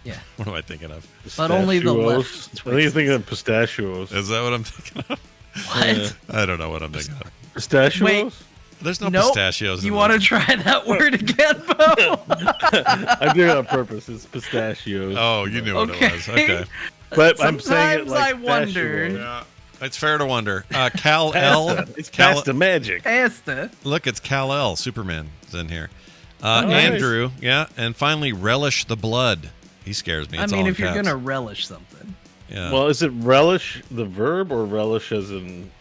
Yeah. What am I thinking of? But only the Pistachios. left I think Twix. you're thinking of pistachios. Is that what I'm thinking of? What? I don't know what I'm thinking of. Pistachios? Wait. There's no Nope. pistachios. You in want to this. try that word again, Bo? I did it on purpose. It's pistachios. Oh, you knew what it was. Okay. But I'm saying it Sometimes like I wonder. pistachios. Yeah. It's fair to wonder. Cal L. Pasta. It's pasta magic. Pasta. Look, it's Cal L. Superman is in here. nice. Andrew. Yeah. And finally, Relish the Blood. He scares me. I It's mean, all in if you're caps. gonna relish something, Yeah. Well, is it relish the verb or relish as in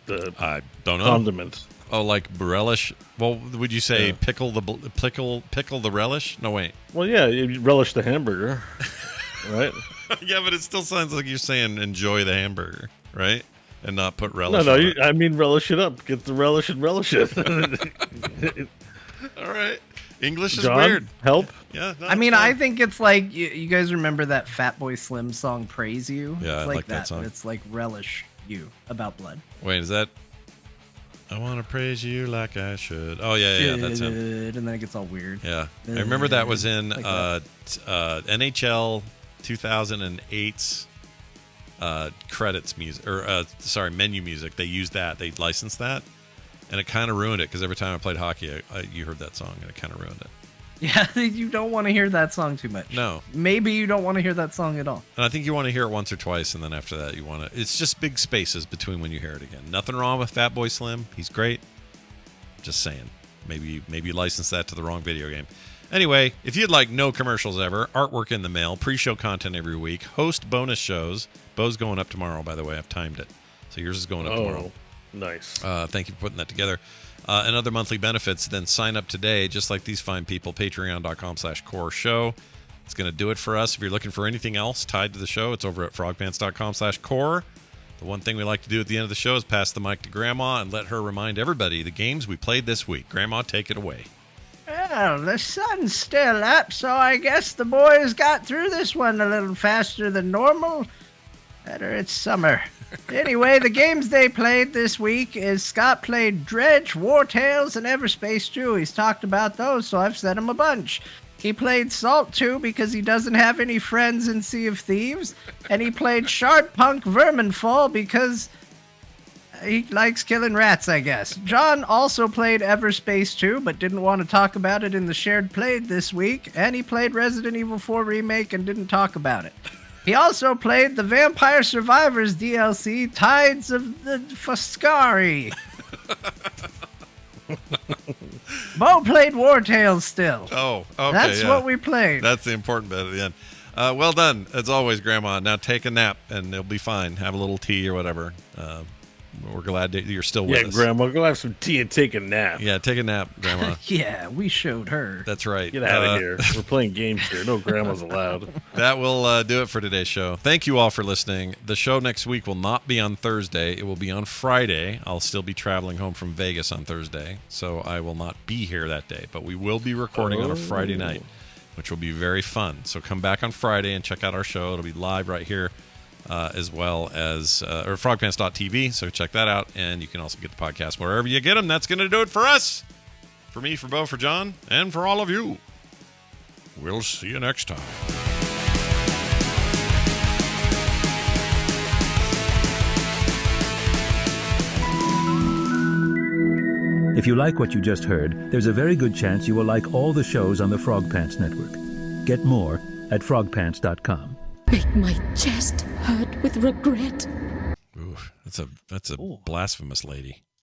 the I don't know. condiment. Oh, like relish? Well, would you say Yeah. pickle the relish? No, wait. Well, yeah, you relish the hamburger, right? Yeah, but it still sounds like you're saying enjoy the hamburger, right? And not put No, relish no, on it. I mean relish it up. Get the relish and relish it. All right. English is John, weird. help. Yeah. No, I mean, it's fine. I think it's like you guys remember that Fatboy Slim song "Praise You"? Yeah, it's I like like that song. But it's like relish you about blood. Wait, is that? I want to praise you like I should. Oh yeah, that's him. And then it gets all weird. Yeah, I remember that was in Like that. NHL 2008's credits music, or menu music. They used that. They licensed that, and it kind of ruined it because every time I played hockey, you heard that song, and it kind of ruined it. Yeah, you don't want to hear that song too much. No. Maybe you don't want to hear that song at all. And I think you want to hear it once or twice, and then after that, you want to. It's just big spaces between when you hear it again. Nothing wrong with Fatboy Slim. He's great. Just saying. Maybe you license that to the wrong video game. Anyway, if you'd like no commercials ever, artwork in the mail, pre-show content every week, host bonus shows. Bo's going up tomorrow, by the way. I've timed it. So yours is going up tomorrow. Nice. Thank you for putting that together. And other monthly benefits, then sign up today, just like these fine people, patreon.com/core show. It's going to do it for us. If you're looking for anything else tied to the show, it's over at frogpants.com/core. The one thing we like to do at the end of the show is pass the mic to Grandma and let her remind everybody the games we played this week. Grandma, take it away. Well, the sun's still up, so I guess the boys got through this one a little faster than normal. Better it's summer. Anyway, the games they played this week is Scott played Dredge, War Tales, and Everspace 2. He's talked about those, so I've sent him a bunch. He played Salt 2 because he doesn't have any friends in Sea of Thieves. And he played Shardpunk Vermin Fall because he likes killing rats, I guess. John also played Everspace 2, but didn't want to talk about it in the shared played this week. And he played Resident Evil 4 Remake and didn't talk about it. He also played the Vampire Survivors DLC, Tides of the Foscari. Bo played War Tales still. Oh, okay. That's yeah. what we played. That's the important bit at the end. Well done, as always, Grandma. Now take a nap, and it'll be fine. Have a little tea or whatever. We're glad that you're still with Yeah, us. Grandma, go have some tea and take a nap. Yeah, take a nap, Grandma. Yeah, we showed her. That's right. Get out of here. We're playing games here. No grandmas allowed. That will do it for today's show. Thank you all for listening. The show next week will not be on Thursday. It will be on Friday. I'll still be traveling home from Vegas on Thursday, so I will not be here that day. But we will be recording on a Friday night, which will be very fun. So come back on Friday and check out our show. It'll be live right here, as well as or frogpants.tv. So check that out, and you can also get the podcast wherever you get them. That's going to do it for us. For me, for Bo, for John, and for all of you. We'll see you next time. If you like what you just heard, there's a very good chance you will like all the shows on the Frog Pants Network. Get more at frogpants.com. Make my chest hurt with regret. Ooh, that's a blasphemous lady.